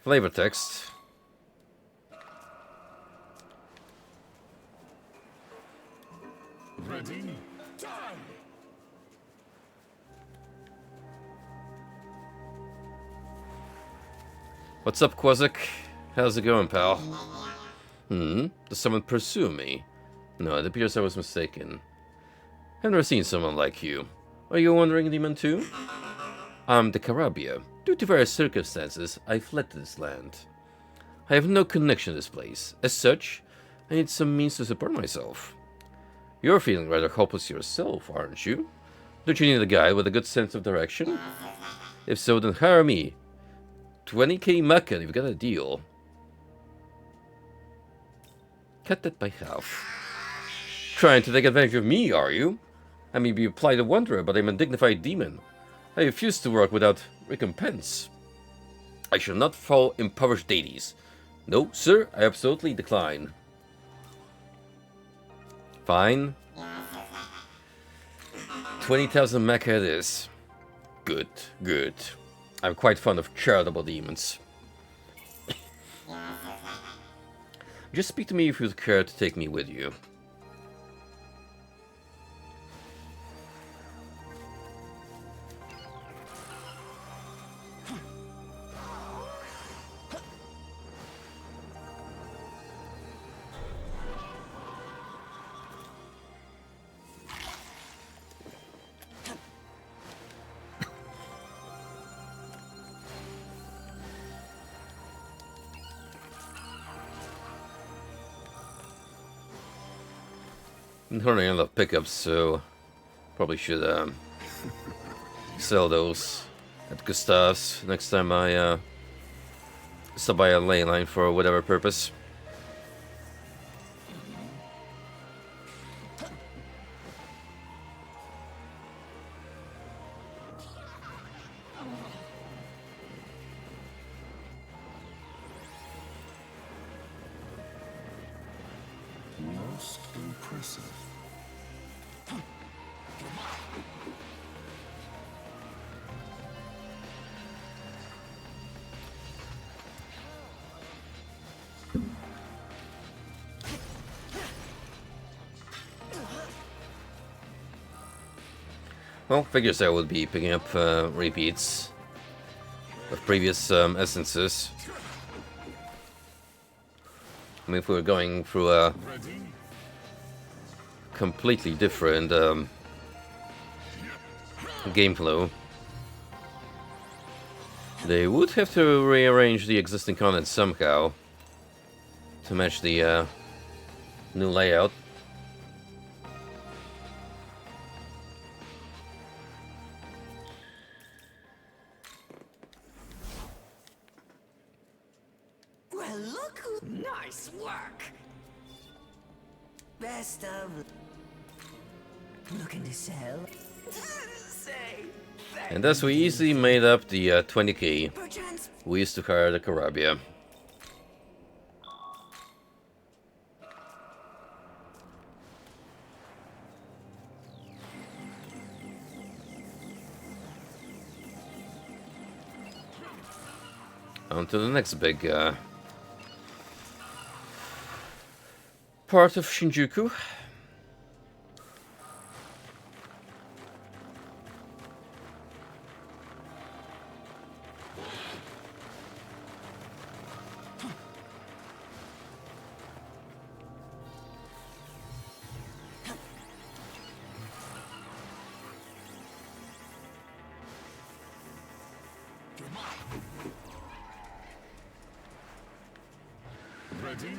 flavor text. Ready? Time! What's up, Quasic? How's it going, pal? Does someone pursue me? No, it appears I was mistaken. I've never seen someone like you. Are you a wandering demon too? I'm the Carabia. Due to various circumstances, I fled to this land. I have no connection to this place. As such, I need some means to support myself. You're feeling rather hopeless yourself, aren't you? Don't you need a guy with a good sense of direction? If so, then hire me. 20k Maka, you've got a deal. Cut that by half. Trying to take advantage of me, are you? I may be a plighted wanderer, but I'm a dignified demon. I refuse to work without recompense. I shall not follow impoverished deities. No, sir, I absolutely decline. Fine. 20,000 mecha it is. Good, good. I'm quite fond of charitable demons. Just speak to me if you'd care to take me with you. I'm running out of pickups, so probably should sell those at Gustav's next time I stop by a ley line for whatever purpose. Most impressive. Well, figures I would be picking up repeats of previous essences. I mean, if we were going through a completely different game flow, they would have to rearrange the existing content somehow to match the new layout. Well, look who... Nice work! Best of... Looking to sell? Say... And thus we easily made up the 20k we used to hire the Carabia. On to the next big part of Shinjuku. Ready?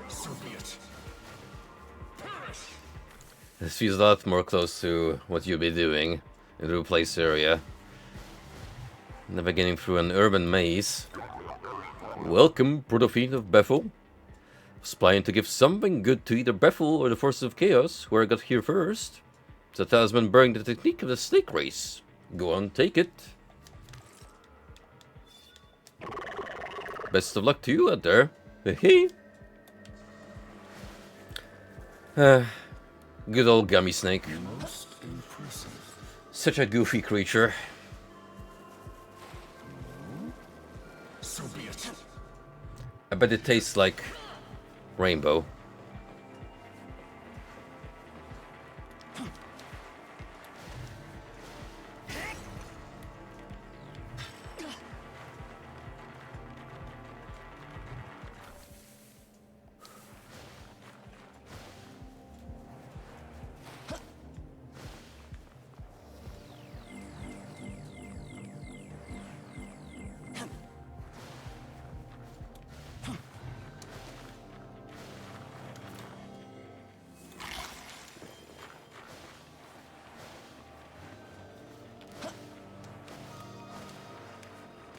So be it. Perish! This feels a lot more close to what you'll be doing in the replace area. Navigating through an urban maze. Welcome, Protofiend of Bethel. Was planning to give something good to either Bethel or the Forces of Chaos, where I got here first. It's a talisman bearing the technique of the snake race. Go on, take it. Best of luck to you out there. Hey. Good old gummy snake. Most impressive. Such a goofy creature. So be it. I bet it tastes like rainbow.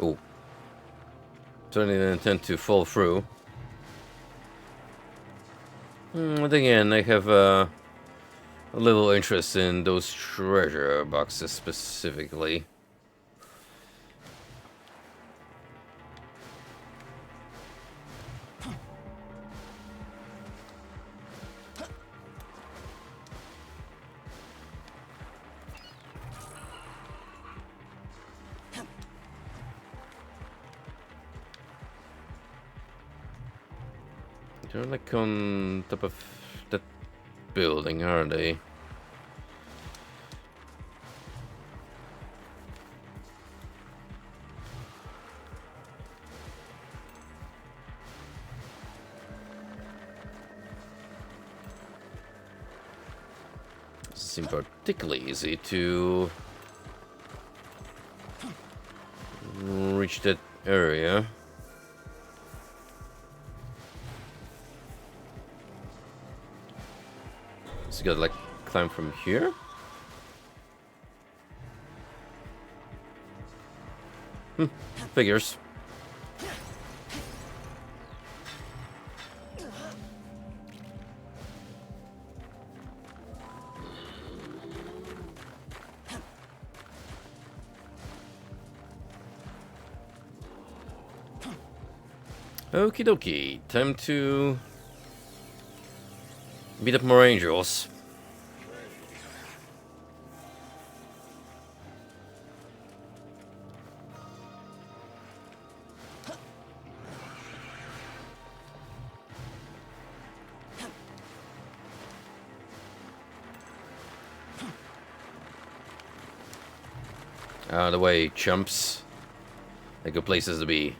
Oh. Certainly didn't intend to fall through. But again, I have a little interest in those treasure boxes specifically. They're like on top of that building, are they? Seems particularly easy to reach that area. So you gotta like climb from here? Figures. Okie dokie, time to beat up more angels. Out of the way, chumps. They good places to be.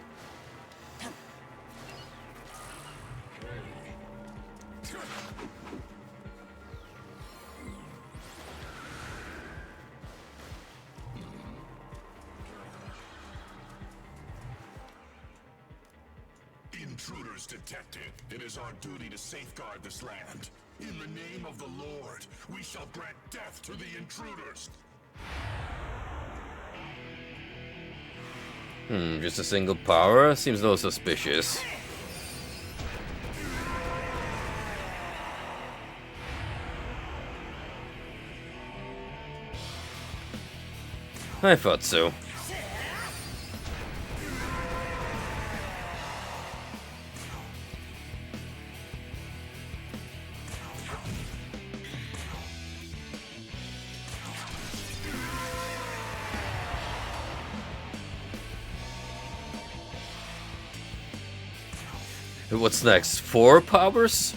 Intruders detected. It is our duty to safeguard this land. In the name of the Lord, we shall grant death to the intruders. Just a single power? Seems a little suspicious. I thought so. What's next? 4 powers?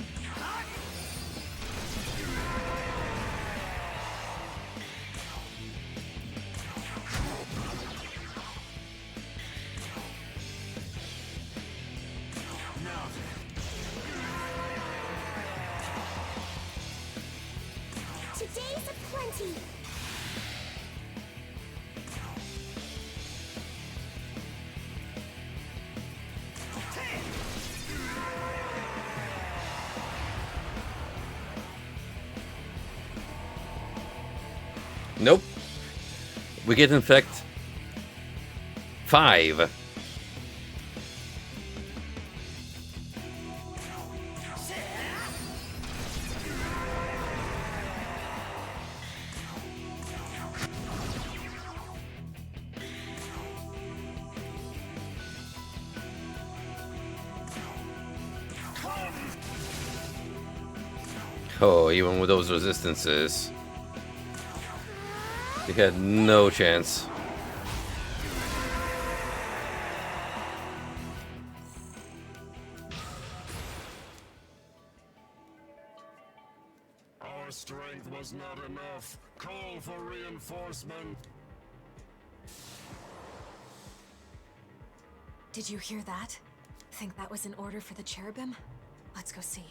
Today's aplenty. Nope. We get in fact 5. Oh, even with those resistances, they had no chance. Our strength was not enough. Call for reinforcement. Did you hear that? Think that was an order for the cherubim? Let's go see.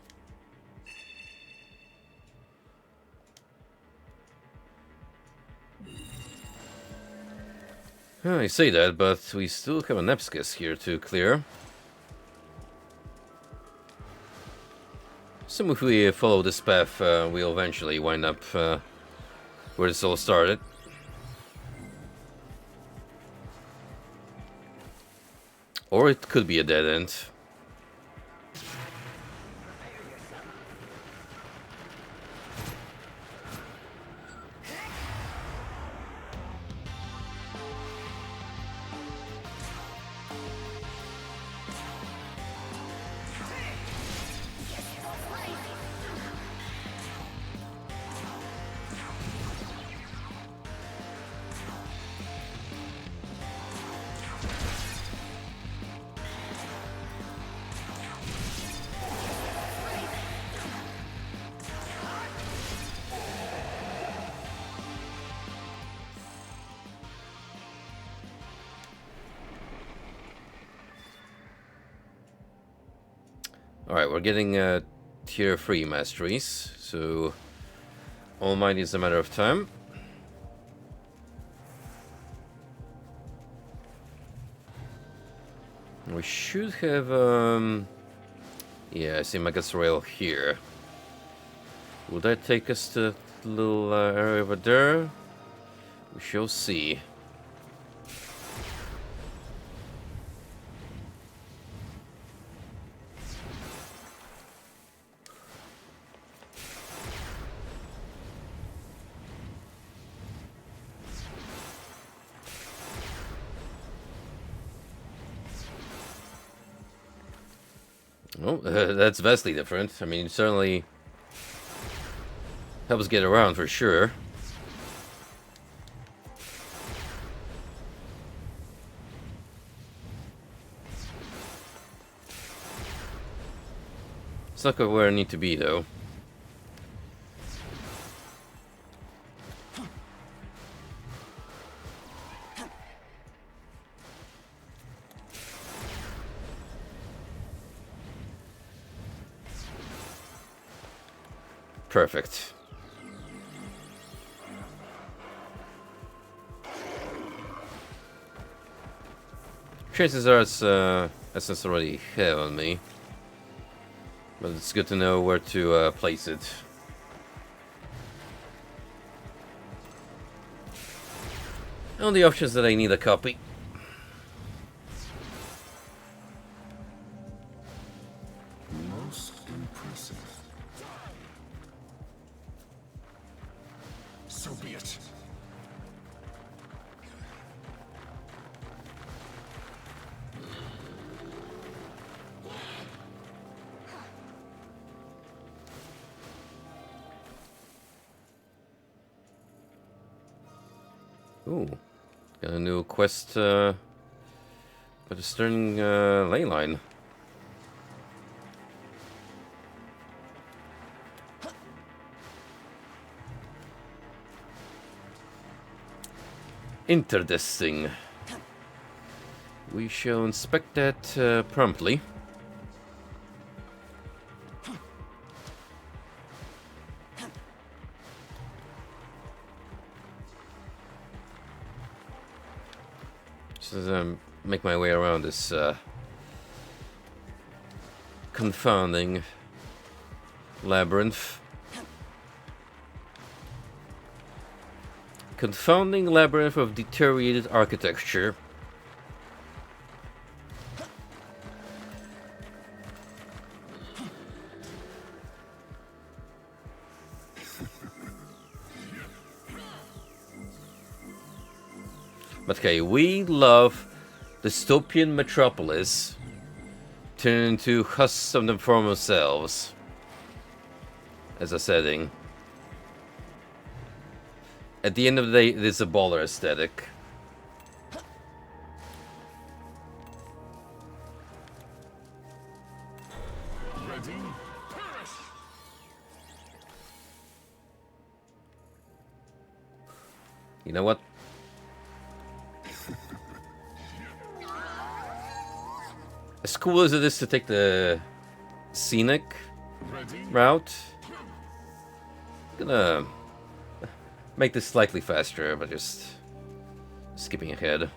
I say that, but we still have an Epskis here to clear. So if we follow this path, we'll eventually wind up where this all started. Or it could be a dead end. Alright, we're getting tier 3 masteries, so All Might is a matter of time. We should have, yeah, I see Megas Rail here. Will that take us to the little area over there? We shall see. Oh, that's vastly different. I mean, it certainly helps get around for sure. It's not quite where I need to be, though. Perfect. Chances are it's SS already have on me, but it's good to know where to place it. On the options that I need a copy. Most impressive. So be it. Ooh, got a new quest for the Stern ley line. enter this thing. We shall inspect that promptly. Just as I make my way around this confounding labyrinth. Confounding labyrinth of deteriorated architecture. But okay, we love dystopian metropolis turned into husks of them from ourselves as a setting. At the end of the day, it is a baller aesthetic. Ready? You know what? As cool as it is to take the scenic route, I'm gonna make this slightly faster, but just skipping ahead.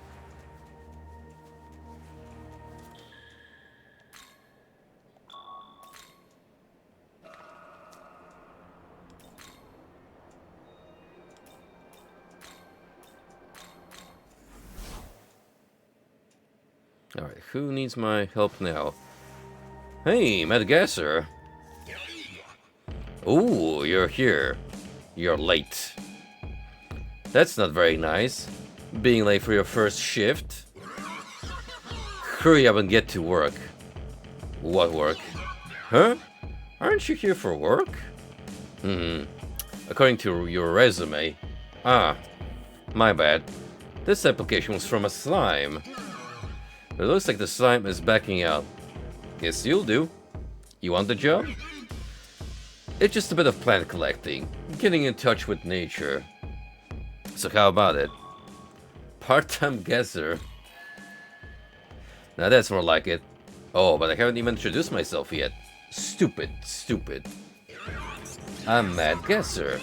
Alright, who needs my help now? Hey, Madagascar! Ooh, you're here. You're late. That's not very nice. Being late for your first shift. Hurry up and get to work. What work? Huh? Aren't you here for work? According to your resume. Ah, my bad. This application was from a slime. It looks like the slime is backing out. Guess you'll do. You want the job? It's just a bit of plant collecting, getting in touch with nature. So how about it? Part-time guesser. Now that's more like it. Oh, but I haven't even introduced myself yet. Stupid, stupid. I'm Mad Guesser.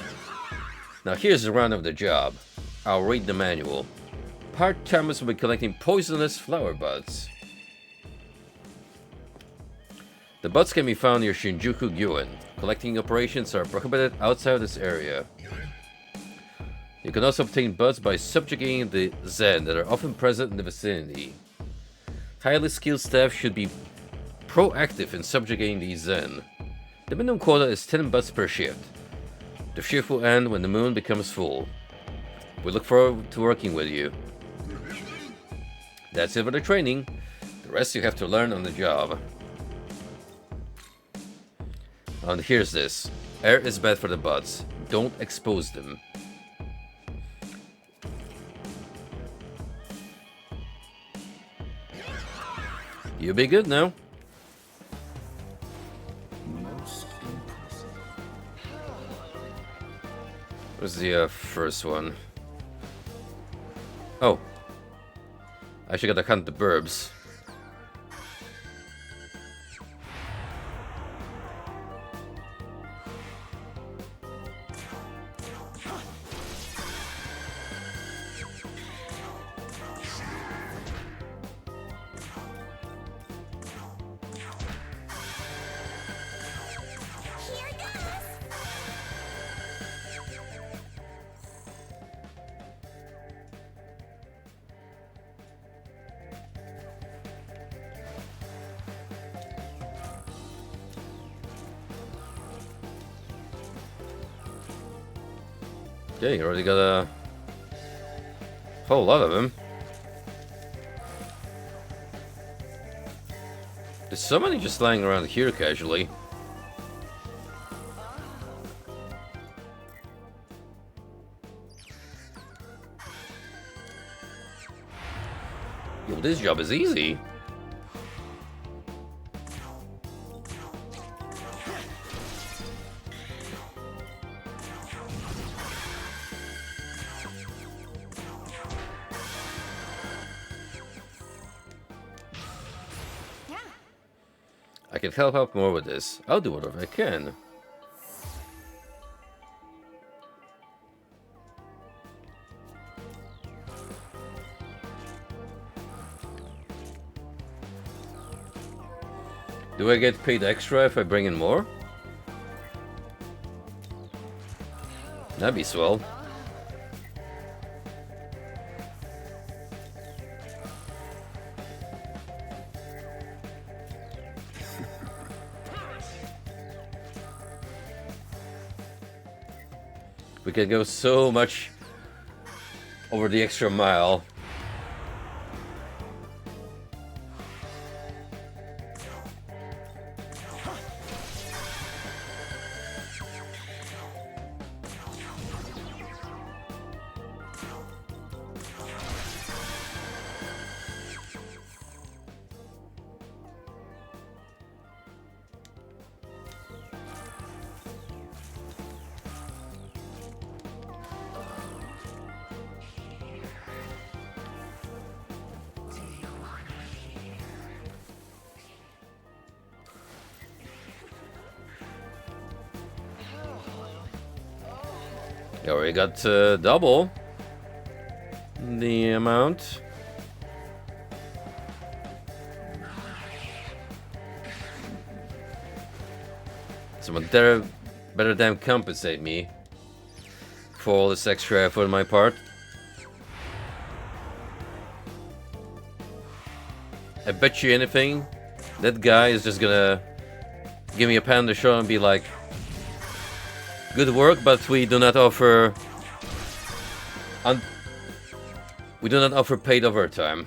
Now here's the round of the job. I'll read the manual. Part-timers will be collecting poisonous flower buds. The buds can be found near Shinjuku Gyuin. Collecting operations are prohibited outside of this area. You can also obtain buds by subjugating the Zen that are often present in the vicinity. Highly skilled staff should be proactive in subjugating these Zen. The minimum quota is 10 buds per shift. The shift will end when the moon becomes full. We look forward to working with you. That's it for the training. The rest you have to learn on the job. And here's this. Air is bad for the buds. Don't expose them. You be good now. Where's the first one? Oh. I actually gotta hunt the burbs. Okay, you already got a whole lot of them. There's so many just lying around here casually. Yo, this job is easy. I can help out more with this. I'll do whatever I can. Do I get paid extra if I bring in more? That'd be swell. We can go so much over the extra mile. Yeah, we got double the amount. Someone better than compensate me for all this extra effort on my part. I bet you anything, that guy is just gonna give me a pat on the shoulder and be like, good work, but we do not offer paid overtime.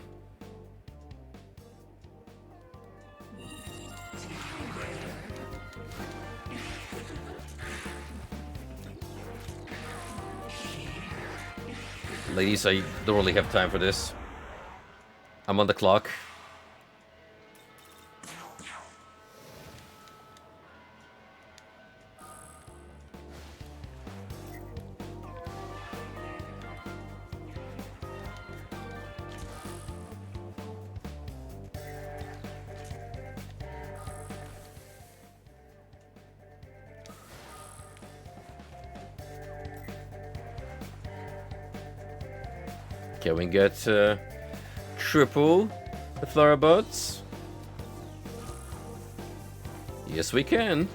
Ladies, I don't really have time for this. I'm on the clock. Can we get triple the flower boats? Yes, we can.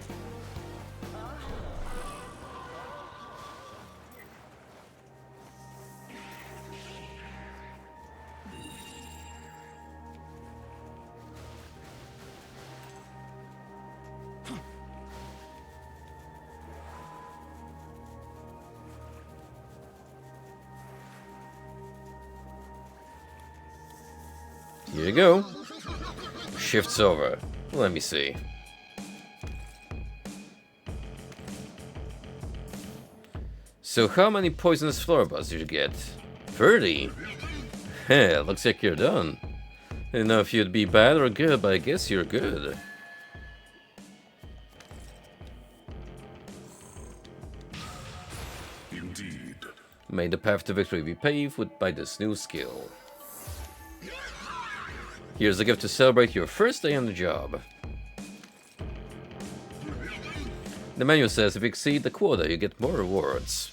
Here you go. Shifts over. Let me see. So how many poisonous flower buds did you get? 30? Heh, looks like you're done. I didn't know if you'd be bad or good, but I guess you're good. Indeed. May the path to victory be paved by this new skill. Here's a gift to celebrate your first day on the job. The manual says if you exceed the quota, you get more rewards.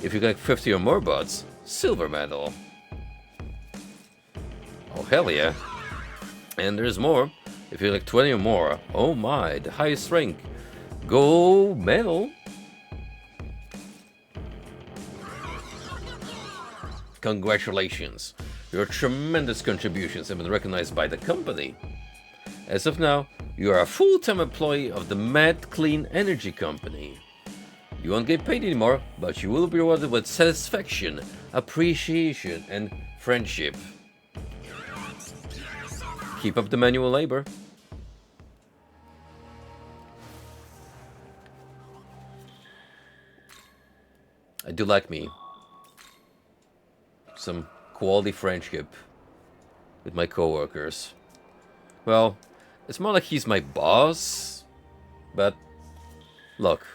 If you collect 50 or more buds, silver medal. Oh, hell yeah. And there's more. If you collect 20 or more, oh my, the highest rank, gold medal. Congratulations. Your tremendous contributions have been recognized by the company. As of now, you are a full-time employee of the Mad Clean Energy Company. You won't get paid anymore, but you will be rewarded with satisfaction, appreciation, and friendship. Keep up the manual labor. I do like me some quality friendship with my coworkers. Well, it's more like he's my boss, but look,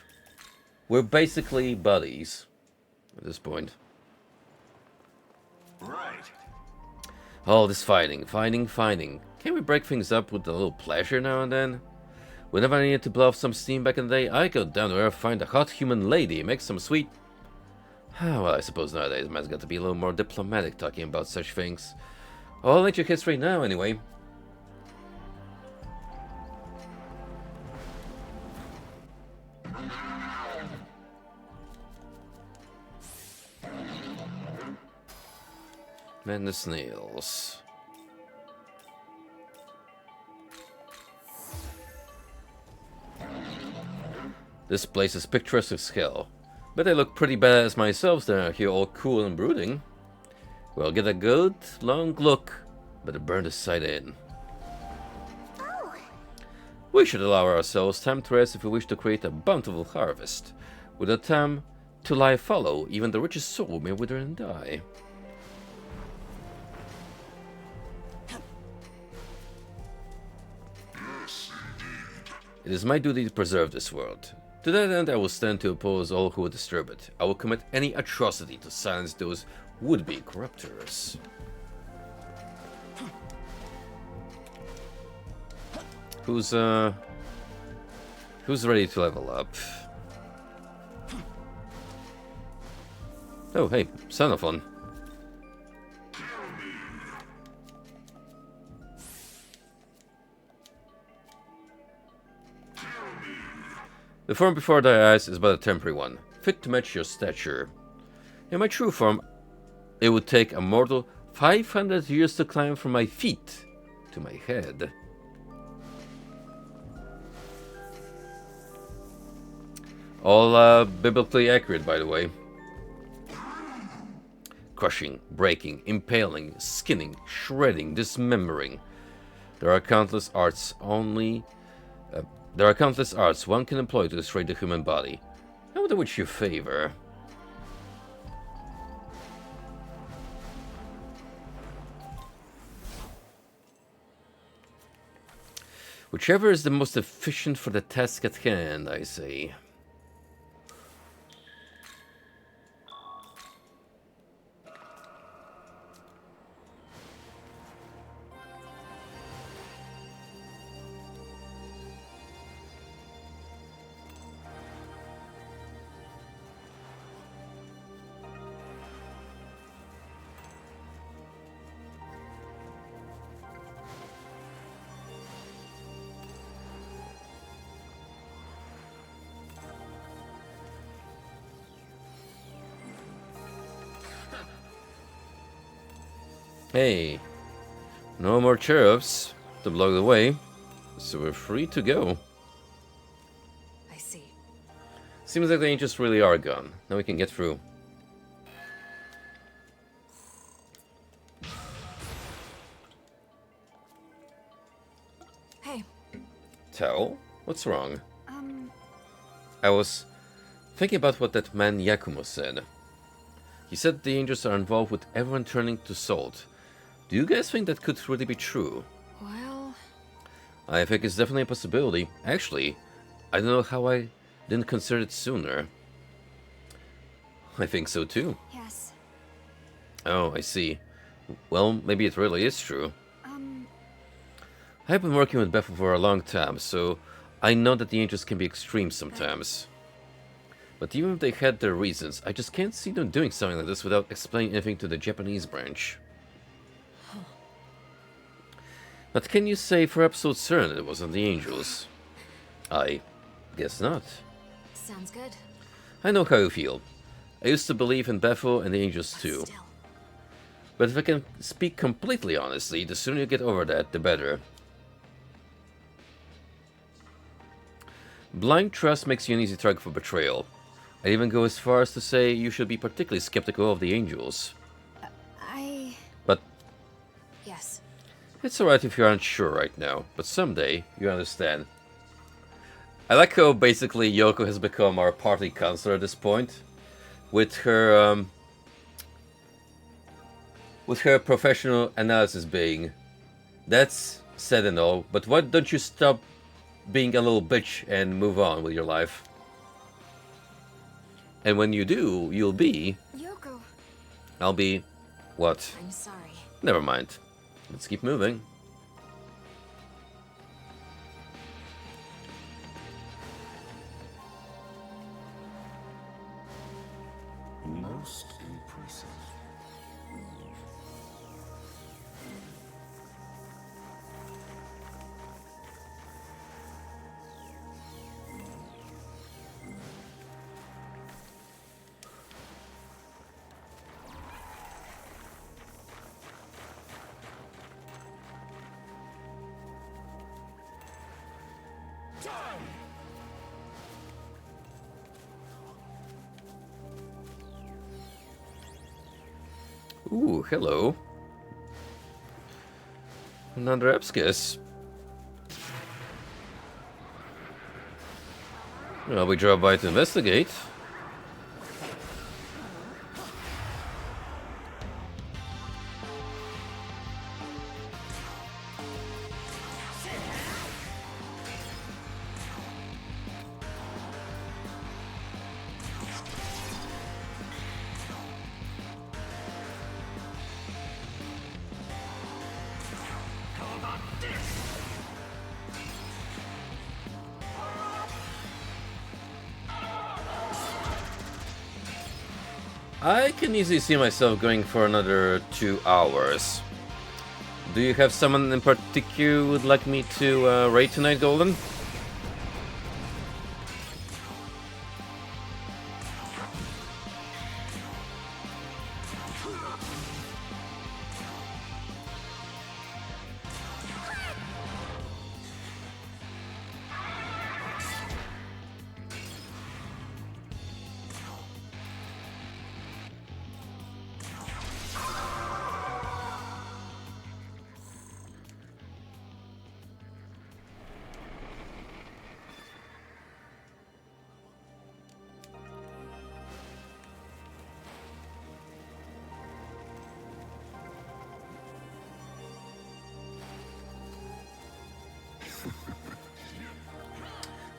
we're basically buddies at this point. Right. Oh, this fighting. Can't we break things up with a little pleasure now and then? Whenever I needed to blow off some steam back in the day, I go down there, find a hot human lady, make some sweet... Well, I suppose nowadays man's got to be a little more diplomatic talking about such things. All ancient history now, anyway. Man the snails. This place is picturesque as hell. But they look pretty badass myself down here, all cool and brooding. We'll get a good, long look, but it burned the sight in. Oh. We should allow ourselves time to rest if we wish to create a bountiful harvest. With a time to lie follow, even the richest soul may wither and die. It is my duty to preserve this world. To that end, I will stand to oppose all who would disturb it. I will commit any atrocity to silence those would-be corruptors. Who's ready to level up? Oh, hey, Xenophon. The form before thy eyes is but a temporary one, fit to match your stature. In my true form, it would take a mortal 500 years to climb from my feet to my head. All biblically accurate, by the way. Crushing, breaking, impaling, skinning, shredding, dismembering. There are countless arts one can employ to destroy the human body. I wonder which you favor. Whichever is the most efficient for the task at hand, I say. Hey, no more cherubs to block the way, so we're free to go. I see. Seems like the angels really are gone. Now we can get through. Hey. Tell? What's wrong? I was thinking about what that man Yakumo said. He said the angels are involved with everyone turning to salt. Do you guys think that could really be true? Well... I think it's definitely a possibility. Actually, I don't know how I didn't consider it sooner. I think so too. Yes. Oh, I see. Well, maybe it really is true. I've been working with Bethel for a long time, so I know that the angels can be extreme sometimes. But even if they had their reasons, I just can't see them doing something like this without explaining anything to the Japanese branch. But can you say for absolute certain it wasn't the angels? I guess not. Sounds good. I know how you feel. I used to believe in Bethel and the angels too. But if I can speak completely honestly, the sooner you get over that, the better. Blind trust makes you an easy target for betrayal. I'd even go as far as to say you should be particularly skeptical of the angels. But... Yes. It's alright if you aren't sure right now, but someday you understand. I like how basically Yoko has become our party counselor at this point. With her professional analysis being, that's said and all, but why don't you stop being a little bitch and move on with your life? And when you do, you'll be... Yoko. I'll be... What? I'm sorry. Never mind. Let's keep moving. Ooh, hello. Another Epskis. Well, we drove by to investigate. I can easily see myself going for another 2 hours. Do you have someone in particular who would like me to raid tonight, Golden?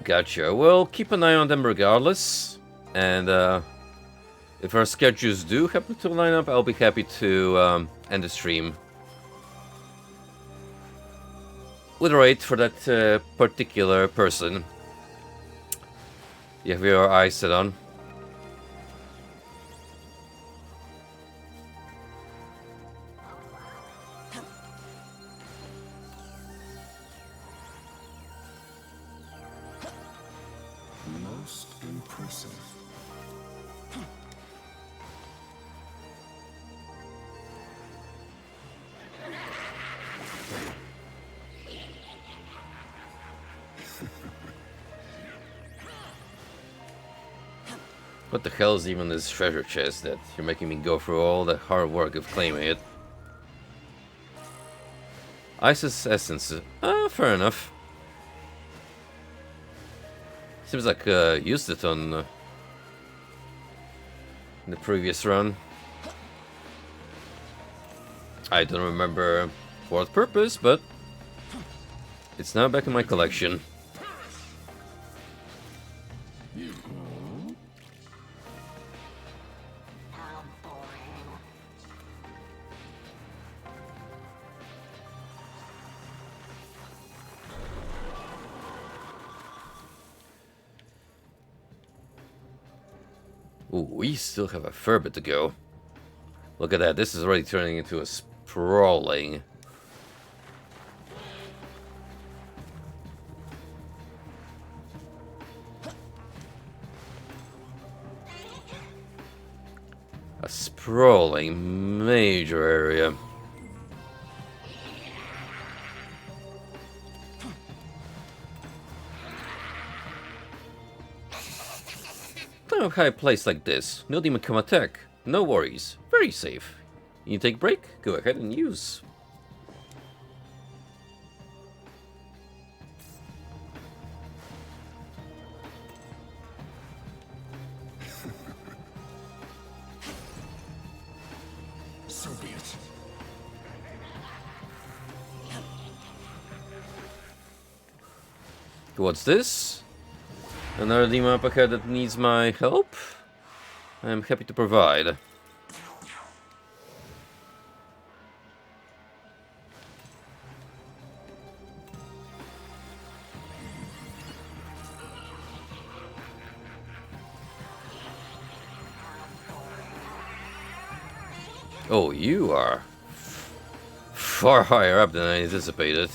Gotcha. Well, keep an eye on them regardless. And if our schedules do happen to line up, I'll be happy to end the stream with a raid for that particular person you have your eyes set on. Most impressive. What the hell is even this treasure chest that you're making me go through all the hard work of claiming it? Isis essence. Fair enough. Seems like used it on the previous run. I don't remember for what purpose, but it's now back in my collection. Ooh, we still have a fair bit to go. Look at that, this is already turning into a sprawling. A sprawling major area. A high place like this, no demon come attack. No worries, very safe. You take a break? Go ahead and use. So be it. What's this? Another demon up ahead that needs my help? I'm happy to provide. Oh, you are far higher up than I anticipated.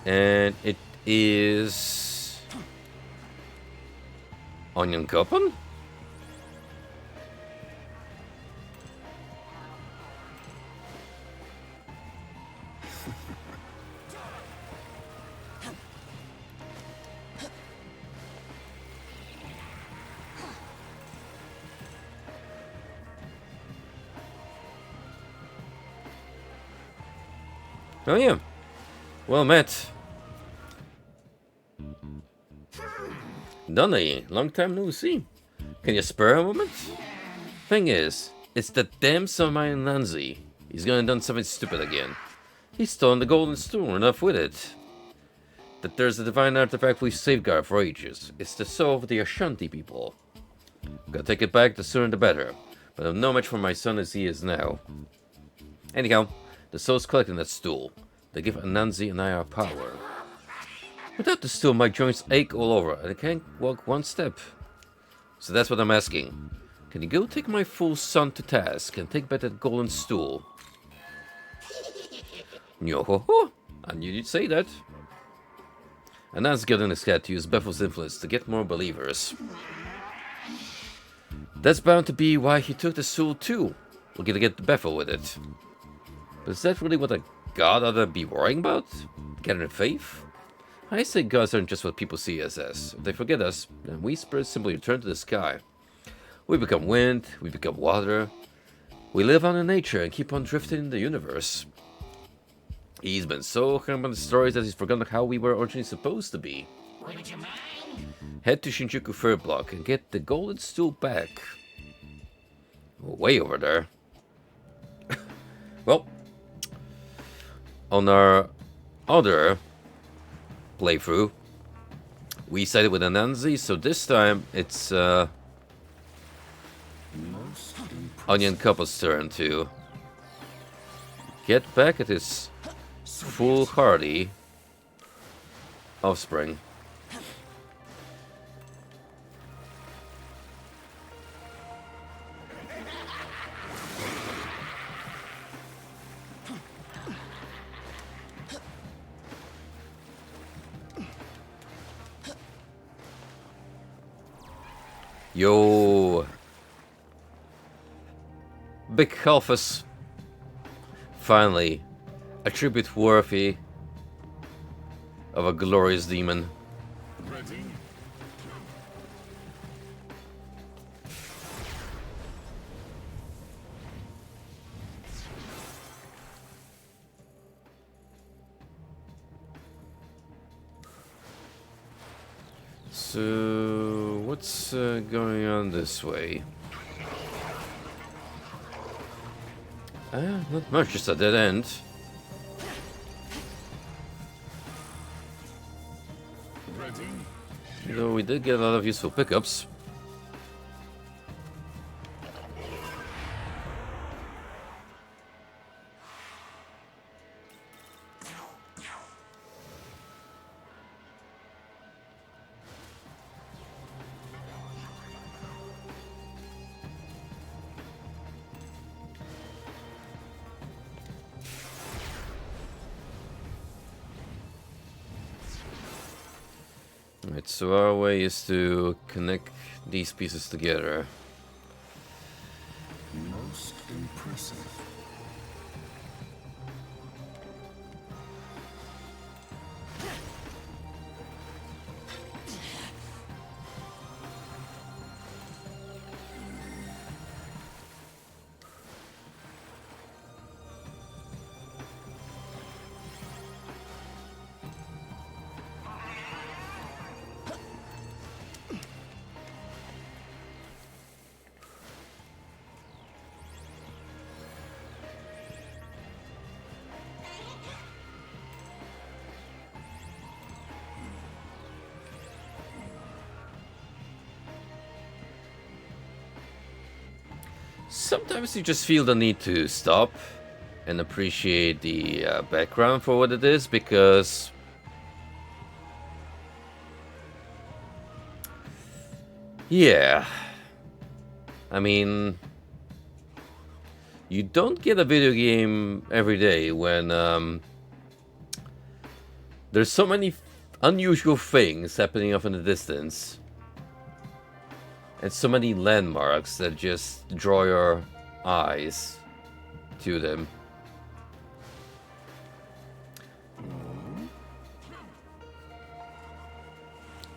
And it is Onion Coupon? Oh yeah. Well met. Donnie, long time no see. Can you spare a moment? Thing is, it's that damn Samaya Nanzi. He's gonna done something stupid again. He's stolen the golden stool, enough with it. That there's a divine artifact we safeguard for ages. It's the soul of the Ashanti people. Gotta take it back, the sooner the better. But I'm no match for my son as he is now. Anyhow, the soul's collecting that stool. They give Anansi and I our power. Without the stool, my joints ache all over, and I can't walk one step. So that's what I'm asking. Can you go take my fool son to task and take back that golden stool? Yo-ho-ho! I knew you'd say that. Anansi got in his head to use Beffel's influence to get more believers. That's bound to be why he took the stool too. We're gonna get Beffel with it. But is that really what a god ought to be worrying about? Gathering faith? I say gods aren't just what people see us as. If they forget us, then we spirits simply return to the sky. We become wind, we become water. We live on in nature and keep on drifting in the universe. He's been so hung up on the stories that he's forgotten how we were originally supposed to be. Would you mind? Head to Shinjuku Third Block and get the golden stool back. Way over there. Well, on our other playthrough, we sided with Anansi, so this time it's Onion Couple's turn to get back at his foolhardy offspring. Yo, Big Halfus. Finally, a tribute worthy of a glorious demon. Ready? So, what's going on this way? Not much, just a dead end. Ready? Though we did get a lot of useful pickups. Right, so our way is to connect these pieces together. Most impressive. Sometimes you just feel the need to stop and appreciate the background for what it is, because yeah, I mean, you don't get a video game every day when there's so many unusual things happening off in the distance. And so many landmarks that just draw your eyes to them.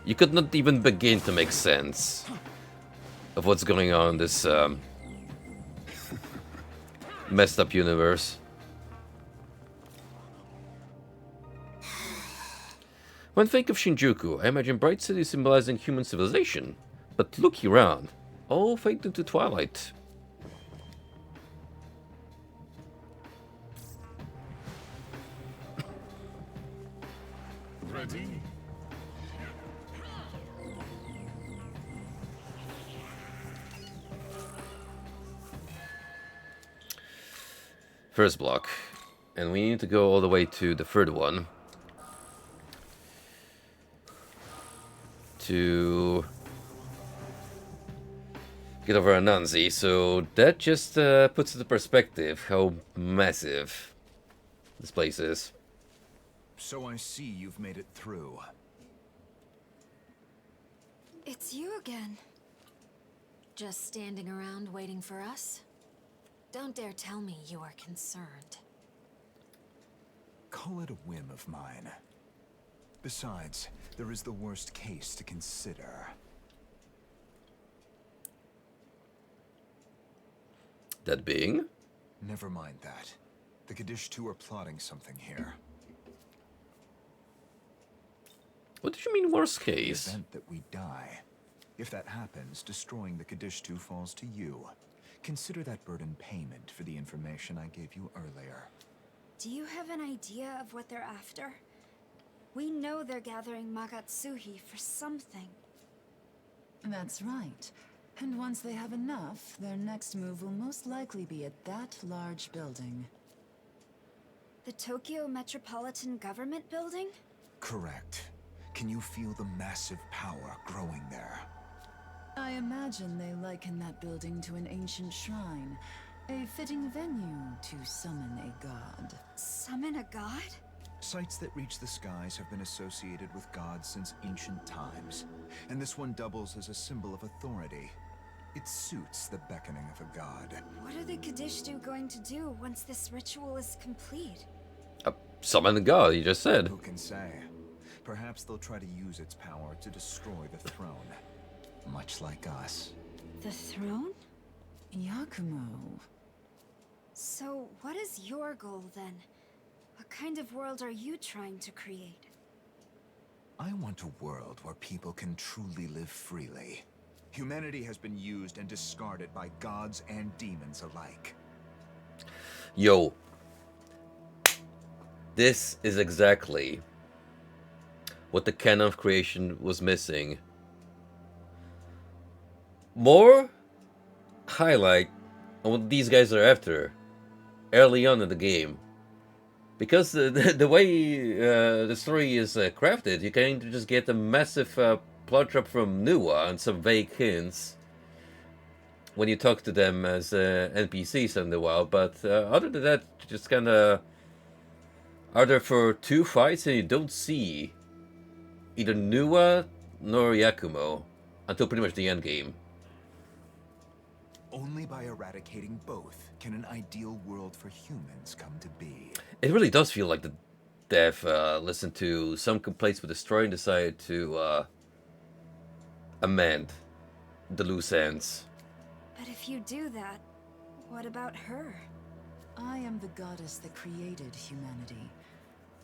You could not even begin to make sense of what's going on in this messed up universe. When I think of Shinjuku, I imagine bright cities symbolizing human civilization. But look around, all faded into twilight. Ready? First block. And we need to go all the way to the third one. To get over Anansi, so that just puts into perspective how massive this place is. So I see you've made it through. It's you again. Just standing around waiting for us? Don't dare tell me you are concerned. Call it a whim of mine. Besides, there is the worst case to consider. That being? Never mind that. The Kadishtu are plotting something here. What did you mean worst The case? event that we die. If that happens, destroying the Kadishtu falls to you. Consider that burden payment for the information I gave you earlier. Do you have an idea of what they're after? We know they're gathering Magatsuhi for something. That's right. And once they have enough, their next move will most likely be at that large building. The Tokyo Metropolitan Government Building? Correct. Can you feel the massive power growing there? I imagine they liken that building to an ancient shrine, a fitting venue to summon a god. Summon a god? Sites that reach the skies have been associated with gods since ancient times, and this one doubles as a symbol of authority. It suits the beckoning of a god. What are the Kadishtu going to do once this ritual is complete? Summon the god, you just said. Who can say? Perhaps they'll try to use its power to destroy the throne. Much like us. The throne? Yakumo. So, what is your goal then? What kind of world are you trying to create? I want a world where people can truly live freely. Humanity has been used and discarded by gods and demons alike. Yo. This is exactly what the canon of creation was missing. More highlight on what these guys are after early on in the game. Because the way the story is crafted, you can just get a massive plot drop from Nuwa and some vague hints when you talk to them as NPCs in the wild. But other than that, just kind of are there for two fights and you don't see either Nuwa nor Yakumo until pretty much the end game. Only by eradicating both can an ideal world for humans come to be. It really does feel like the dev listened to some complaints with the story and decided to amend the loose ends. But if you do that, what about her? I am the goddess that created humanity.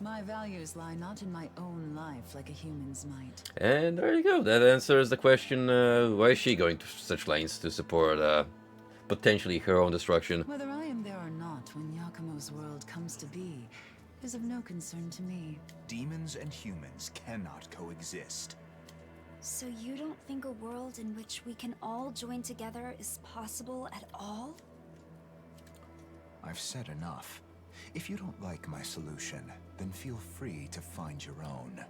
My values lie not in my own life like a human's might. And there you go. That answers the question, why is she going to such lengths to support potentially her own destruction? Whether I am there or not when Yakumo's world comes to be is of no concern to me. Demons and humans cannot coexist. So you don't think a world in which we can all join together is possible at all? I've said enough. If you don't like my solution, then feel free to find your own.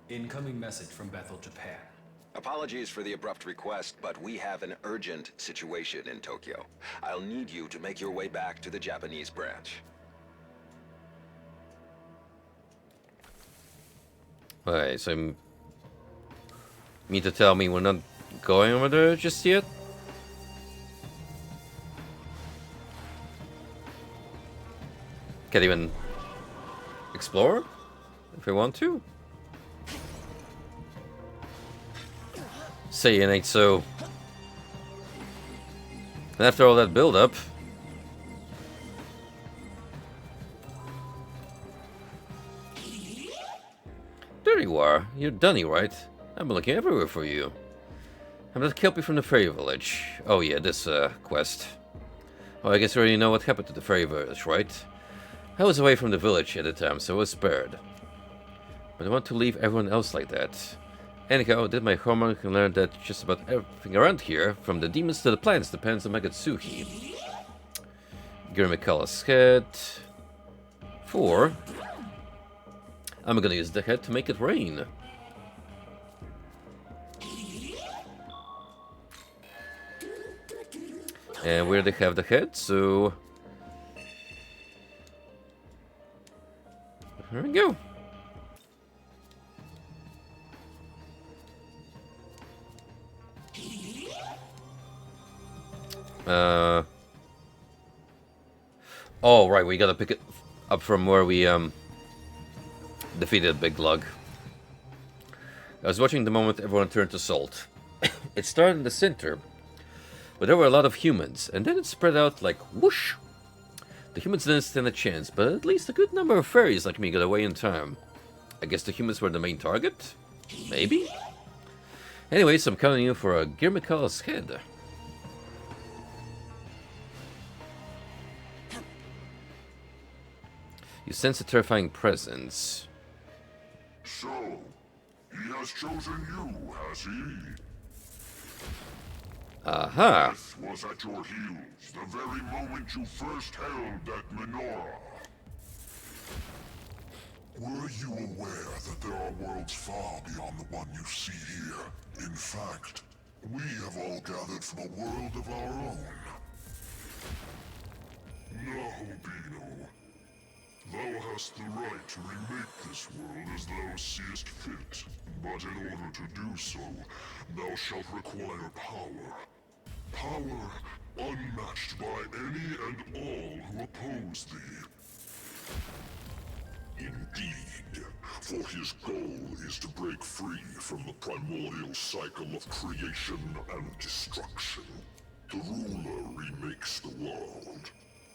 Incoming message from Bethel, Japan. Apologies for the abrupt request, but we have an urgent situation in Tokyo. I'll need you to make your way back to the Japanese branch. Alright, so you mean to tell me we're not going over there just yet? Can't even explore if we want to? Say it ain't so. And after all that build-up, you are. You're Dunny, right? I've been looking everywhere for you. I'm that Kelpie from the fairy village. Oh yeah, this quest. Oh, I guess you already know what happened to the fairy village, right? I was away from the village at the time, so I was spared. But I want to leave everyone else like that. Anyhow, I did my homework and learned that just about everything around here, from the demons to the plants, depends on Magatsuhi. Girimikawa's head. 4. I'm gonna use the head to make it rain. And we already have the head, so... There we go. Oh, right, we gotta pick it up from where we, defeated Big Lug. I was watching the moment everyone turned to salt. It started in the center, but there were a lot of humans, and then it spread out like whoosh. The humans didn't stand a chance, but at least a good number of fairies like me got away in time. I guess the humans were the main target? Maybe? Anyways, I'm counting you for a Girimikawa's head. You sense a terrifying presence. So, he has chosen you, has he? Aha! Death was at your heels the very moment you first held that menorah. Were you aware that there are worlds far beyond the one you see here? In fact, we have all gathered from a world of our own. No, Bino. Thou hast the right to remake this world as thou seest fit, but in order to do so, thou shalt require power. Power unmatched by any and all who oppose thee. Indeed, for his goal is to break free from the primordial cycle of creation and destruction. The ruler remakes the world.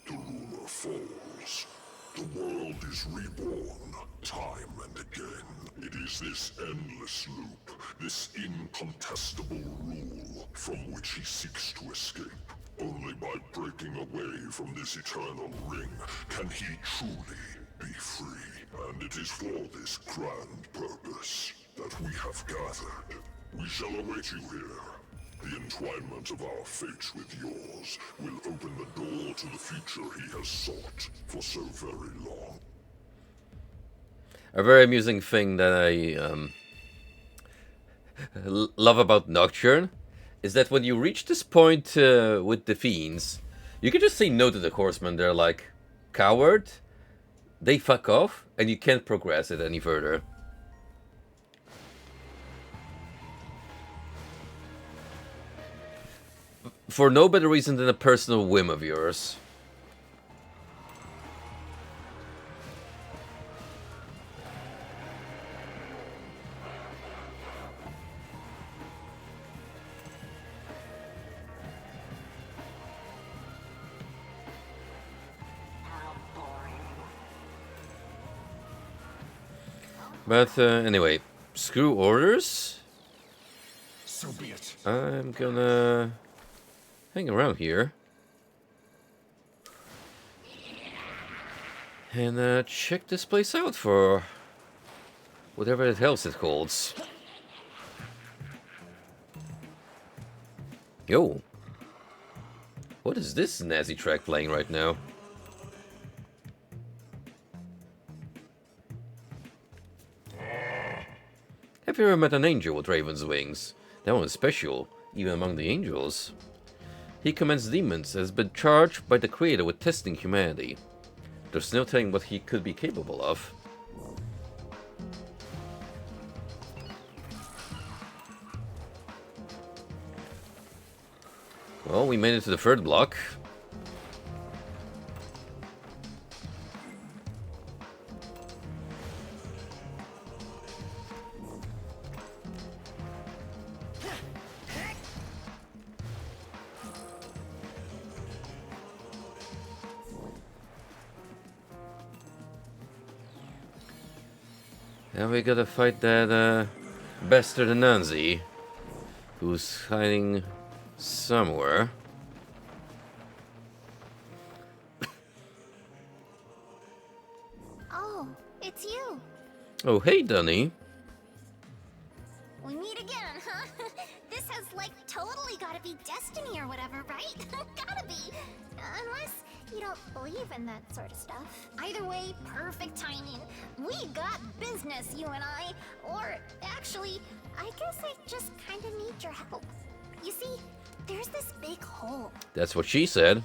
The ruler falls. The world is reborn, time and again. It is this endless loop, this incontestable rule, from which he seeks to escape. Only by breaking away from this eternal ring can he truly be free. And it is for this grand purpose that we have gathered. We shall await you here. The entwinement of our fates with yours will open the door to the future he has sought for so very long. A very amusing thing that I love about Nocturne is that when you reach this point with the fiends, you can just say no to the horsemen. They're like, coward, they fuck off, and you can't progress it any further. For no better reason than a personal whim of yours. But anyway, screw orders. So be it. I'm gonna hang around here and check this place out for whatever else it holds. Yo, what is this Nazi track playing right now? Have you ever met an angel with raven's wings? That one's special, even among the angels. He commands demons and has been charged by the Creator with testing humanity. There's no telling what he could be capable of. Well, we made it to the third block. Now we gotta fight that bastard Anansi, who's hiding somewhere. Oh, it's you. Oh, hey, Dunny. We meet again, huh? This has, like, totally gotta be destiny or whatever, right? Gotta be. Unless you don't believe in that sort of stuff. Either way, perfect timing. We got business, you and I. Or, actually, I guess I just kinda need your help. You see, there's this big hole. That's what she said.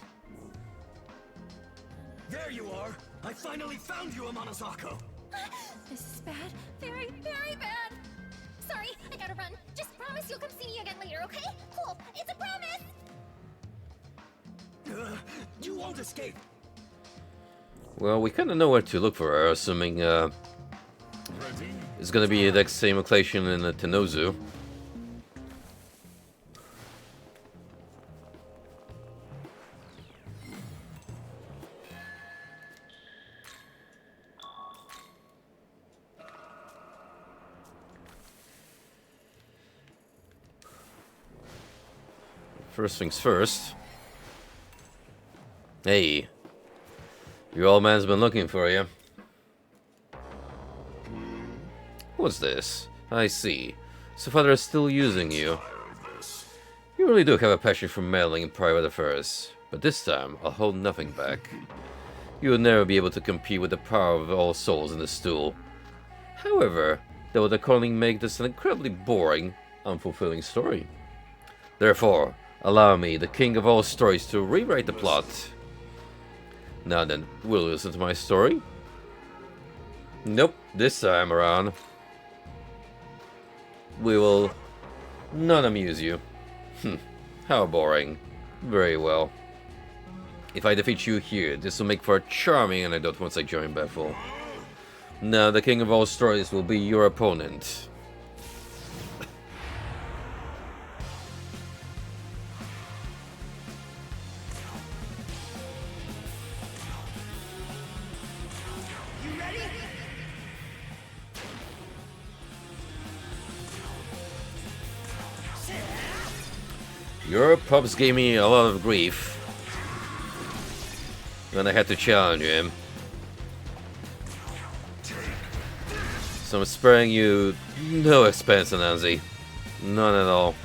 There you are! I finally found you, Amanazako! This is bad. Very, very bad. Sorry, I gotta run. Just promise you'll come see me again later, okay? Cool. It's a promise! You won't escape! Well, we kinda know where to look for her, assuming it's gonna be the same location in the Tenozu. First things first. Hey, your old man's been looking for you. What's this? I see. So father is still using you. You really do have a passion for meddling in private affairs. But this time, I'll hold nothing back. You will never be able to compete with the power of all souls in the stool. However, that would accordingly make this an incredibly boring, unfulfilling story. Therefore, allow me, the king of all stories, to rewrite the plot. Now then, will you listen to my story? Nope, this time around we will not amuse you. How boring. Very well. If I defeat you here, this will make for a charming anecdote once I join Bethel. Now the king of all stories will be your opponent. Your pups gave me a lot of grief when I had to challenge him. So I'm sparing you no expense, Anansi. None at all.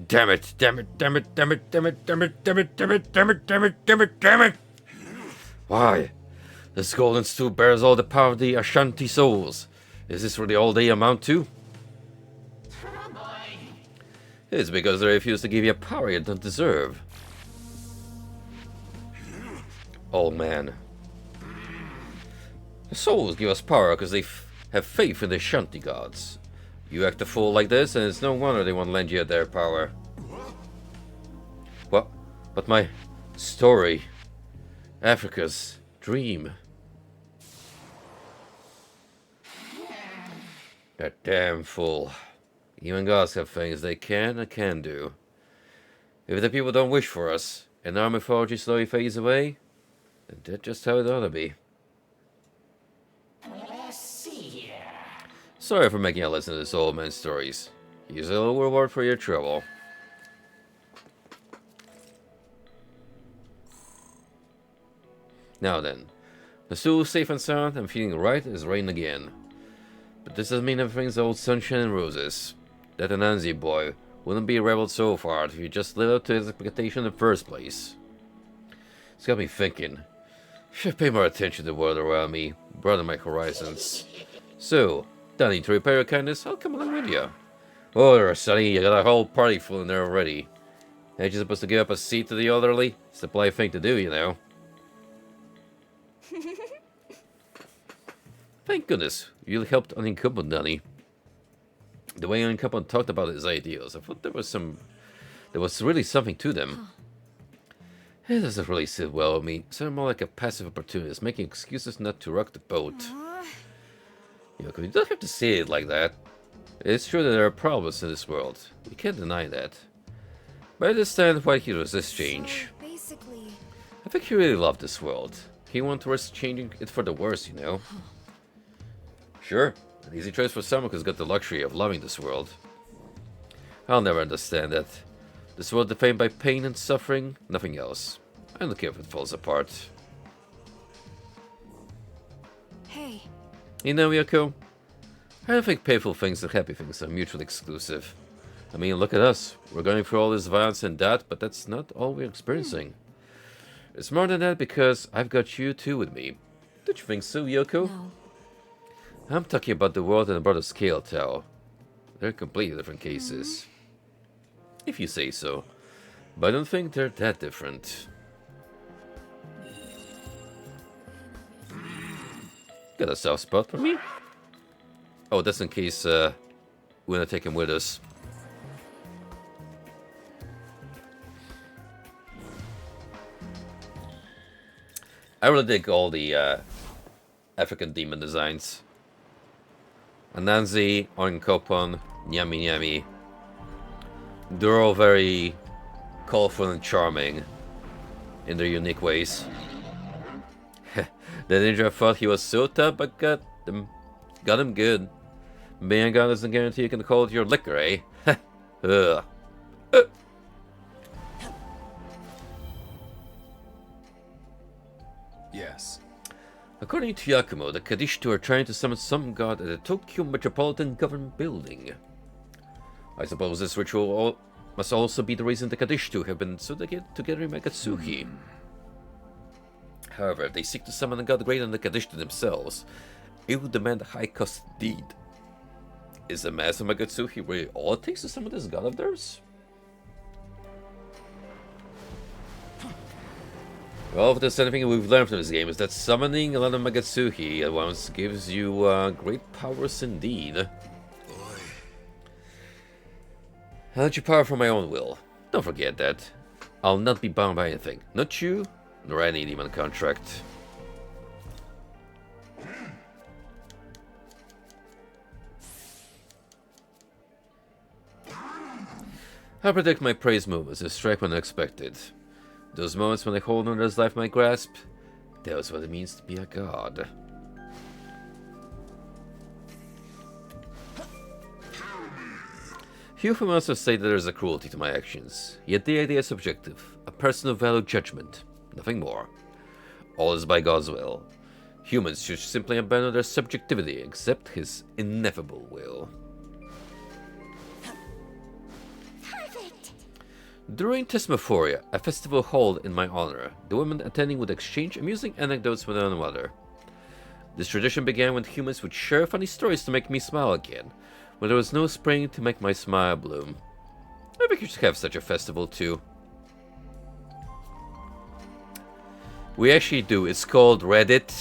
Damn it, damn it, damn it, damn it, damn it, damn it, damn it, damn it, damn it, damn it, damn it, damn it! Why? This golden stool bears all the power of the Ashanti souls. Is this really all they amount to? It's because they refuse to give you a power you don't deserve. Old man. The souls give us power because they have faith in the Ashanti gods. You act a fool like this, and it's no wonder they won't lend you their power. What? But my story. Africa's dream. That damn fool. Even gods have things they can and can do. If the people don't wish for us, and our mythology slowly fades away, then that's just how it ought to be. Sorry for making you listen to this old man's stories. Here's a little reward for your trouble. Now then, the stool is safe and sound and feeling right as rain again. But this doesn't mean everything's all sunshine and roses. That Anansi boy wouldn't be rebelled so far if he just lived up to his expectation in the first place. It's got me thinking. Should pay more attention to the world around me, broaden my horizons. So, Danny, to repay your kindness, I'll come along with you. Oh, there, Sonny, you got a whole party full in there already. Ain't you supposed to give up a seat to the elderly? It's the polite thing to do, you know. Thank goodness, you helped Unincumbent, Danny. The way Unincumbent talked about his ideals, I thought there was some There was really something to them. It doesn't really sit well with me. Sound more like a passive opportunist, making excuses not to rock the boat. Yoko, you don't have to say it like that. It's true that there are problems in this world. We can't deny that. But I understand why he resists change. So basically, I think he really loved this world. He won't risk changing it for the worse, you know. Sure, an easy choice for someone who's got the luxury of loving this world. I'll never understand that. This world defined by pain and suffering, nothing else. I don't care if it falls apart. hey, You know, Yoko, I don't think painful things and happy things are mutually exclusive. I mean, look at us. We're going through all this violence and death, but that's not all we're experiencing. It's more than that because I've got you too with me. Don't you think so, Yoko? No. I'm talking about the world on a broader scale, Tao. They're completely different cases. If you say so. But I don't think they're that different. Got a soft spot for me? Oh, that's in case we want to take him with us. I really dig all the African demon designs. Anansi, Oinkopon, Nyami Nyami. They're all very colorful and charming in their unique ways. The ninja thought he was so tough, but got him good. Being God doesn't guarantee you can call it your liquor, eh? Ugh. Yes. According to Yakumo, the Kadishtu are trying to summon some god at the Tokyo Metropolitan Government Building. I suppose this ritual must also be the reason the Kadishtu have been so together in Megatsuki. However, if they seek to summon a god greater than the Kadishtu themselves, it would demand a high cost deed. Is the Master Megatsuki really all it takes to summon this god of theirs? Well, if there's anything we've learned from this game, is that summoning a lot of Megatsuki at once gives you great powers indeed. I'll let you power from my own will. Don't forget that. I'll not be bound by anything. Not you, nor any demon contract. I predict my praise moments to strike when unexpected. Those moments when I hold another's life in my grasp, that's what it means to be a god. Few from us have said that there is a cruelty to my actions, yet the idea is subjective, a personal value judgment, nothing more. All is by God's will. Humans should simply abandon their subjectivity and accept His ineffable will. During Tesmophoria, a festival held in my honor, the women attending would exchange amusing anecdotes with one another. This tradition began when humans would share funny stories to make me smile again, when there was no spring to make my smile bloom. I think you should have such a festival too. We actually do. It's called Reddit.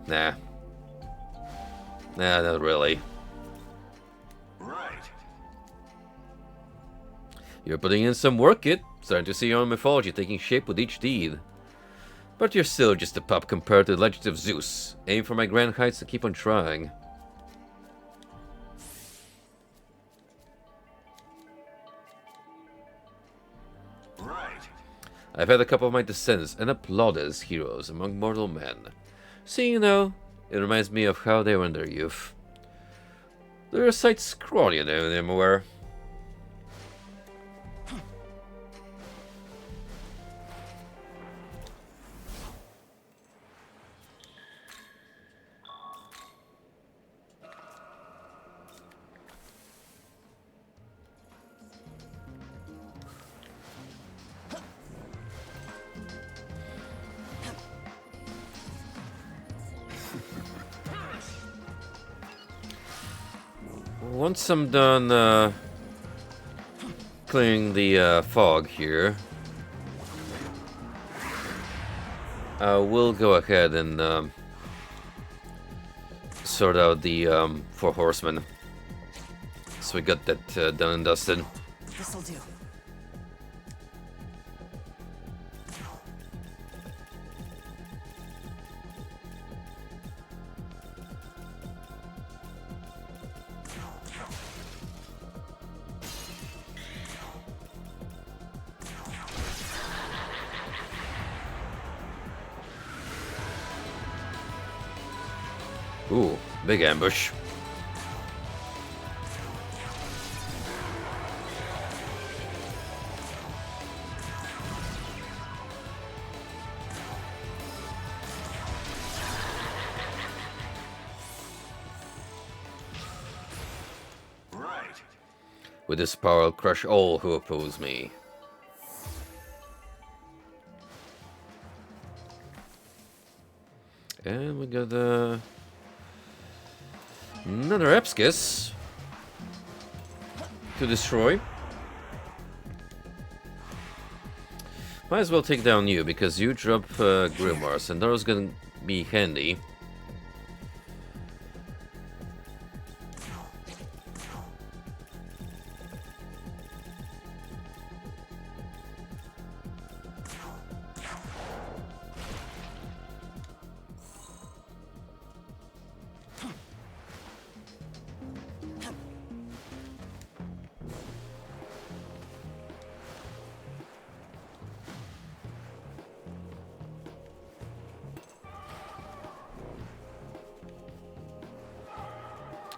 Nah, not really. You're putting in some work, kid. Starting to see your own mythology taking shape with each deed. But you're still just a pup compared to the legend of Zeus. Aim for my grand heights and keep on trying. I've had a couple of my descendants and applauded as heroes among mortal men. See, you know, it reminds me of how they were in their youth. They're a sight scrawnier than they were. Once I'm done clearing the fog here, we'll go ahead and sort out the 4 horsemen. So we got that done and dusted. This'll do. Ooh, big ambush. With this power, I'll crush all who oppose me. And we got another Epskis to destroy. Might as well take down you, because you drop Grimoires, and those gonna be handy.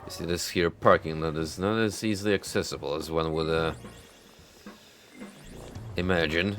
You see this here parking lot is not as easily accessible as one would imagine.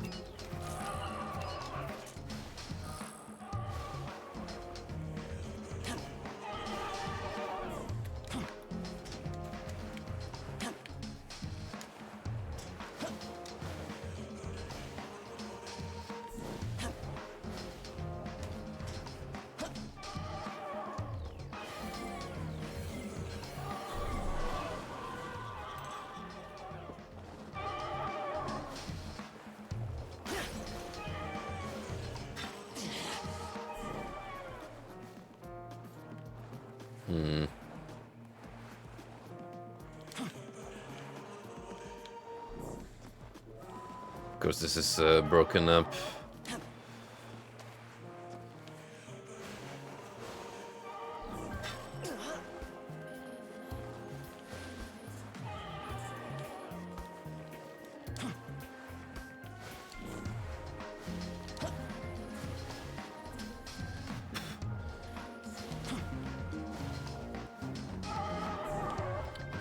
Of course, this is broken up.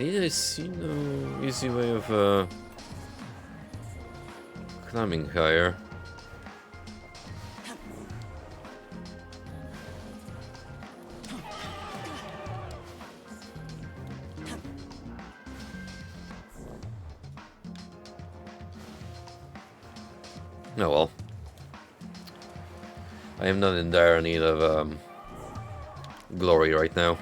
I see no easy way of climbing higher. Oh well. I am not in dire need of glory right now.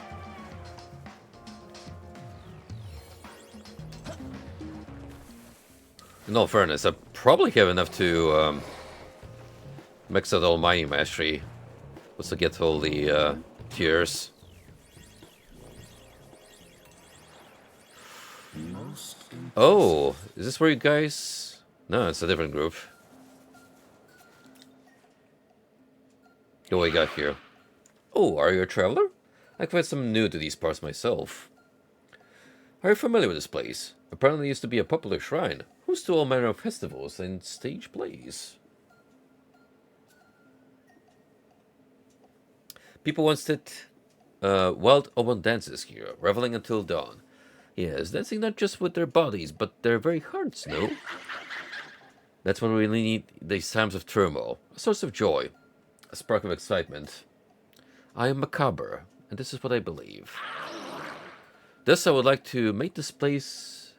In all fairness, I probably have enough to max out all mining mastery. Once I get all the tiers. Oh, is this where you guys... No, it's a different group. What we got here? Oh, are you a traveler? I'm quite some new to these parts myself. Are you familiar with this place? Apparently it used to be a popular shrine, host to all manner of festivals and stage plays. People once did wild open dances here, reveling until dawn. Yes, dancing not just with their bodies, but their very hearts, no? That's when we really need these times of turmoil, a source of joy, a spark of excitement. I am macabre, and this is what I believe. Thus, I would like to make this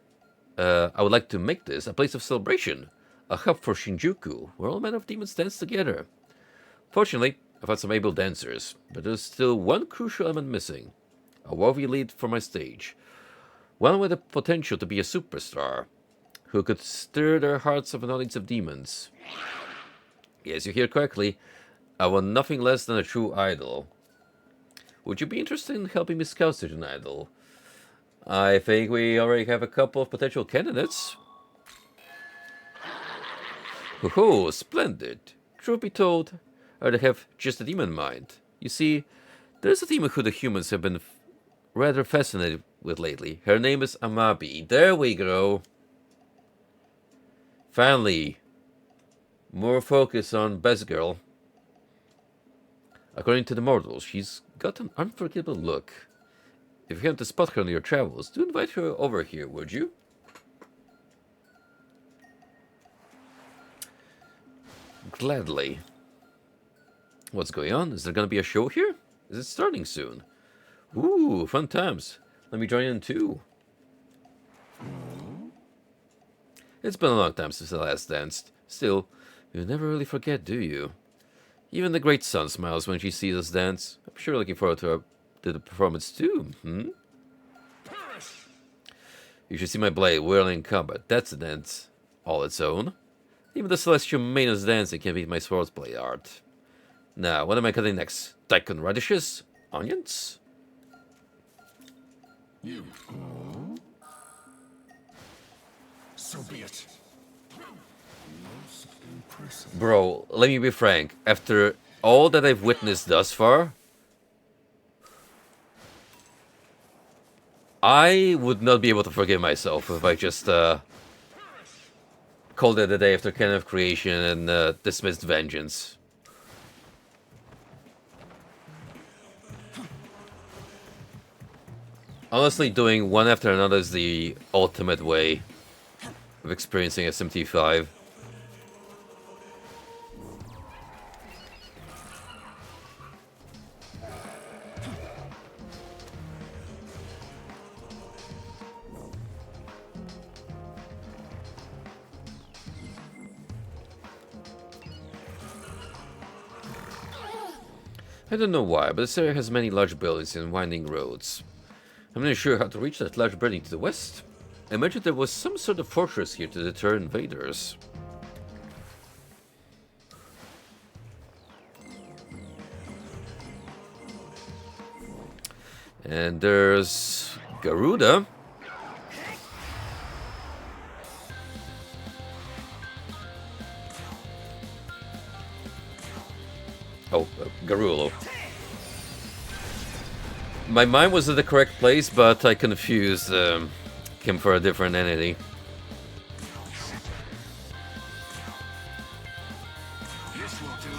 a place of celebration, a hub for Shinjuku, where all manner of demons dance together. Fortunately, I've had some able dancers, but there's still one crucial element missing: a worthy lead for my stage, one with the potential to be a superstar, who could stir their hearts of an audience of demons. Yes, you hear correctly. I want nothing less than a true idol. Would you be interested in helping me scout such an idol? I think we already have a couple of potential candidates. Oh, splendid. Truth be told, I have just a demon mind. You see, there's a demon who the humans have been rather fascinated with lately. Her name is Amabi. There we go. Finally, more focus on Best Girl. According to the mortals, she's got an unforgettable look. If you happen to spot her on your travels, do invite her over here, would you? Gladly. What's going on? Is there gonna be a show here? Is it starting soon? Ooh, fun times. Let me join in too. It's been a long time since I last danced. Still, you never really forget, do you? Even the great sun smiles when she sees us dance. I'm sure looking forward to the performance too, You should see my blade whirling in combat. That's a dance all its own. Even the celestial maiden's dancing can beat my swordplay art. Now, what am I cutting next? Daikon radishes? Onions? You. So be it. Most impressive. Bro, let me be frank. After all that I've witnessed thus far, I would not be able to forgive myself if I just called it a day after Canon of Creation and dismissed vengeance. Honestly, doing one after another is the ultimate way of experiencing SMT5. I don't know why, but this area has many large buildings and winding roads. I'm not sure how to reach that large building to the west. I imagine there was some sort of fortress here to deter invaders. And there's Garuda. Oh, Garulo. My mind was at the correct place, but I confused him for a different entity. This will do.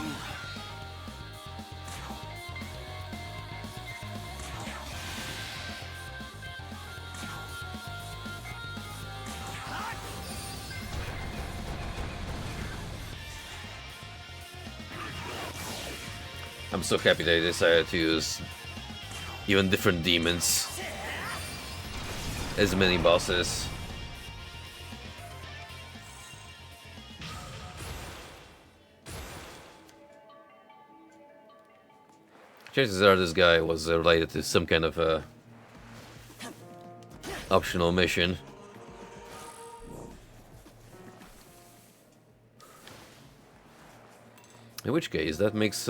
I'm so happy they decided to use even different demons as mini bosses. Chances are this guy was related to some kind of a optional mission. In which case, that makes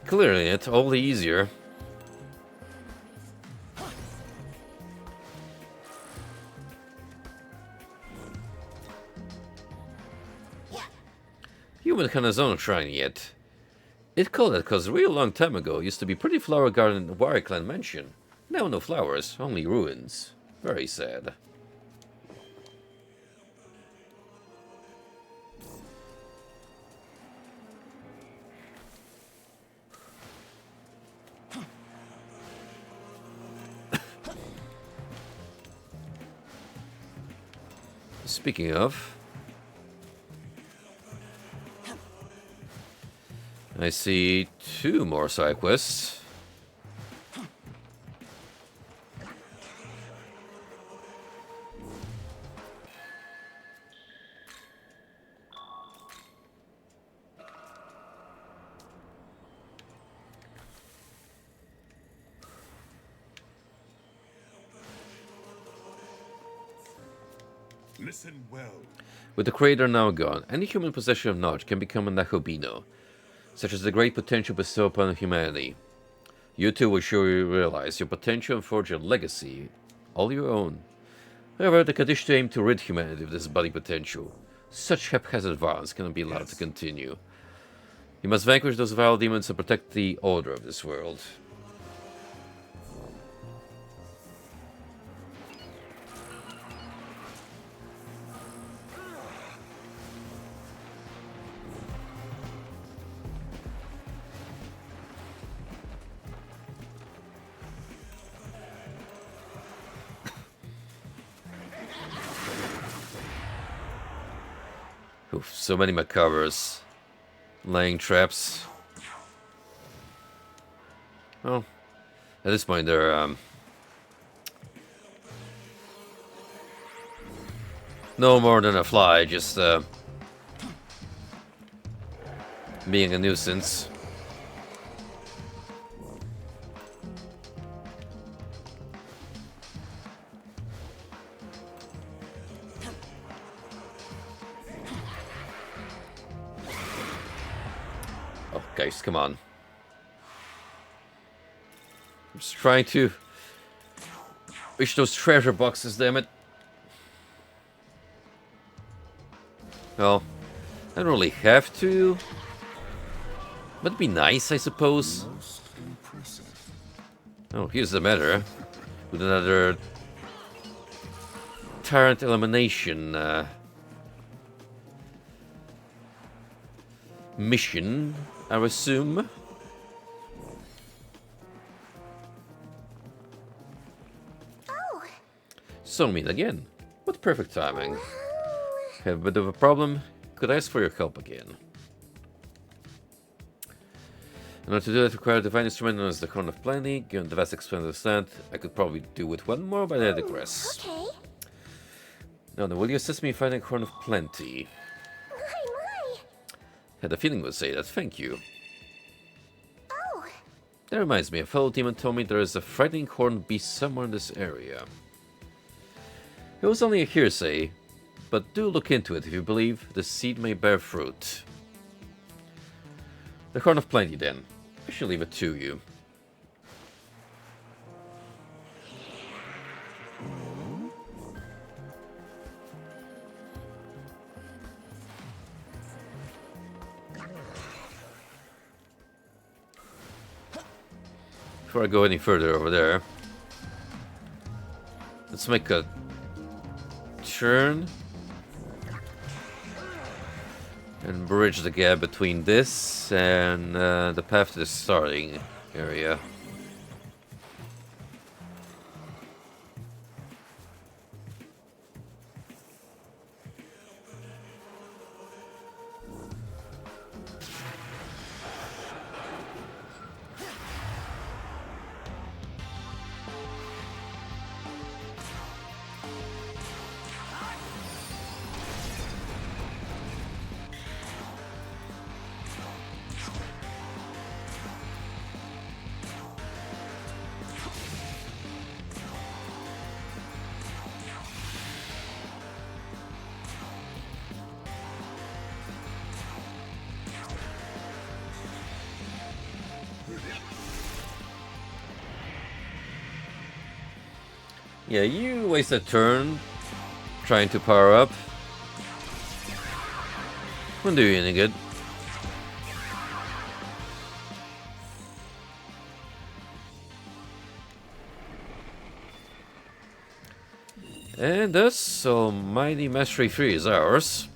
clearing it all the easier. Human has own shrine yet. It called it because a real long time ago used to be pretty flower garden in the Warrior Clan mansion. Now no flowers, only ruins. Very sad. Speaking of, I see 2 more side quests. Listen well. With the Creator now gone, any human possession of knowledge can become a Nakobino, such as the great potential bestowed upon humanity. You two will surely realize your potential and forge a legacy all your own. However, the condition to aim to rid humanity of this body potential. Such haphazard violence cannot be allowed to continue. You must vanquish those vile demons and protect the order of this world. Oof, so many macabres. Laying traps. Well, at this point they're no more than a fly, just being a nuisance. Oh, guys, come on. I'm just trying to reach those treasure boxes, damn it. Well, I don't really have to. But it'd be nice, I suppose. Oh, here's the matter. With another tyrant elimination mission, I assume. Oh. So meet again. What perfect timing. Have a bit of a problem. Could I ask for your help again? In order to do that, require a divine instrument known as the Horn of Plenty. Given the vast extent of the land, I could probably do with one more, but I digress. Okay. Now then, will you assist me in finding Horn of Plenty? My. Had a feeling would say that, thank you. Oh. That reminds me, a fellow demon told me there is a frightening horned beast somewhere in this area. It was only a hearsay, but do look into it if you believe the seed may bear fruit. The Horn of Plenty, then. I shall leave it to you. Before I go any further over there, let's make a turn and bridge the gap between this and the path to the starting area. Yeah, you waste a turn trying to power up. Wouldn't do you any good. And thus, Almighty Mastery 3 is ours.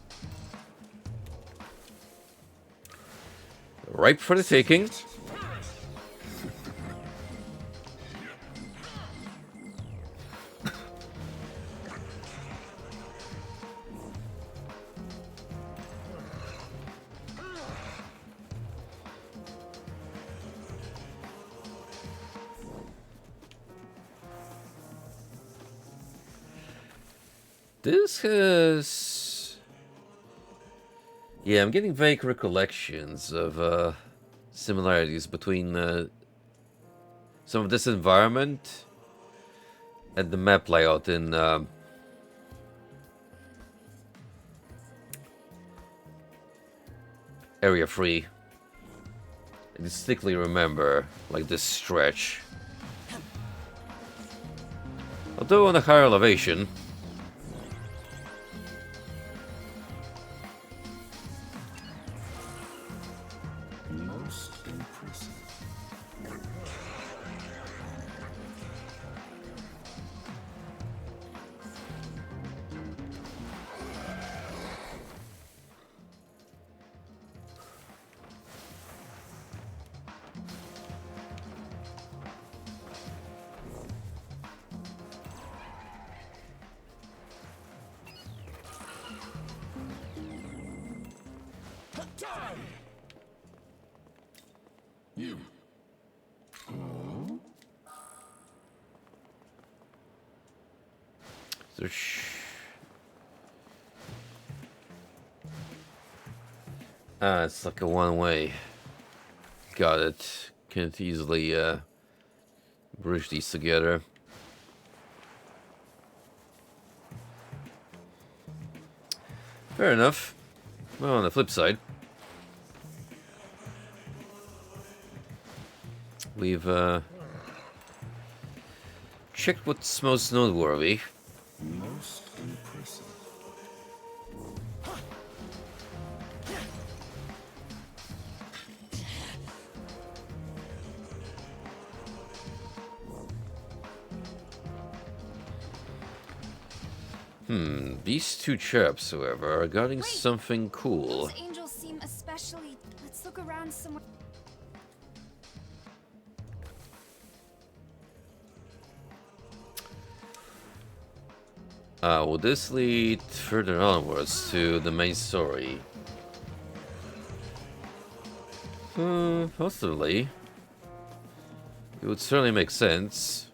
Ripe for the taking. This has... Yeah, I'm getting vague recollections of similarities between some of this environment and the map layout in Area 3. I distinctly remember, like, this stretch. Although on a higher elevation. Most impressive. You. Ah, it's like a one-way. Got it. Can't easily bridge these together. Fair enough. Well, on the flip side, we've checked what's most noteworthy. Most impressive. These two chaps, however, are guarding something cool. Those angels seem especially... Let's look around somewhere. Will this lead further onwards to the main story? Possibly. It would certainly make sense.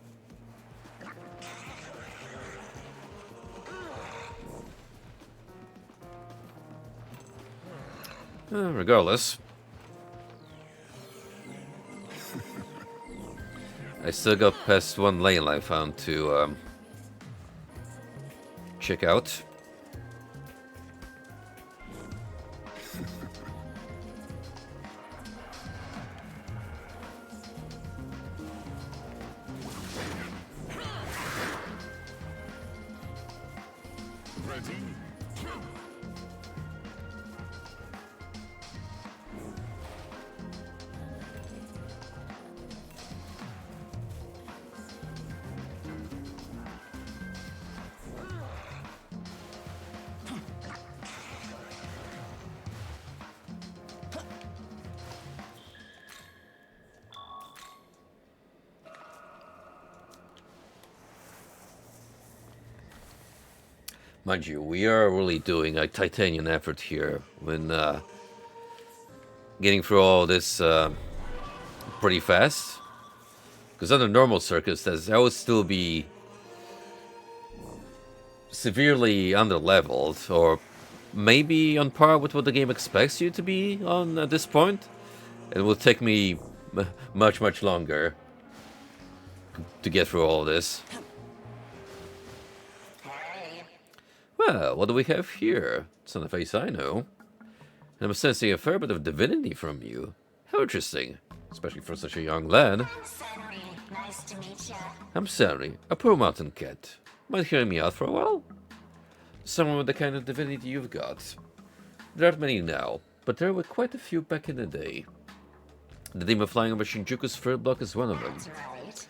Regardless. I still got past one lane I found to check out. Ready? Mind you, we are really doing a titanian effort here when getting through all this pretty fast. Because under normal circumstances, I would still be severely under-leveled, or maybe on par with what the game expects you to be on at this point. It will take me much, much longer to get through all this. Well, what do we have here? It's on the face I know. And I'm sensing a fair bit of divinity from you. How interesting, especially for such a young lad. Nice to meet ya. I'm Sari, a poor mountain cat. Mind hearing me out for a while? Someone with the kind of divinity you've got. There aren't many now, but there were quite a few back in the day. The demon flying over Shinjuku's third block is one of them. Right.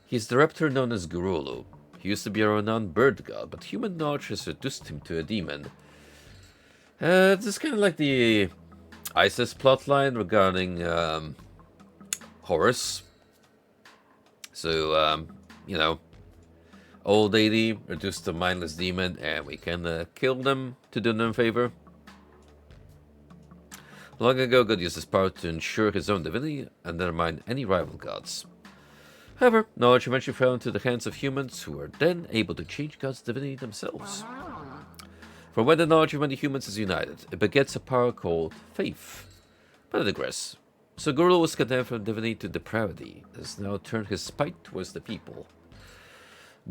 He's the raptor known as Gurulu. He used to be a renowned bird god, but human knowledge has reduced him to a demon. This is kind of like the Isis plotline regarding Horus. So, you know, old lady reduced to mindless demon, and we can kill them to do them a favor. Long ago, God used his power to ensure his own divinity and undermine any rival gods. However, knowledge eventually fell into the hands of humans, who were then able to change God's divinity themselves. From when the knowledge of many humans is united, it begets a power called faith. But I digress. So Gurul was condemned from divinity to depravity, and has now turned his spite towards the people.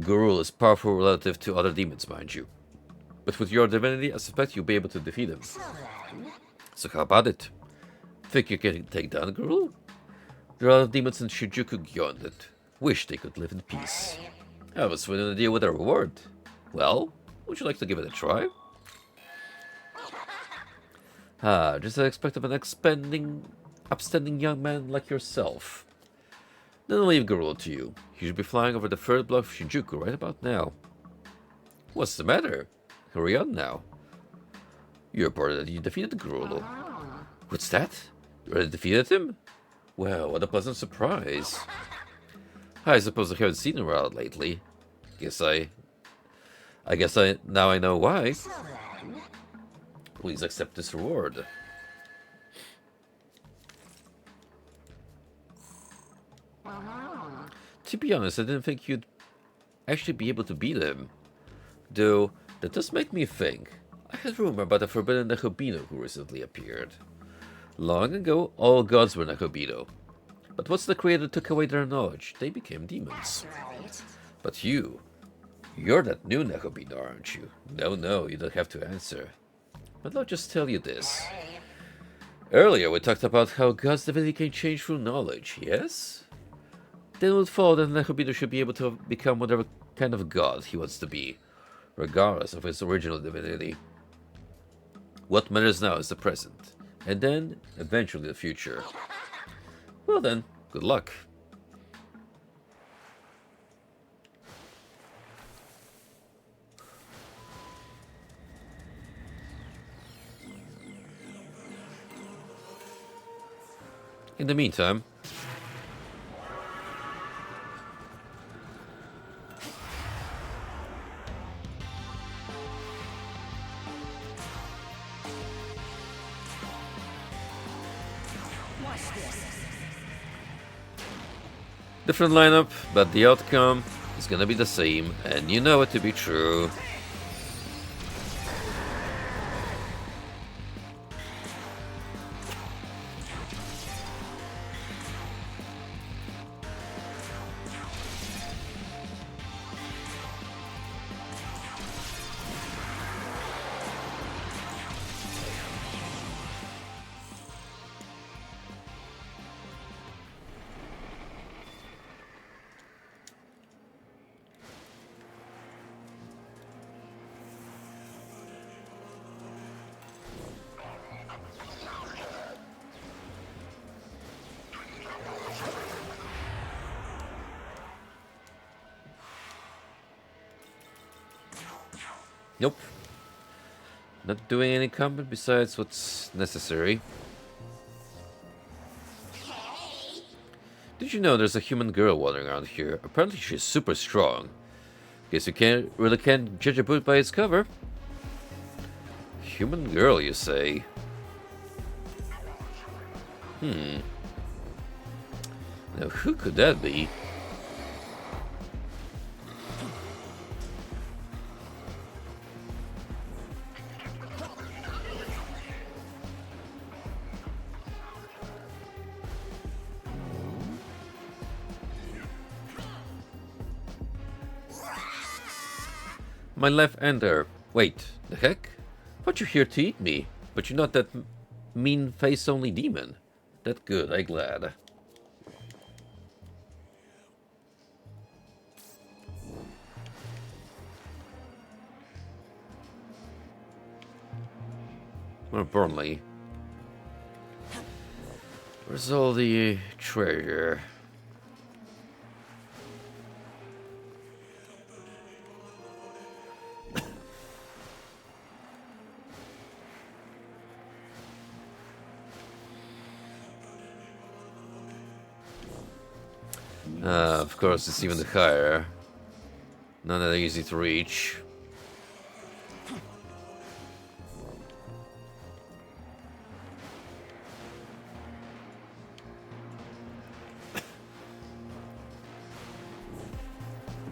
Gurul is powerful relative to other demons, mind you. But with your divinity, I suspect you'll be able to defeat him. So how about it? Think you can take down Gurul? There are a lot of demons in Shinjuku-gyon that wish they could live in peace. I was with an idea with a reward. Well, would you like to give it a try? Ah, just as I expect of an upstanding young man like yourself. Then I'll leave Garula to you. You should be flying over the third block of Shinjuku right about now. What's the matter? Hurry on now. You reported that you defeated Garula. What's that? You already defeated him? Well, what a pleasant surprise. I suppose I haven't seen him around lately. Now I know why. Please accept this reward. To be honest, I didn't think you'd actually be able to beat him. Though, that does make me think. I had rumor about a forbidden Nekobino who recently appeared. Long ago, all gods were Nekobino. But once the Creator took away their knowledge, they became demons. But you're that new Nekobino, aren't you? No, you don't have to answer. But I'll just tell you this. Earlier we talked about how God's divinity can change through knowledge, yes? Then it would follow that Nekobino should be able to become whatever kind of god he wants to be, regardless of his original divinity. What matters now is the present, and then, eventually, the future. Well then, good luck. In the meantime, different lineup, but the outcome is gonna be the same, and you know it to be true. Nope. Not doing any combat besides what's necessary. Did you know there's a human girl wandering around here? Apparently she's super strong. Guess you can't judge a book by its cover. Human girl, you say? Now who could that be? My left ender. Wait, the heck? Thought you here to eat me, but you're not that mean face only demon. That good, I'm glad. More importantly, where's all the treasure? Of course, it's even higher. Not that easy to reach.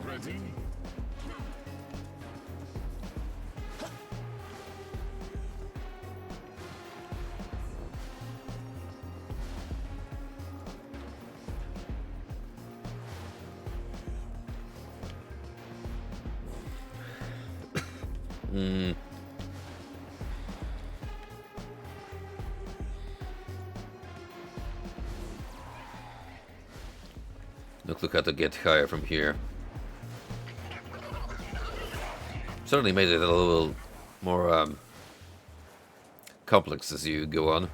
Ready? Look how to get higher from here. Certainly made it a little more complex as you go on.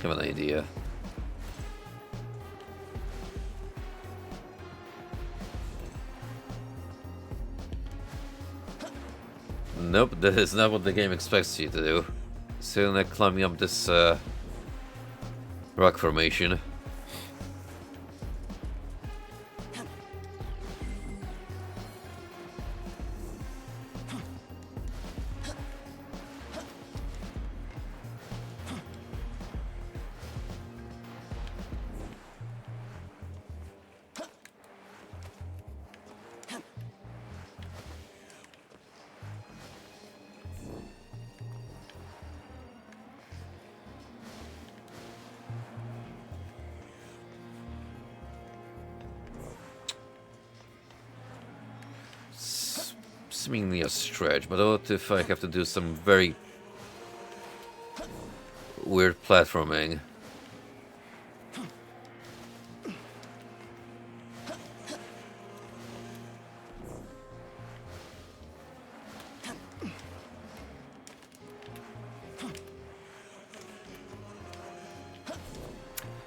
Have an idea. Nope, that is not what the game expects you to do. Still not climbing up this rock formation. Seemingly a stretch, but what if I have to do some very weird platforming?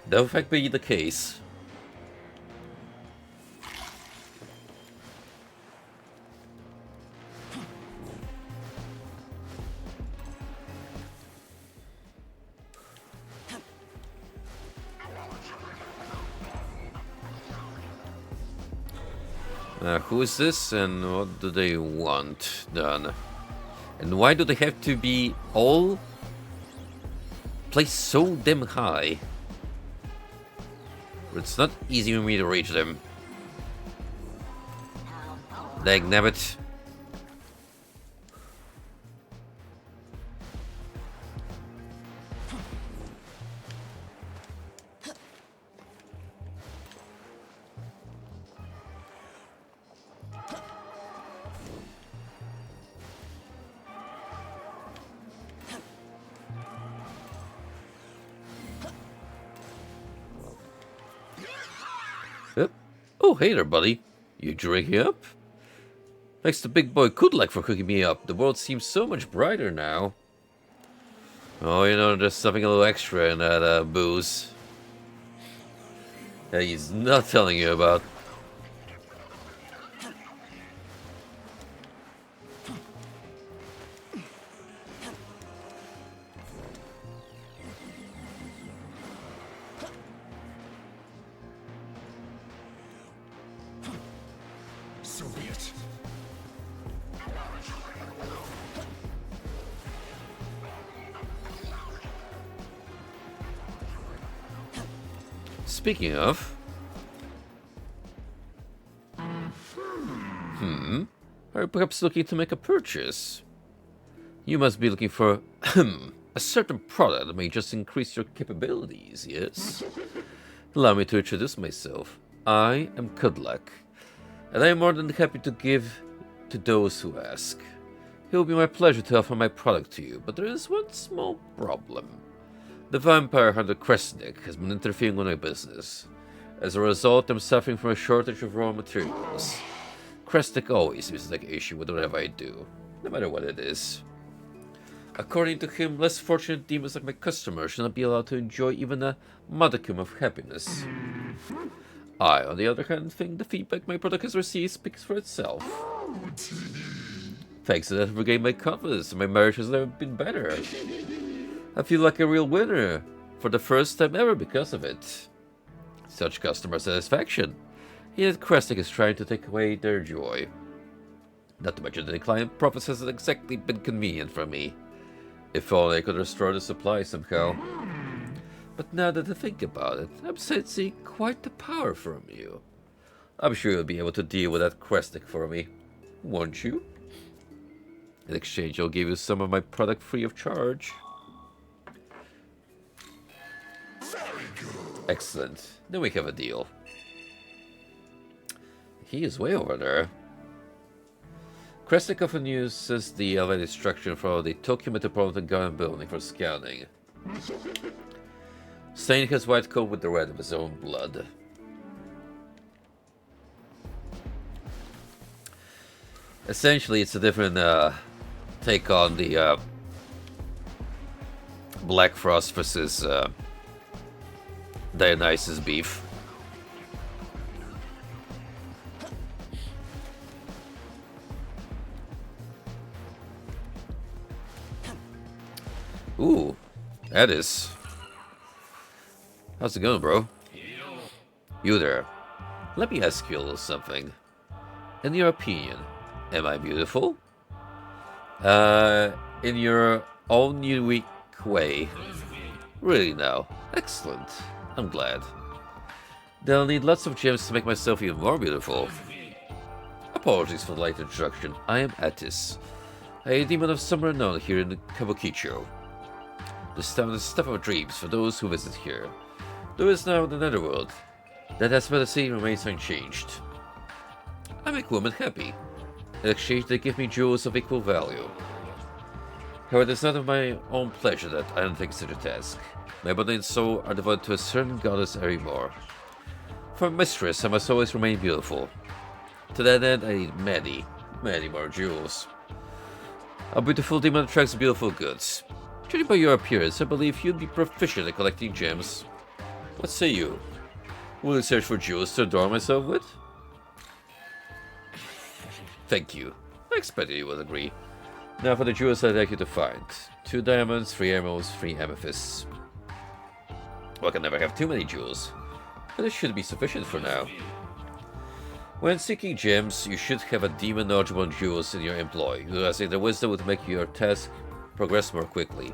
That would in fact be the case. Who is this and what do they want done? And why do they have to be all placed so damn high? It's not easy for me to reach them. Dagnabbit. Oh, hey there, buddy. You drinking up? Thanks to Big Boy Kudlak for hooking me up. The world seems so much brighter now. Oh, you know, there's something a little extra in that booze. That he's not telling you about. Speaking of... Are you perhaps looking to make a purchase? You must be looking for a certain product that may just increase your capabilities, yes? Allow me to introduce myself. I am Kudlak, and I am more than happy to give to those who ask. It will be my pleasure to offer my product to you, but there is one small problem. The vampire hunter Kresnik has been interfering with my business. As a result, I'm suffering from a shortage of raw materials. Kresnik always seems to take issue with whatever I do, no matter what it is. According to him, less fortunate demons like my customers should not be allowed to enjoy even a modicum of happiness. I, on the other hand, think the feedback my product has received speaks for itself. Thanks to that, I've regained my confidence and my marriage has never been better. I feel like a real winner for the first time ever because of it. Such customer satisfaction. Yet Kresnik is trying to take away their joy. Not to mention that the client profits hasn't exactly been convenient for me. If only I could restore the supply somehow. But now that I think about it, I'm sensing quite the power from you. I'm sure you'll be able to deal with that Kresnik for me, won't you? In exchange, I'll give you some of my product free of charge. Excellent. Then we have a deal. He is way over there. Kresnik often uses the elevated structure for the Tokyo Metropolitan Government Building for scouting, staining his white coat with the red of his own blood. Essentially, it's a different take on the Black Frost versus Dionysus beef. Ooh, Edis. How's it going, bro? You there. Let me ask you a little something. In your opinion, am I beautiful? In your own unique way. Really now. Excellent. I'm glad. Then I'll need lots of gems to make myself even more beautiful. Apologies for the late introduction. I am Attis, a demon of some renown here in Kabukicho. This town is stuff of dreams for those who visit here. There is now the Netherworld. That aspect of the sea remains unchanged. I make women happy. In exchange, they give me jewels of equal value. However, it is not of my own pleasure that I undertake such a task. My body and soul are devoted to a certain goddess evermore. For a mistress, I must always remain beautiful. To that end, I need many, many more jewels. A beautiful demon attracts beautiful goods. Judging by your appearance, I believe you'd be proficient at collecting gems. What say you? Will you search for jewels to adorn myself with? Thank you. I expected you would agree. Now for the jewels I'd like you to find. 2 diamonds, 3 emeralds, 3 amethysts. Well, I can never have too many jewels, but it should be sufficient for now. When seeking gems, you should have a demon knowledgeable in jewels in your employ, who has the wisdom to make your task progress more quickly.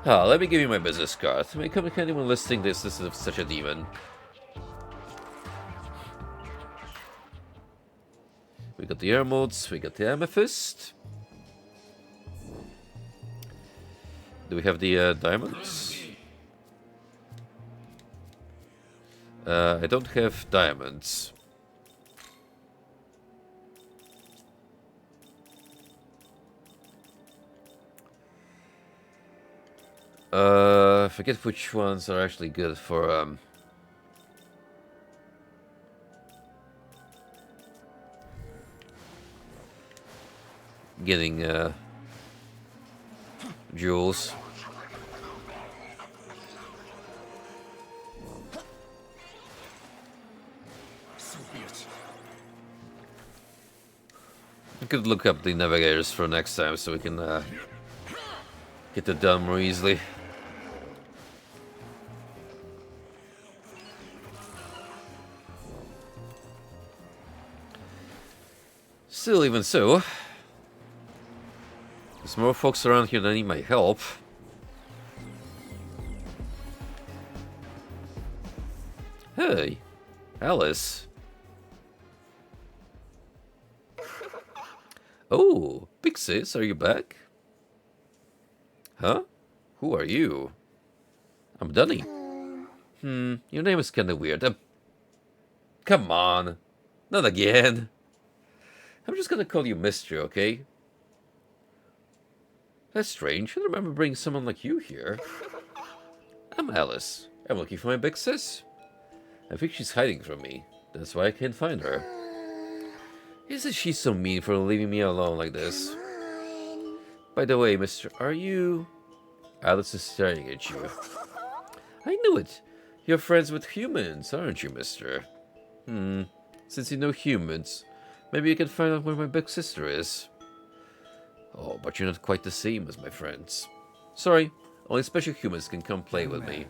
Let me give you my business card. May come in handy when listing this of such a demon. We got the emeralds, we got the amethyst. Do we have the diamonds? I don't have diamonds. I forget which ones are actually good for getting jewels. I could look up the navigators for next time so we can get it done more easily. Still, even so, there's more folks around here that need my help. Hey, Alice. Oh, big sis, are you back? Huh? Who are you? I'm Dunny. Your name is kinda weird. Come on. Not again. I'm just gonna call you Mister, okay? That's strange. I don't remember bringing someone like you here. I'm Alice. I'm looking for my big sis. I think she's hiding from me. That's why I can't find her. Isn't she so mean for leaving me alone like this? By the way, mister, are you... Alice is staring at you. I knew it. You're friends with humans, aren't you, mister? Since you know humans, maybe you can find out where my big sister is. Oh, but you're not quite the same as my friends. Sorry, Only special humans can come play with me.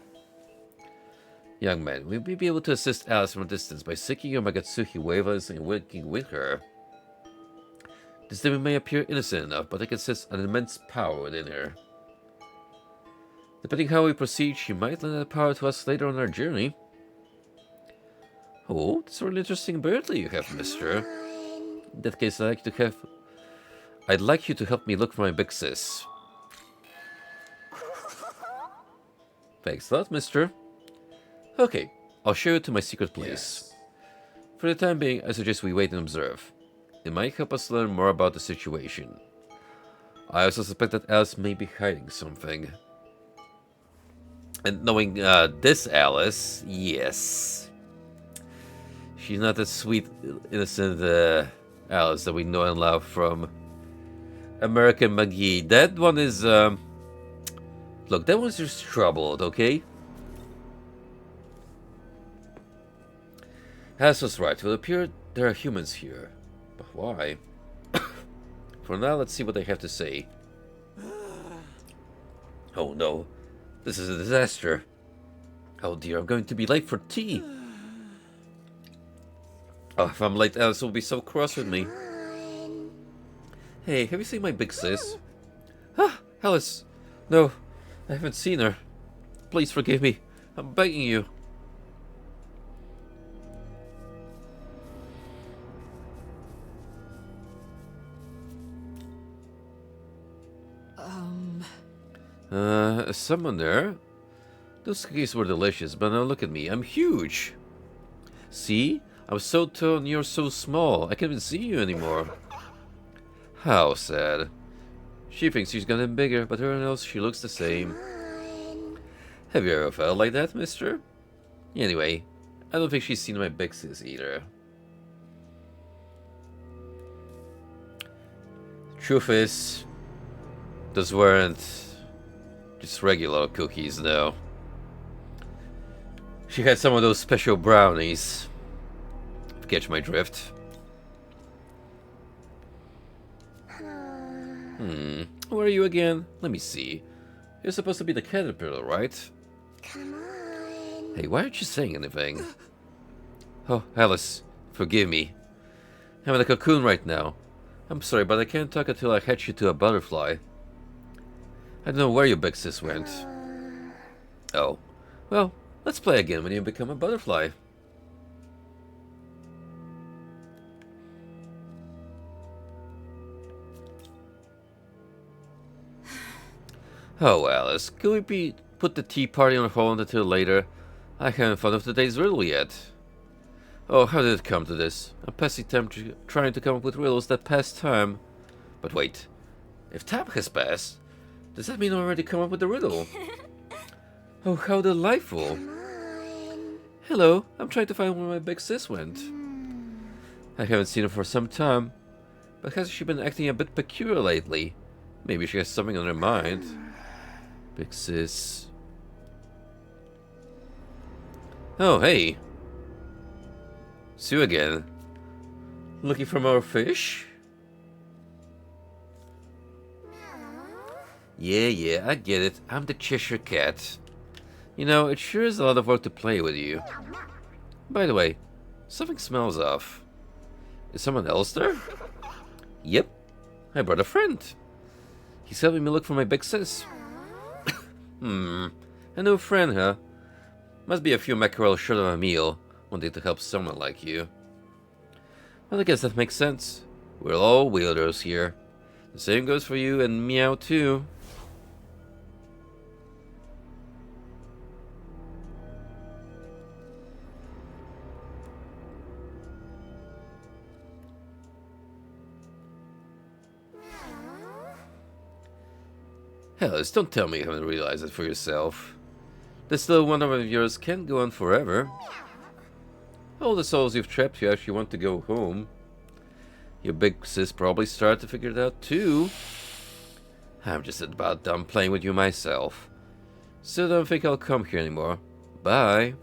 Young man, will we be able to assist Alice from a distance by seeking your Magatsuki wavelengths and working with her? This demon may appear innocent enough, but it can sense an immense power within her. Depending how we proceed, she might lend that power to us later on our journey. Oh, that's a really interesting ability you have, mister. In that case, I'd like you to help me look for my big sis. Thanks a lot, mister. Okay, I'll show you to my secret place. Yes. For the time being, I suggest we wait and observe. It might help us learn more about the situation. I also suspect that Alice may be hiding something. And knowing this Alice, yes. She's not that sweet, innocent Alice that we know and love from American McGee. That one is, look, that one's just troubled, okay? Alice was right. It will appear there are humans here. But why? For now, let's see what they have to say. Oh no. This is a disaster. Oh dear, I'm going to be late for tea. Oh, if I'm late, Alice will be so cross with me. Hey, have you seen my big sis? Ah, Alice. No, I haven't seen her. Please forgive me. I'm begging you. Someone there? Those cookies were delicious, but now look at me. I'm huge. See? I'm so tall and you're so small. I can't even see you anymore. How sad. She thinks she's gotten bigger, but everyone else, she looks the same. Have you ever felt like that, mister? Anyway, I don't think she's seen my big sis either. Truth is, those weren't just regular cookies, though. She had some of those special brownies. If you catch my drift. Where are you again? Let me see. You're supposed to be the caterpillar, right? Come on. Hey, why aren't you saying anything? Oh, Alice, forgive me. I'm in a cocoon right now. I'm sorry, but I can't talk until I hatch you to a butterfly. I don't know where your big sis went. Oh. Well, let's play again when you become a butterfly. Oh, Alice, could we put the tea party on hold until later? I haven't thought of today's riddle yet. Oh, how did it come to this? I'm passing time trying to come up with riddles that pass time. But wait, if time has passed, does that mean I already come up with the riddle? Oh, how delightful. Hello, I'm trying to find where my big sis went. I haven't seen her for some time, but hasn't she been acting a bit peculiar lately? Maybe she has something on her mind. Big sis. Oh, hey. See you again. Looking for more fish? Yeah, I get it. I'm the Cheshire Cat. You know, it sure is a lot of work to play with you. By the way, something smells off. Is someone else there? Yep, I brought a friend. He's helping me look for my big sis. A new friend, huh? Must be a few mackerel short of a meal, wanting to help someone like you. Well, I guess that makes sense. We're all wielders here. The same goes for you and Meow too. Alice, don't tell me you haven't realized it for yourself. This little wonder of yours can't go on forever. All the souls you've trapped here actually want to go home. Your big sis probably started to figure it out too. I'm just about done playing with you myself. Still don't think I'll come here anymore. Bye.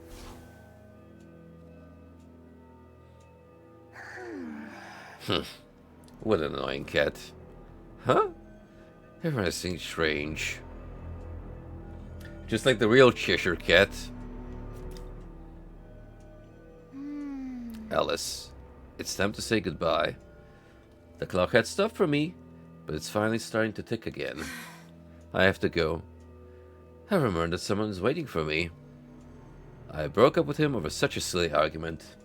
What an annoying cat. Huh? Everything strange. Just like the real Cheshire Cat. Alice, it's time to say goodbye. The clock had stopped for me, but it's finally starting to tick again. I have to go. I remember that someone is waiting for me. I broke up with him over such a silly argument.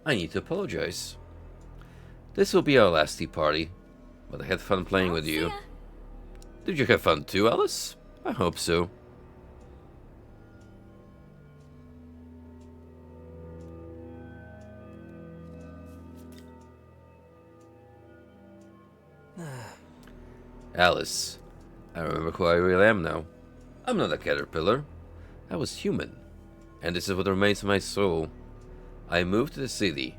I need to apologize. This will be our last tea party, but I had fun playing with you. Did you have fun too, Alice? I hope so. Alice, I remember who I really am now. I'm not a caterpillar. I was human, and this is what remains of my soul. I moved to the city.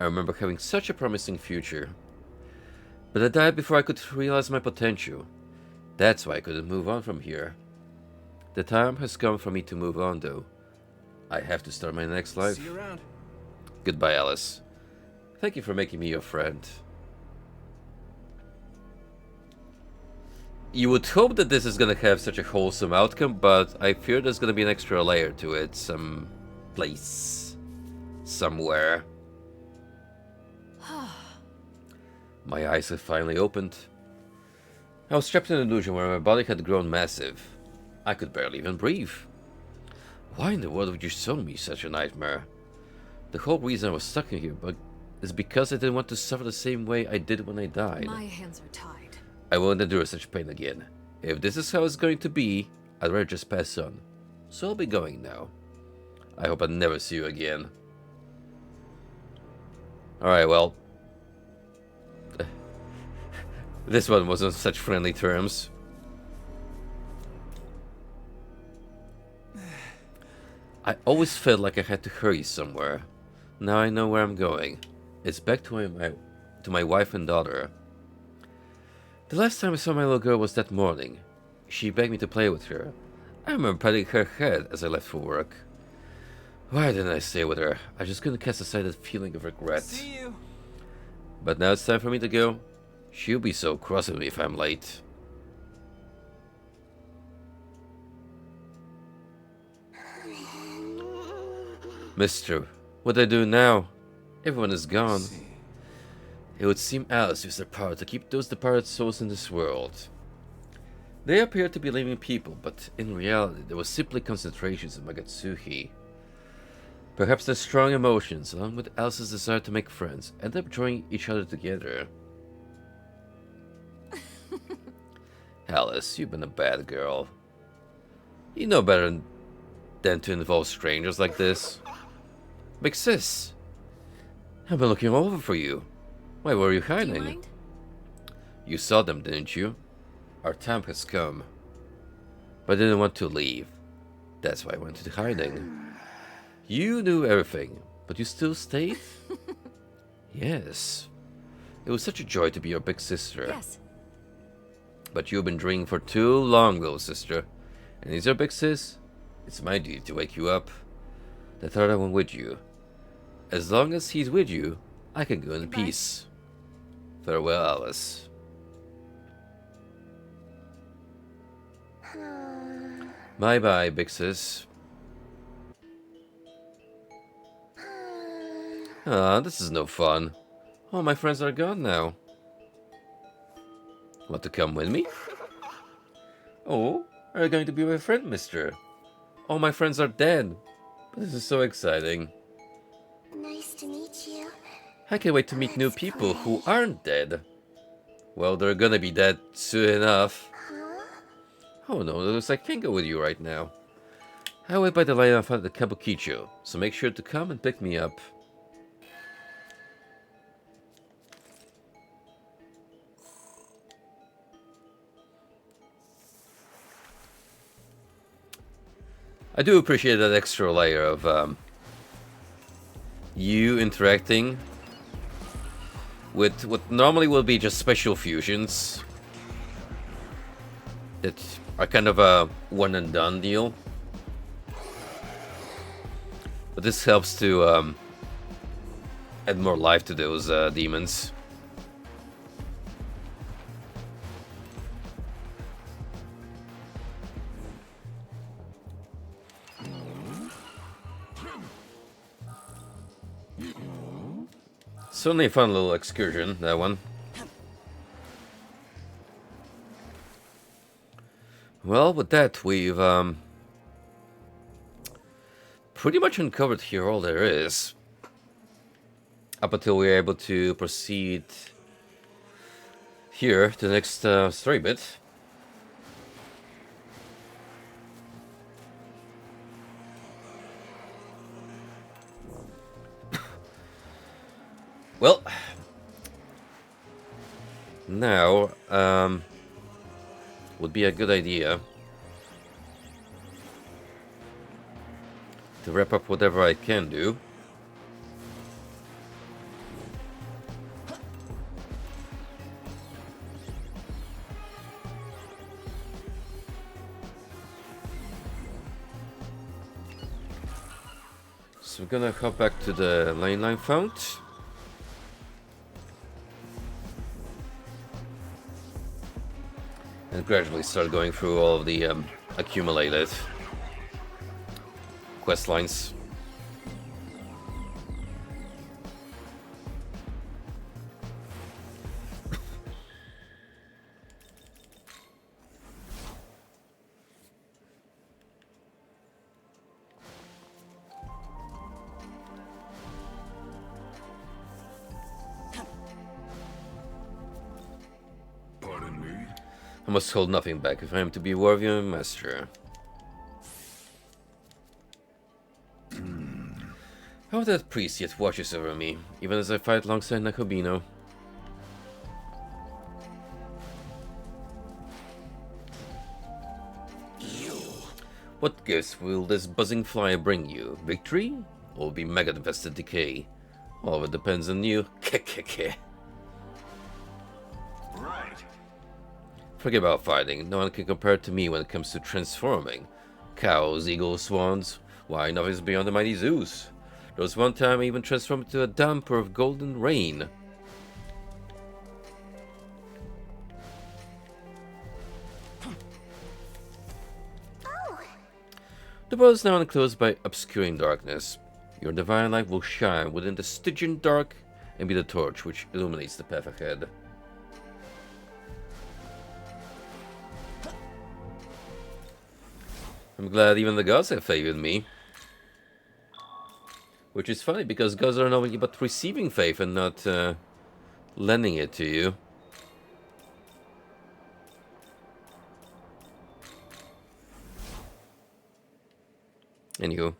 I remember having such a promising future. But I died before I could realize my potential. That's why I couldn't move on from here. The time has come for me to move on, though. I have to start my next life. See you around. Goodbye, Alice. Thank you for making me your friend. You would hope that this is gonna have such a wholesome outcome, but I fear there's gonna be an extra layer to it. Some place. Somewhere. My eyes have finally opened. I was trapped in an illusion where my body had grown massive. I could barely even breathe. Why in the world would you show me such a nightmare? The whole reason I was stuck in here is because I didn't want to suffer the same way I did when I died. My hands are tied. I won't endure such pain again. If this is how it's going to be, I'd rather just pass on. So I'll be going now. I hope I never see you again. Alright, well. This one was on such friendly terms. I always felt like I had to hurry somewhere. Now I know where I'm going. It's back to my wife and daughter. The last time I saw my little girl was that morning. She begged me to play with her. I remember patting her head as I left for work. Why didn't I stay with her? I just couldn't cast aside that feeling of regret. See you. But now it's time for me to go. She'll be so cross with me if I'm late. Mister, what do I do now? Everyone is gone. It would seem Alice used her power to keep those departed souls in this world. They appeared to be living people, but in reality they were simply concentrations of Magatsuhi. Perhaps their strong emotions, along with Alice's desire to make friends, ended up drawing each other together. Alice, you've been a bad girl. You know better than to involve strangers like this. Big sis, I've been looking all over for you. Why were you hiding? Do you mind? You saw them, didn't you? Our time has come. But I didn't want to leave. That's why I went into hiding. You knew everything, but you still stayed? Yes. It was such a joy to be your big sister. Yes. But you've been drinking for too long, little sister. And is your big sis? It's my duty to wake you up. The third one with you. As long as he's with you, I can go in peace. Farewell, Alice. Bye-bye, big sis. Ah, this is no fun. All my friends are gone now. Want to come with me? Oh, are you going to be my friend, mister? All my friends are dead. But this is so exciting. Nice to meet you. I can't wait to meet new people who aren't dead. Well, they're gonna be dead soon enough. Oh no, it looks like I can't go with you right now. I'll wait by the line outside the Kabukicho, so make sure to come and pick me up. I do appreciate that extra layer of you interacting with what normally will be just special fusions that are kind of a one and done deal. But this helps to add more life to those demons. certainly a fun little excursion, that one. Well, with that, we've pretty much uncovered here all there is. Up until we're able to proceed here to the next story bit. Well, now would be a good idea to wrap up whatever I can do. So we're gonna hop back to the line fount. And gradually start going through all of the accumulated quest lines. Pardon me? I must hold nothing back if I am to be worthy of my master. How that priest yet watches over me, even as I fight alongside Nakobino. What gifts will this buzzing fly bring you? Victory? Or will be mega-infested decay? All of it depends on you. Right. Forget about fighting. No one can compare to me when it comes to transforming. Cows, eagles, swans. Why, nothing's beyond the mighty Zeus. There was one time I even transformed into a damper of golden rain. Oh. The world is now enclosed by obscuring darkness. Your divine light will shine within the Stygian dark and be the torch which illuminates the path ahead. I'm glad even the gods have faith in me. Which is funny, because gods are nothing but receiving faith and not lending it to you. Anywho.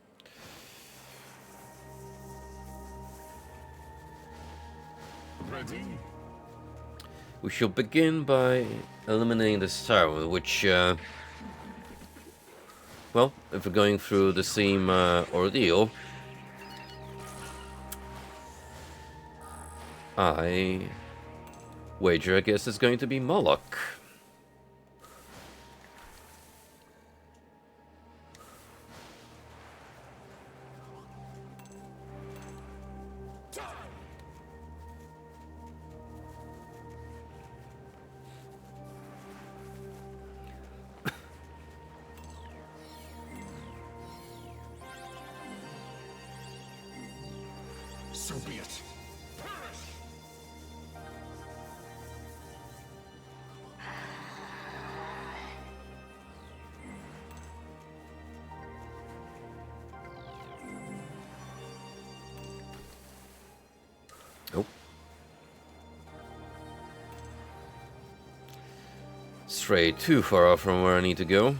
Ready? We shall begin by eliminating the siren, which, well, if we're going through the same ordeal, I wager, I guess, it's going to be Moloch. So be it. Nope. Strayed too far off from where I need to go.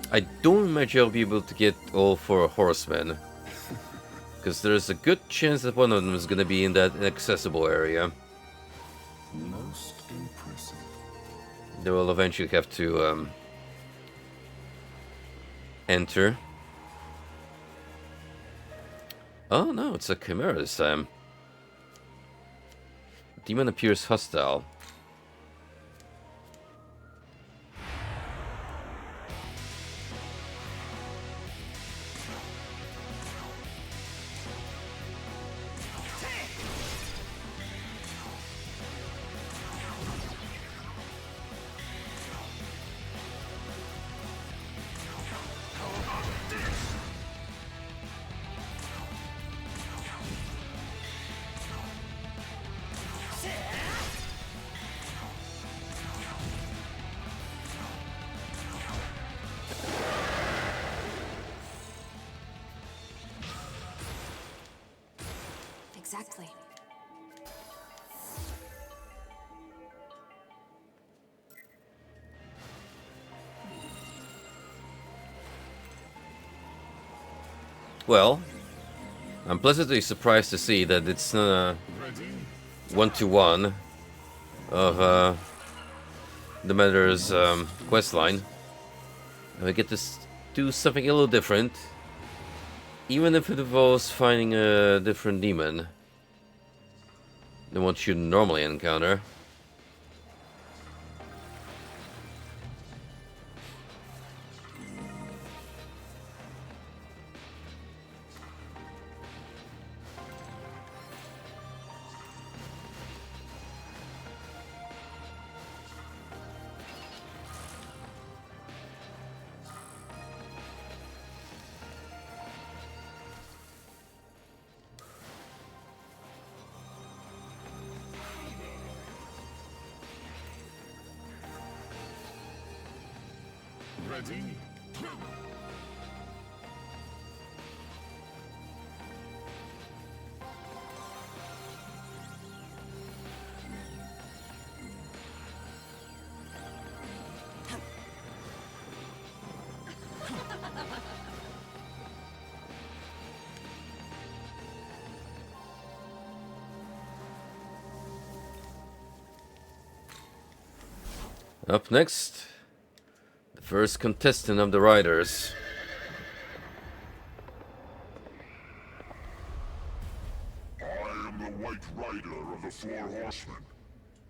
I don't imagine I'll be able to get all 4 horsemen, because there's a good chance that one of them is going to be in that inaccessible area. Most impressive. They will eventually have to enter. Oh no, it's a chimera this time. Demon appears hostile. exactly? Well, I'm pleasantly surprised to see that it's not a one-to-one of the Matter's quest line. I get to do something a little different, even if it involves finding a different demon than what you normally encounter. Ready? Up next, the first contestant of the Riders. I am the White Rider of the Four Horsemen.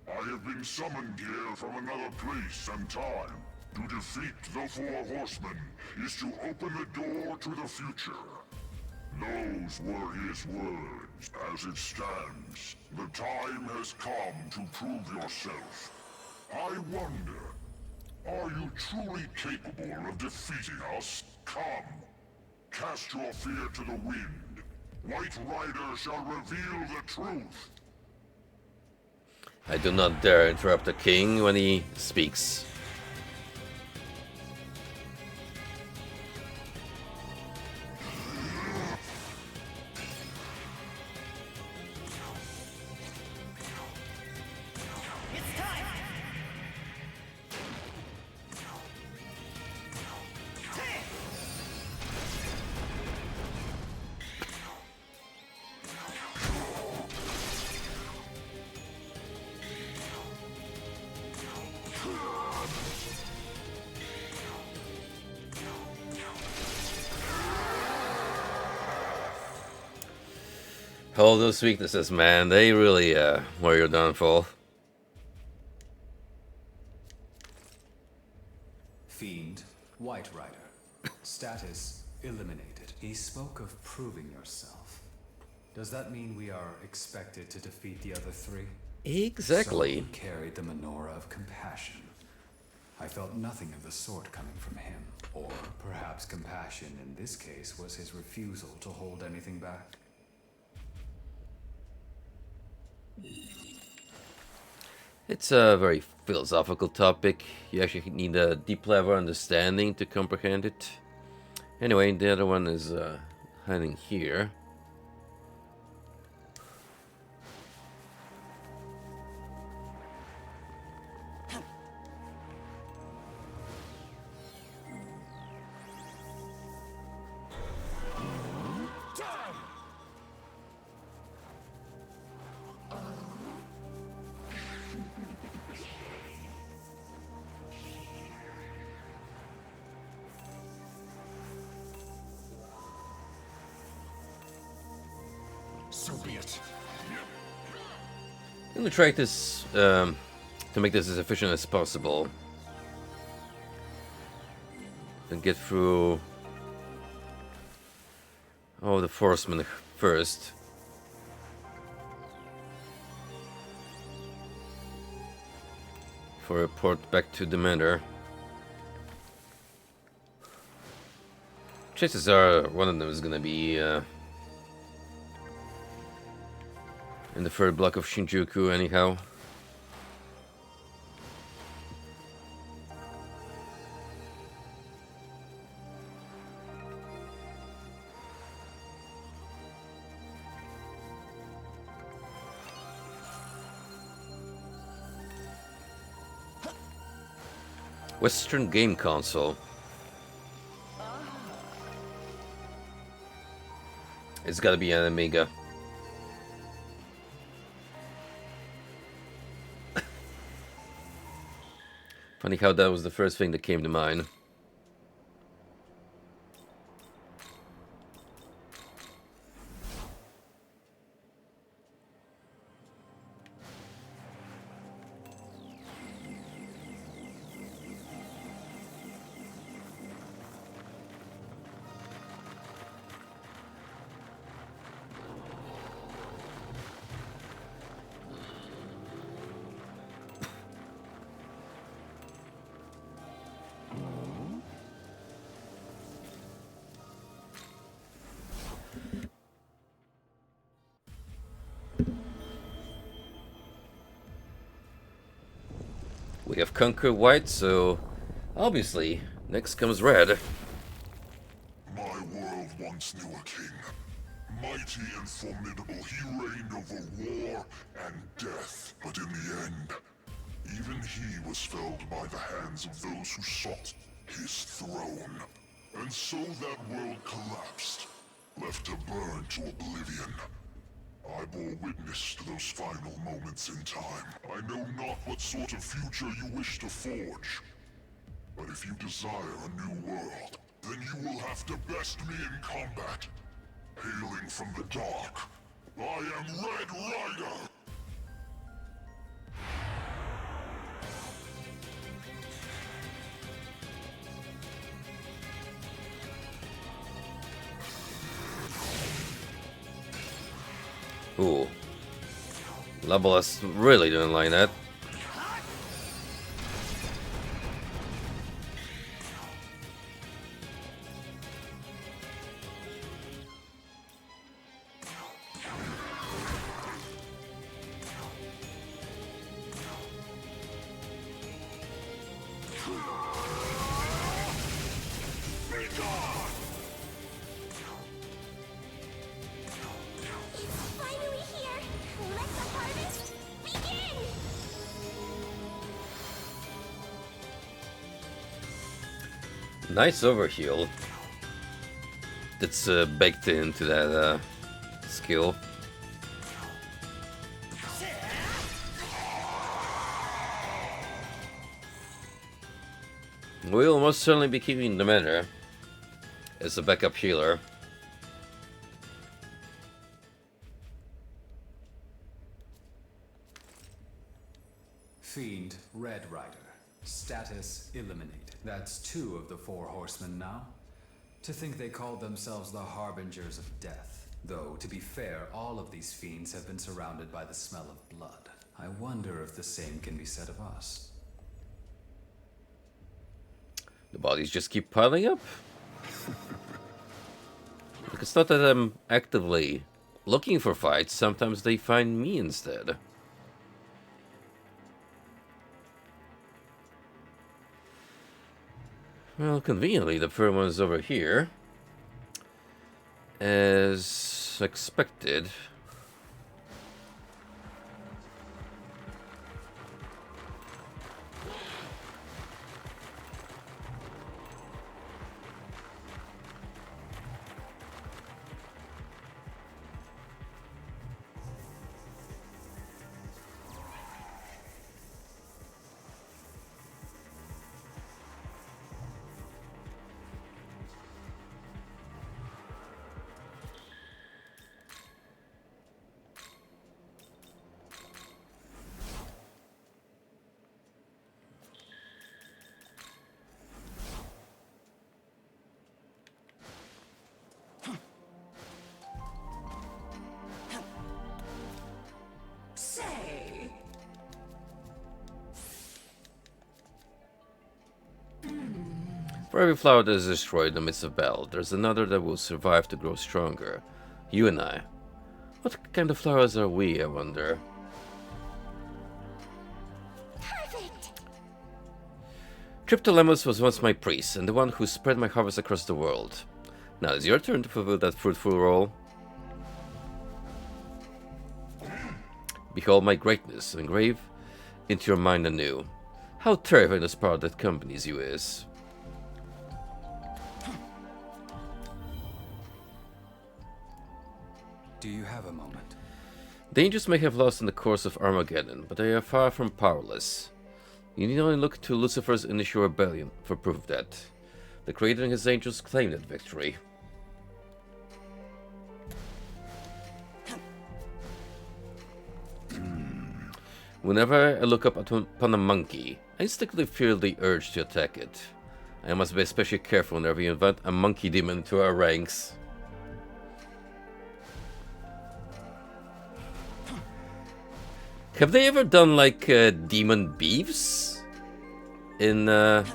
I have been summoned here from another place and time. To defeat the Four Horsemen is to open the door to the future. Those were his words. As it stands, the time has come to prove yourself. I wonder, are you truly capable of defeating us? Come, cast your fear to the wind. White Rider shall reveal the truth. I do not dare interrupt the king when he speaks. All those weaknesses, man, they really were your downfall. Fiend, White Rider. Status, eliminated. He spoke of proving yourself. Does that mean we are expected to defeat the other three? Exactly. Someone carried the menorah of compassion. I felt nothing of the sort coming from him. Or perhaps compassion in this case was his refusal to hold anything back. It's a very philosophical topic. You actually need a deep level understanding to comprehend it. Anyway, the other one is hiding here. So be it. I'm gonna try this to make this as efficient as possible and get through all the horsemen first. For a report back to the Manor. Chances are one of them is gonna be in the third block of Shinjuku anyhow. Western game console. It's gotta be an Amiga. Funny how that was the first thing that came to mind. We have conquered white, so obviously next comes red. My world once knew a king. Mighty and formidable, he reigned over war and death. But in the end, even he was felled by the hands of those who sought his throne. And so that world collapsed, left to burn to oblivion. I bore witness to those final moments in time. I know not what sort of future you wish to forge. But if you desire a new world, then you will have to best me in combat. Hailing from the dark, I am Red Rider! Ooh. Levelus really didn't like that. Finally here! Let the harvest begin! Nice overheal. That's baked into that skill. We'll most certainly be keeping the mana as a backup healer. Fiend, Red Rider. Status, eliminate. That's 2 of the 4 horsemen now. To think they called themselves the Harbingers of Death. Though, to be fair, all of these fiends have been surrounded by the smell of blood. I wonder if the same can be said of us. The bodies just keep piling up. Look, it's not that I'm actively looking for fights, sometimes they find me instead. Well, conveniently, the first one's over here. As expected. Say. For every flower that is destroyed in the midst of battle, there's another that will survive to grow stronger. You and I. What kind of flowers are we, I wonder? Perfect! Triptolemus was once my priest, and the one who spread my harvest across the world. Now it's your turn to fulfill that fruitful role. Behold my greatness, engrave into your mind anew. how terrifying this part that accompanies you is. Do you have a moment? Dangers may have lost in the course of Armageddon, but they are far from powerless. You need only look to Lucifer's initial rebellion for proof of that. The Creator and his angels claimed that victory. Whenever I look up upon a monkey, I instinctively feel the urge to attack it. I must be especially careful whenever you invite a monkey demon to our ranks. Have they ever done like demon beefs in the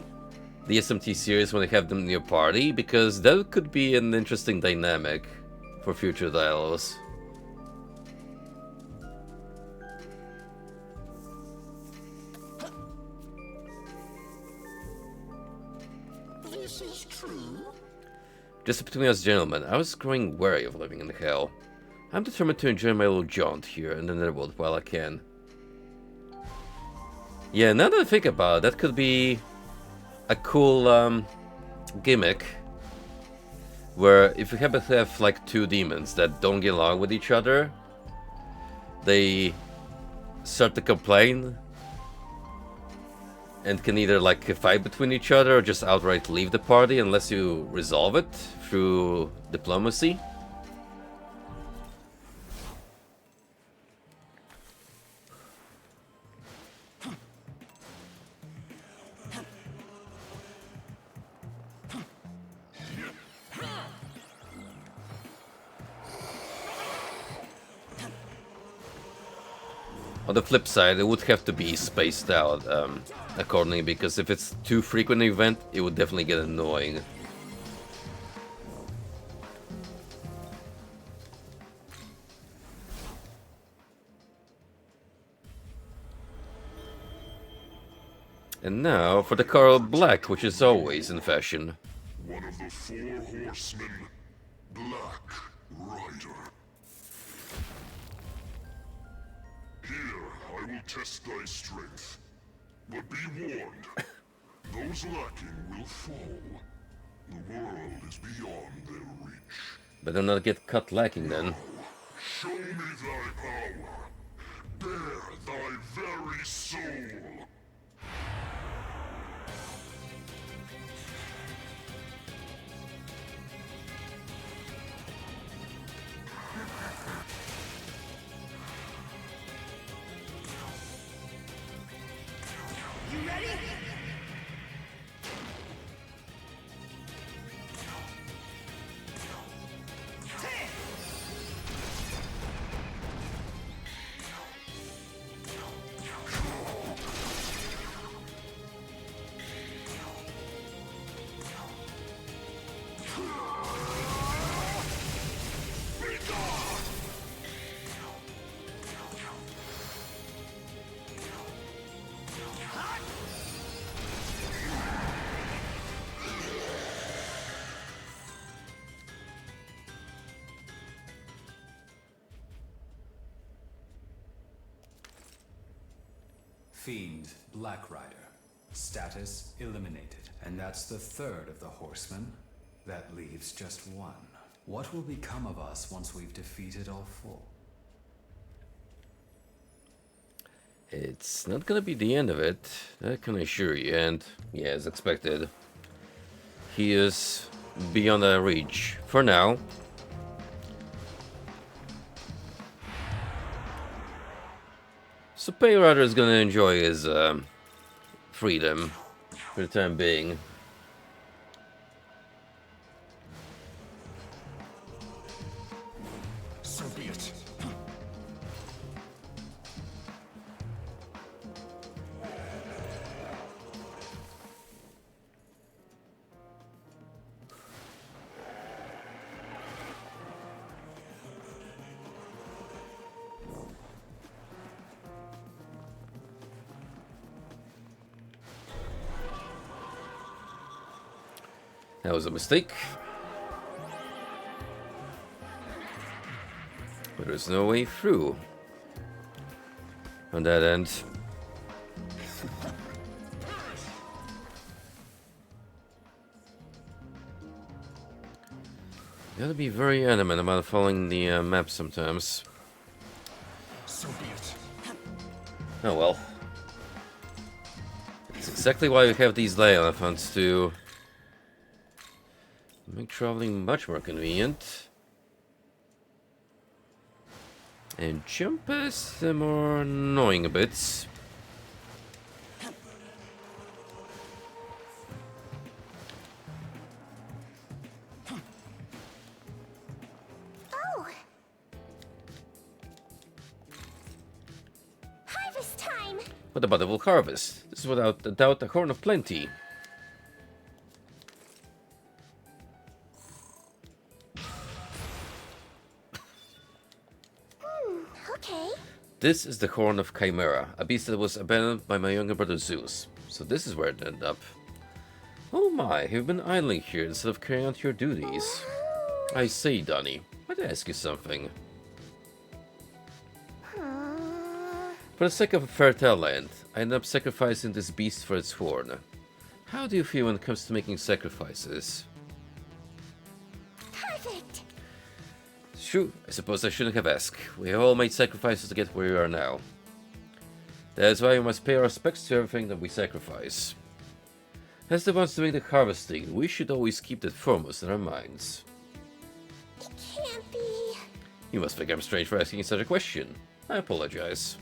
SMT series when they have them in your party? Because that could be an interesting dynamic for future dialogues. This is true. Just between us gentlemen, I was growing wary of living in hell. I'm determined to enjoy my little jaunt here in the Netherworld while I can. Yeah, now that I think about it, that could be a cool gimmick. Where if you happen to have like two demons that don't get along with each other, they start to complain and can either like fight between each other or just outright leave the party unless you resolve it through diplomacy. On the flip side, it would have to be spaced out accordingly, because if it's too frequent an event, it would definitely get annoying. And now for the color black, which is always in fashion. One of the 4 horsemen, Black Rider. Here, I will test thy strength. But be warned, those lacking will fall. The world is beyond their reach. Better not get cut lacking then. Show me thy power. Bare thy very soul. You ready? Fiend, Black Rider. Status eliminated. And that's the third of the horsemen. That leaves just one. What will become of us once we've defeated all 4? It's not gonna be the end of it, that can I assure you, and yeah, as expected, he is beyond our reach for now. So Payrider is gonna enjoy his freedom for the time being. So be it. That was a mistake. But there's no way through on that end. Gotta be very adamant about following the map sometimes. So be it. Oh well. It's exactly why we have these lay elephants to make traveling much more convenient. And jump past the more annoying bits. Oh! Harvest time! What about the full harvest? This is without a doubt a horn of plenty. Okay. This is the horn of Chimera, a beast that was abandoned by my younger brother Zeus. So this is where it ended up. Oh my, you've been idling here instead of carrying out your duties. I say, Donnie, might I ask you something? For the sake of a fertile land, I ended up sacrificing this beast for its horn. How do you feel when it comes to making sacrifices? Perfect! True, I suppose I shouldn't have asked. We have all made sacrifices to get where we are now. That is why we must pay our respects to everything that we sacrifice. As the ones doing the harvesting, we should always keep that foremost in our minds. It can't be. You must think I'm strange for asking such a question. I apologize.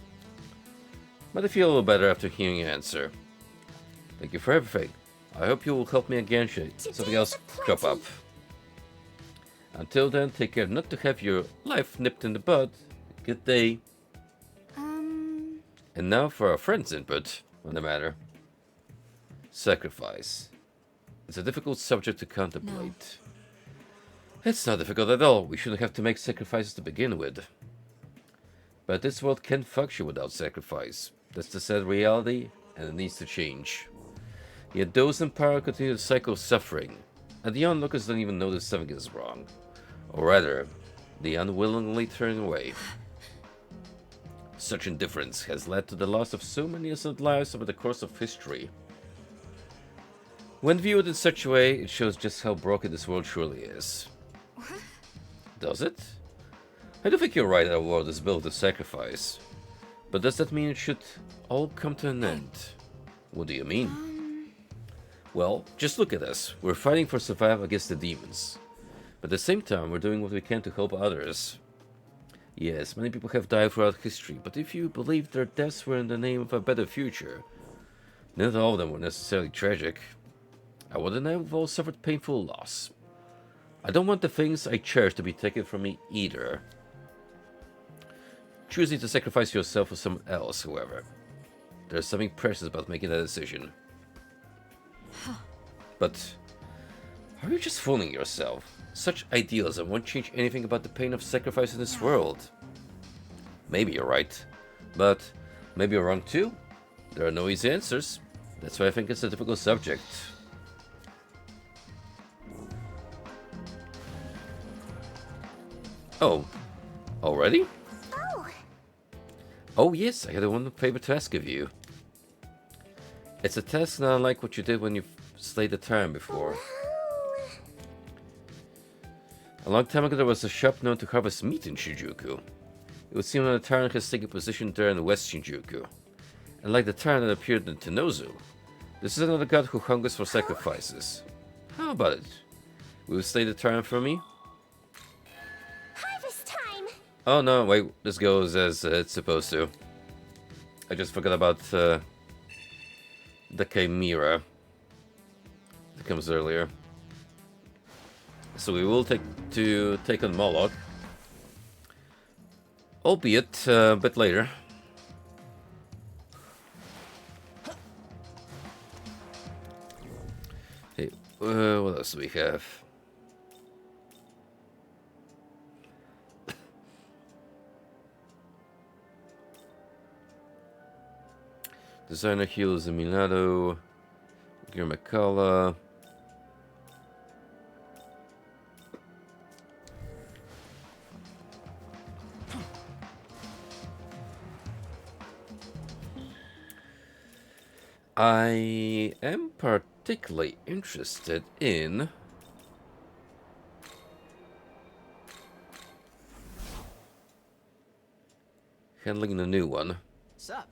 But I feel a little better after hearing your answer. Thank you for everything. I hope you will help me again should something else crop up. Until then, take care not to have your life nipped in the bud. Good day. And now for our friend's input on the matter. Sacrifice. It's a difficult subject to contemplate. No. It's not difficult at all. We shouldn't have to make sacrifices to begin with. But this world can't function without sacrifice. That's the sad reality, and it needs to change. Yet those in power continue the cycle of suffering, and the onlookers don't even notice something is wrong. Or rather, they unwillingly turn away. Such indifference has led to the loss of so many innocent lives over the course of history. When viewed in such a way, it shows just how broken this world truly is. Does it? I do think you're right that our world is built to sacrifice. But does that mean it should all come to an end? What do you mean? Well, just look at us. We're fighting for survival against the demons. But at the same time, we're doing what we can to help others. Yes, many people have died throughout history, but if you believe their deaths were in the name of a better future, not all of them were necessarily tragic. I wouldn't have all suffered painful loss. I don't want the things I cherish to be taken from me either. Choosing to sacrifice yourself for someone else, however. There's something precious about making that decision. But are you just fooling yourself? Such idealism won't change anything about the pain of sacrifice in this world. Maybe you're right, but maybe you're wrong too. There are no easy answers. That's why I think it's a difficult subject. Oh, already? Oh yes, I had one favor to ask of you. It's a task not unlike what you did when you slayed the Tyrant before. A long time ago there was a shop known to harvest meat in Shinjuku. It would seem that the Tyrant has taken position there in West Shinjuku. And like the Tyrant that appeared in Tenozu, this is another god who hungers for sacrifices. How about it? Will you slay the Tyrant for me? Harvest time! Oh no, wait, this goes as it's supposed to. I just forgot about the Chimera that comes earlier. So we will take on Moloch, albeit a bit later. Hey, what else do we have? Designer heals Minato, Girmakala. I am particularly interested in handling the new one. Sup?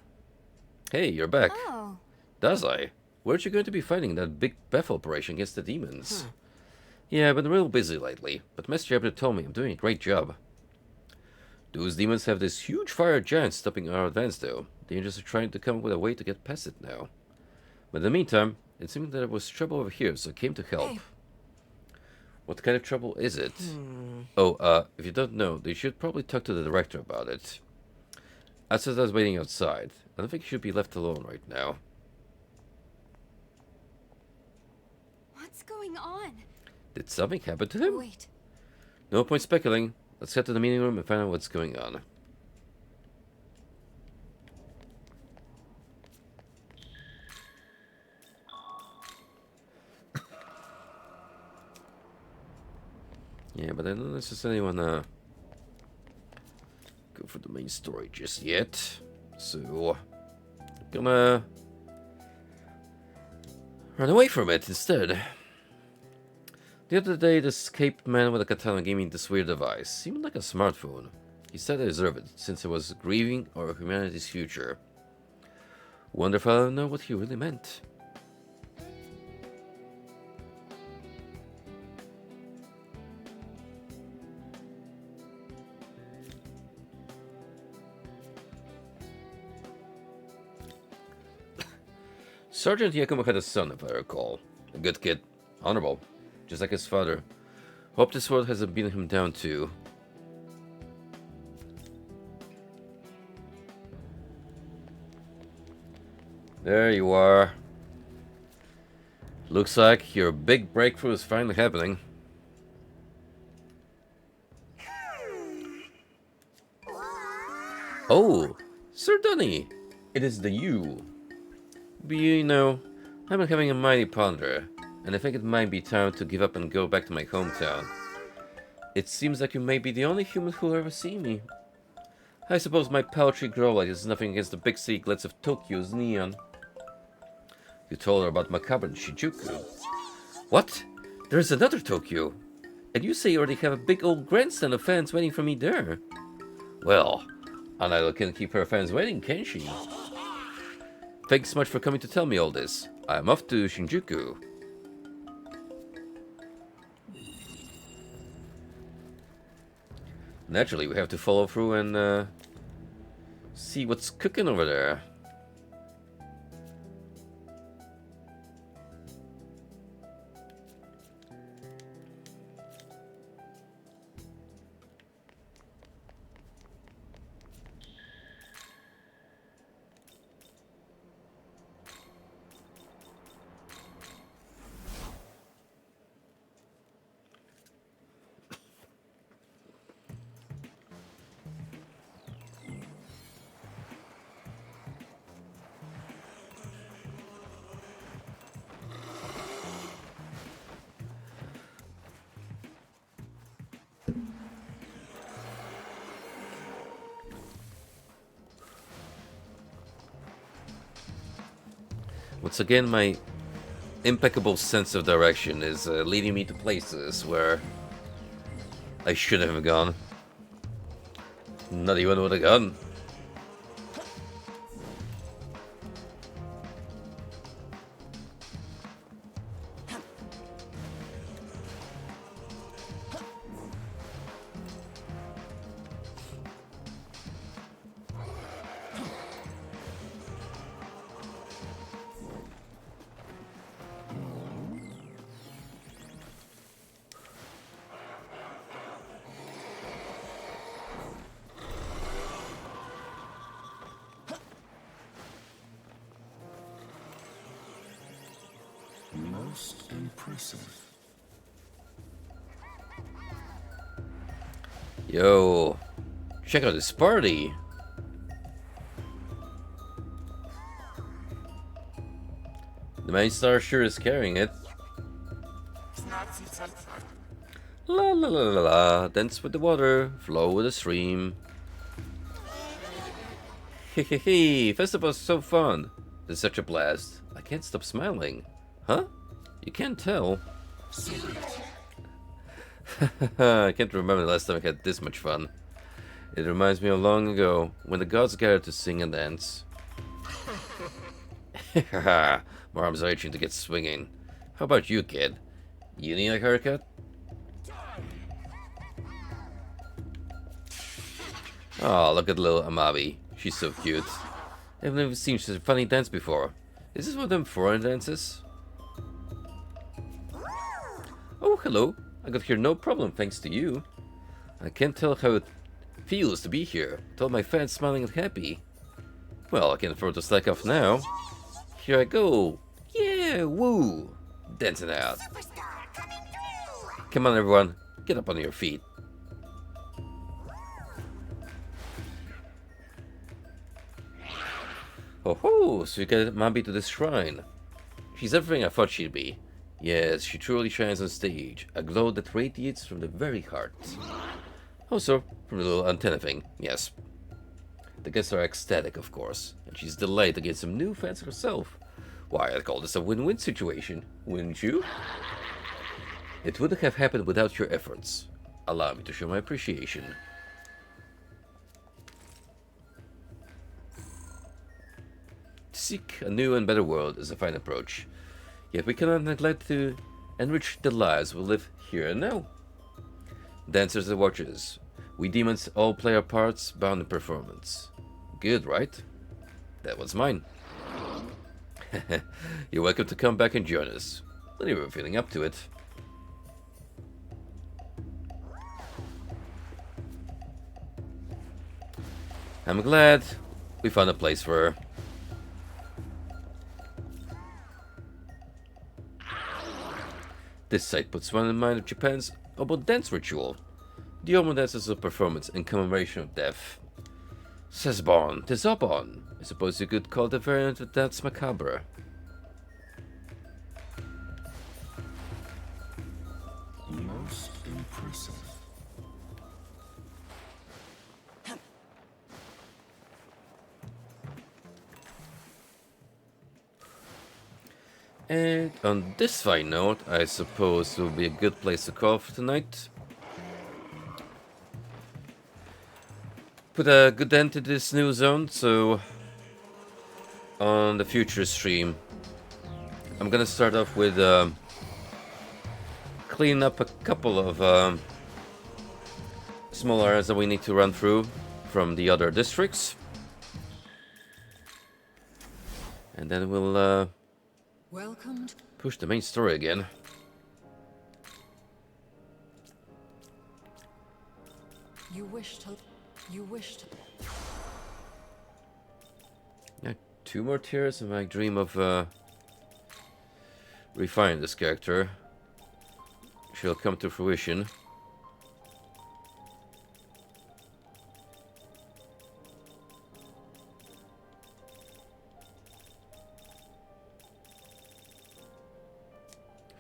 Hey, you're back. Oh. Does I? Weren't you going to be fighting that big Beth operation against the demons? Yeah, I've been real busy lately, but Master Abner told me I'm doing a great job. Those demons have this huge fire giant stopping our advance, though. The angels are trying to come up with a way to get past it now. But in the meantime, it seemed that there was trouble over here, so I came to help. Hey. What kind of trouble is it? Oh, if you don't know, you should probably talk to the director about it. Asuda's waiting outside. I don't think you should be left alone right now. What's going on? Did something happen to him? Wait. No point speculating. Let's head to the meeting room and find out what's going on. Yeah, but I don't necessarily wanna go for the main story just yet. So, I'm gonna run away from it instead. The other day, the escaped man with a katana gave me this weird device. Seemed like a smartphone. He said I deserve it, since I was grieving over humanity's future. Wonder if I'll know what he really meant. Sergeant Yakumo had a son, if I recall. A good kid. Honorable. Just like his father. Hope this world hasn't beaten him down too. There you are. Looks like your big breakthrough is finally happening. Oh, Sir Dunny! It is the you. But you know, I've been having a mighty ponder, and I think it might be time to give up and go back to my hometown. It seems like you may be the only human who'll ever see me. I suppose my paltry grow light is nothing against the big city glitz of Tokyo's neon. You told her about Macabre and Shinjuku. What? There's another Tokyo? And you say you already have a big old grandstand of fans waiting for me there? Well, Anaido can keep her fans waiting, can she? Thanks so much for coming to tell me all this. I'm off to Shinjuku. Naturally, we have to follow through and see what's cooking over there. Once again, my impeccable sense of direction is leading me to places where I shouldn't have gone. Not even with a gun. Most impressive. Yo, check out this party. The main star sure is carrying it. La la la la la, dance with the water, flow with the stream. Hehehe, festival's so fun. It's such a blast. I can't stop smiling. Huh? You can't tell. I can't remember the last time I had this much fun. It reminds me of long ago, when the gods gathered to sing and dance. Haha, my arms are itching to get swinging. How about you, kid? You need a haircut? Oh, look at little Amabi. She's so cute. I've never seen such a funny dance before. Is this one of them foreign dances? Oh, hello. I got here no problem thanks to you. I can't tell how it feels to be here, with all my fans smiling and happy. Well, I can afford to slack off now. Here I go. Yeah, woo. Dancing out. Come on, everyone. Get up on your feet. Oh ho, so you get Mabi to this shrine. She's everything I thought she'd be. Yes, she truly shines on stage, a glow that radiates from the very heart. Also, from the little antenna thing, yes. The guests are ecstatic, of course, and she's delighted to get some new fans herself. Why, I'd call this a win-win situation, wouldn't you? It wouldn't have happened without your efforts. Allow me to show my appreciation. To seek a new and better world is a fine approach. Yet we cannot neglect to enrich the lives we live here and now. Dancers and watchers, we demons all play our parts bound in performance. Good, right? That was mine. You're welcome to come back and join us, when you're feeling up to it. I'm glad we found a place for her. This site puts one in mind of Japan's Obo dance ritual. The Obo dance is a performance in commemoration of death. Sesbon, tis Obon. I suppose you could call the variant of Dance Macabre. Most impressive. And on this fine note, I suppose it will be a good place to call for tonight. Put a good end to this new zone, so on the future stream, I'm gonna start off with cleaning up a couple of small areas that we need to run through from the other districts. And then we'll push the main story again. You wish to. Yeah, 2 more tears and I dream of refining this character. She'll come to fruition.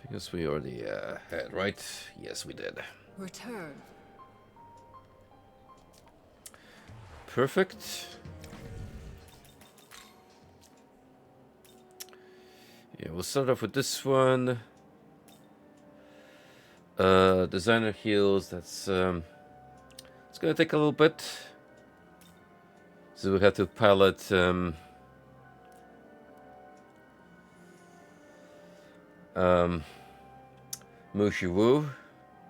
I guess we already had, right? Yes, we did. Return. Perfect. Yeah, we'll start off with this one. Designer heals. That's it's gonna take a little bit. So we have to pilot Mushi Wu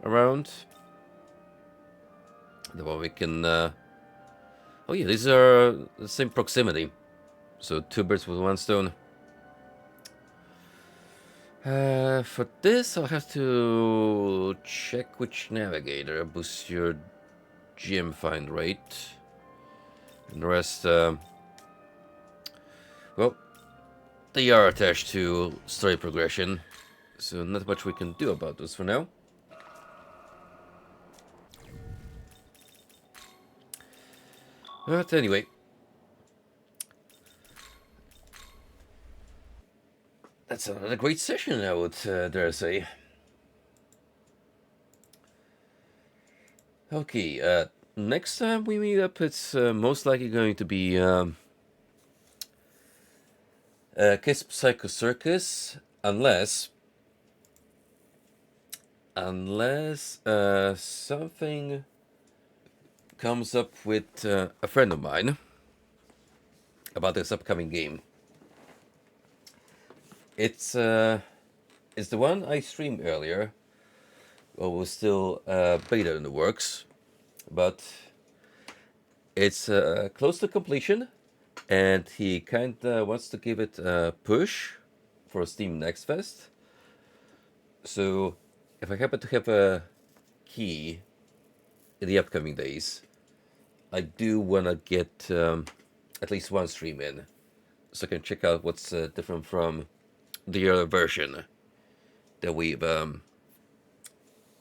around. The one we can. Oh yeah, these are the same proximity. So 2 birds with 1 stone. For this, I'll have to check which navigator boosts your gem find rate. And the rest, well, they are attached to story progression. So not much we can do about this for now. But anyway. That's another great session, I would dare say. Okay, next time we meet up, it's most likely going to be Kiss Psycho Circus, unless something comes up with a friend of mine about this upcoming game. It's the one I streamed earlier. Well, was still beta in the works, but it's close to completion, and he kind of wants to give it a push for Steam Next Fest. So, if I happen to have a key in the upcoming days, I do want to get at least one stream in, so I can check out what's different from the other version that we've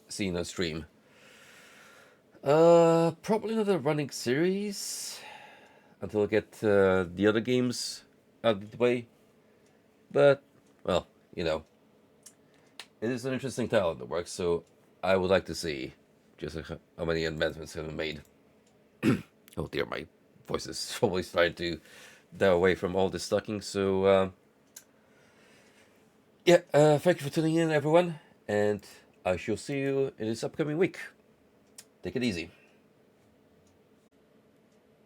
seen on stream. Probably not a running series until I get the other games out of the way. But, well, you know, it is an interesting title in the works, so I would like to see just how many advancements have been made. Oh dear, my voice is probably starting to die away from all this talking, so yeah, thank you for tuning in, everyone, and I shall see you in this upcoming week. Take it easy.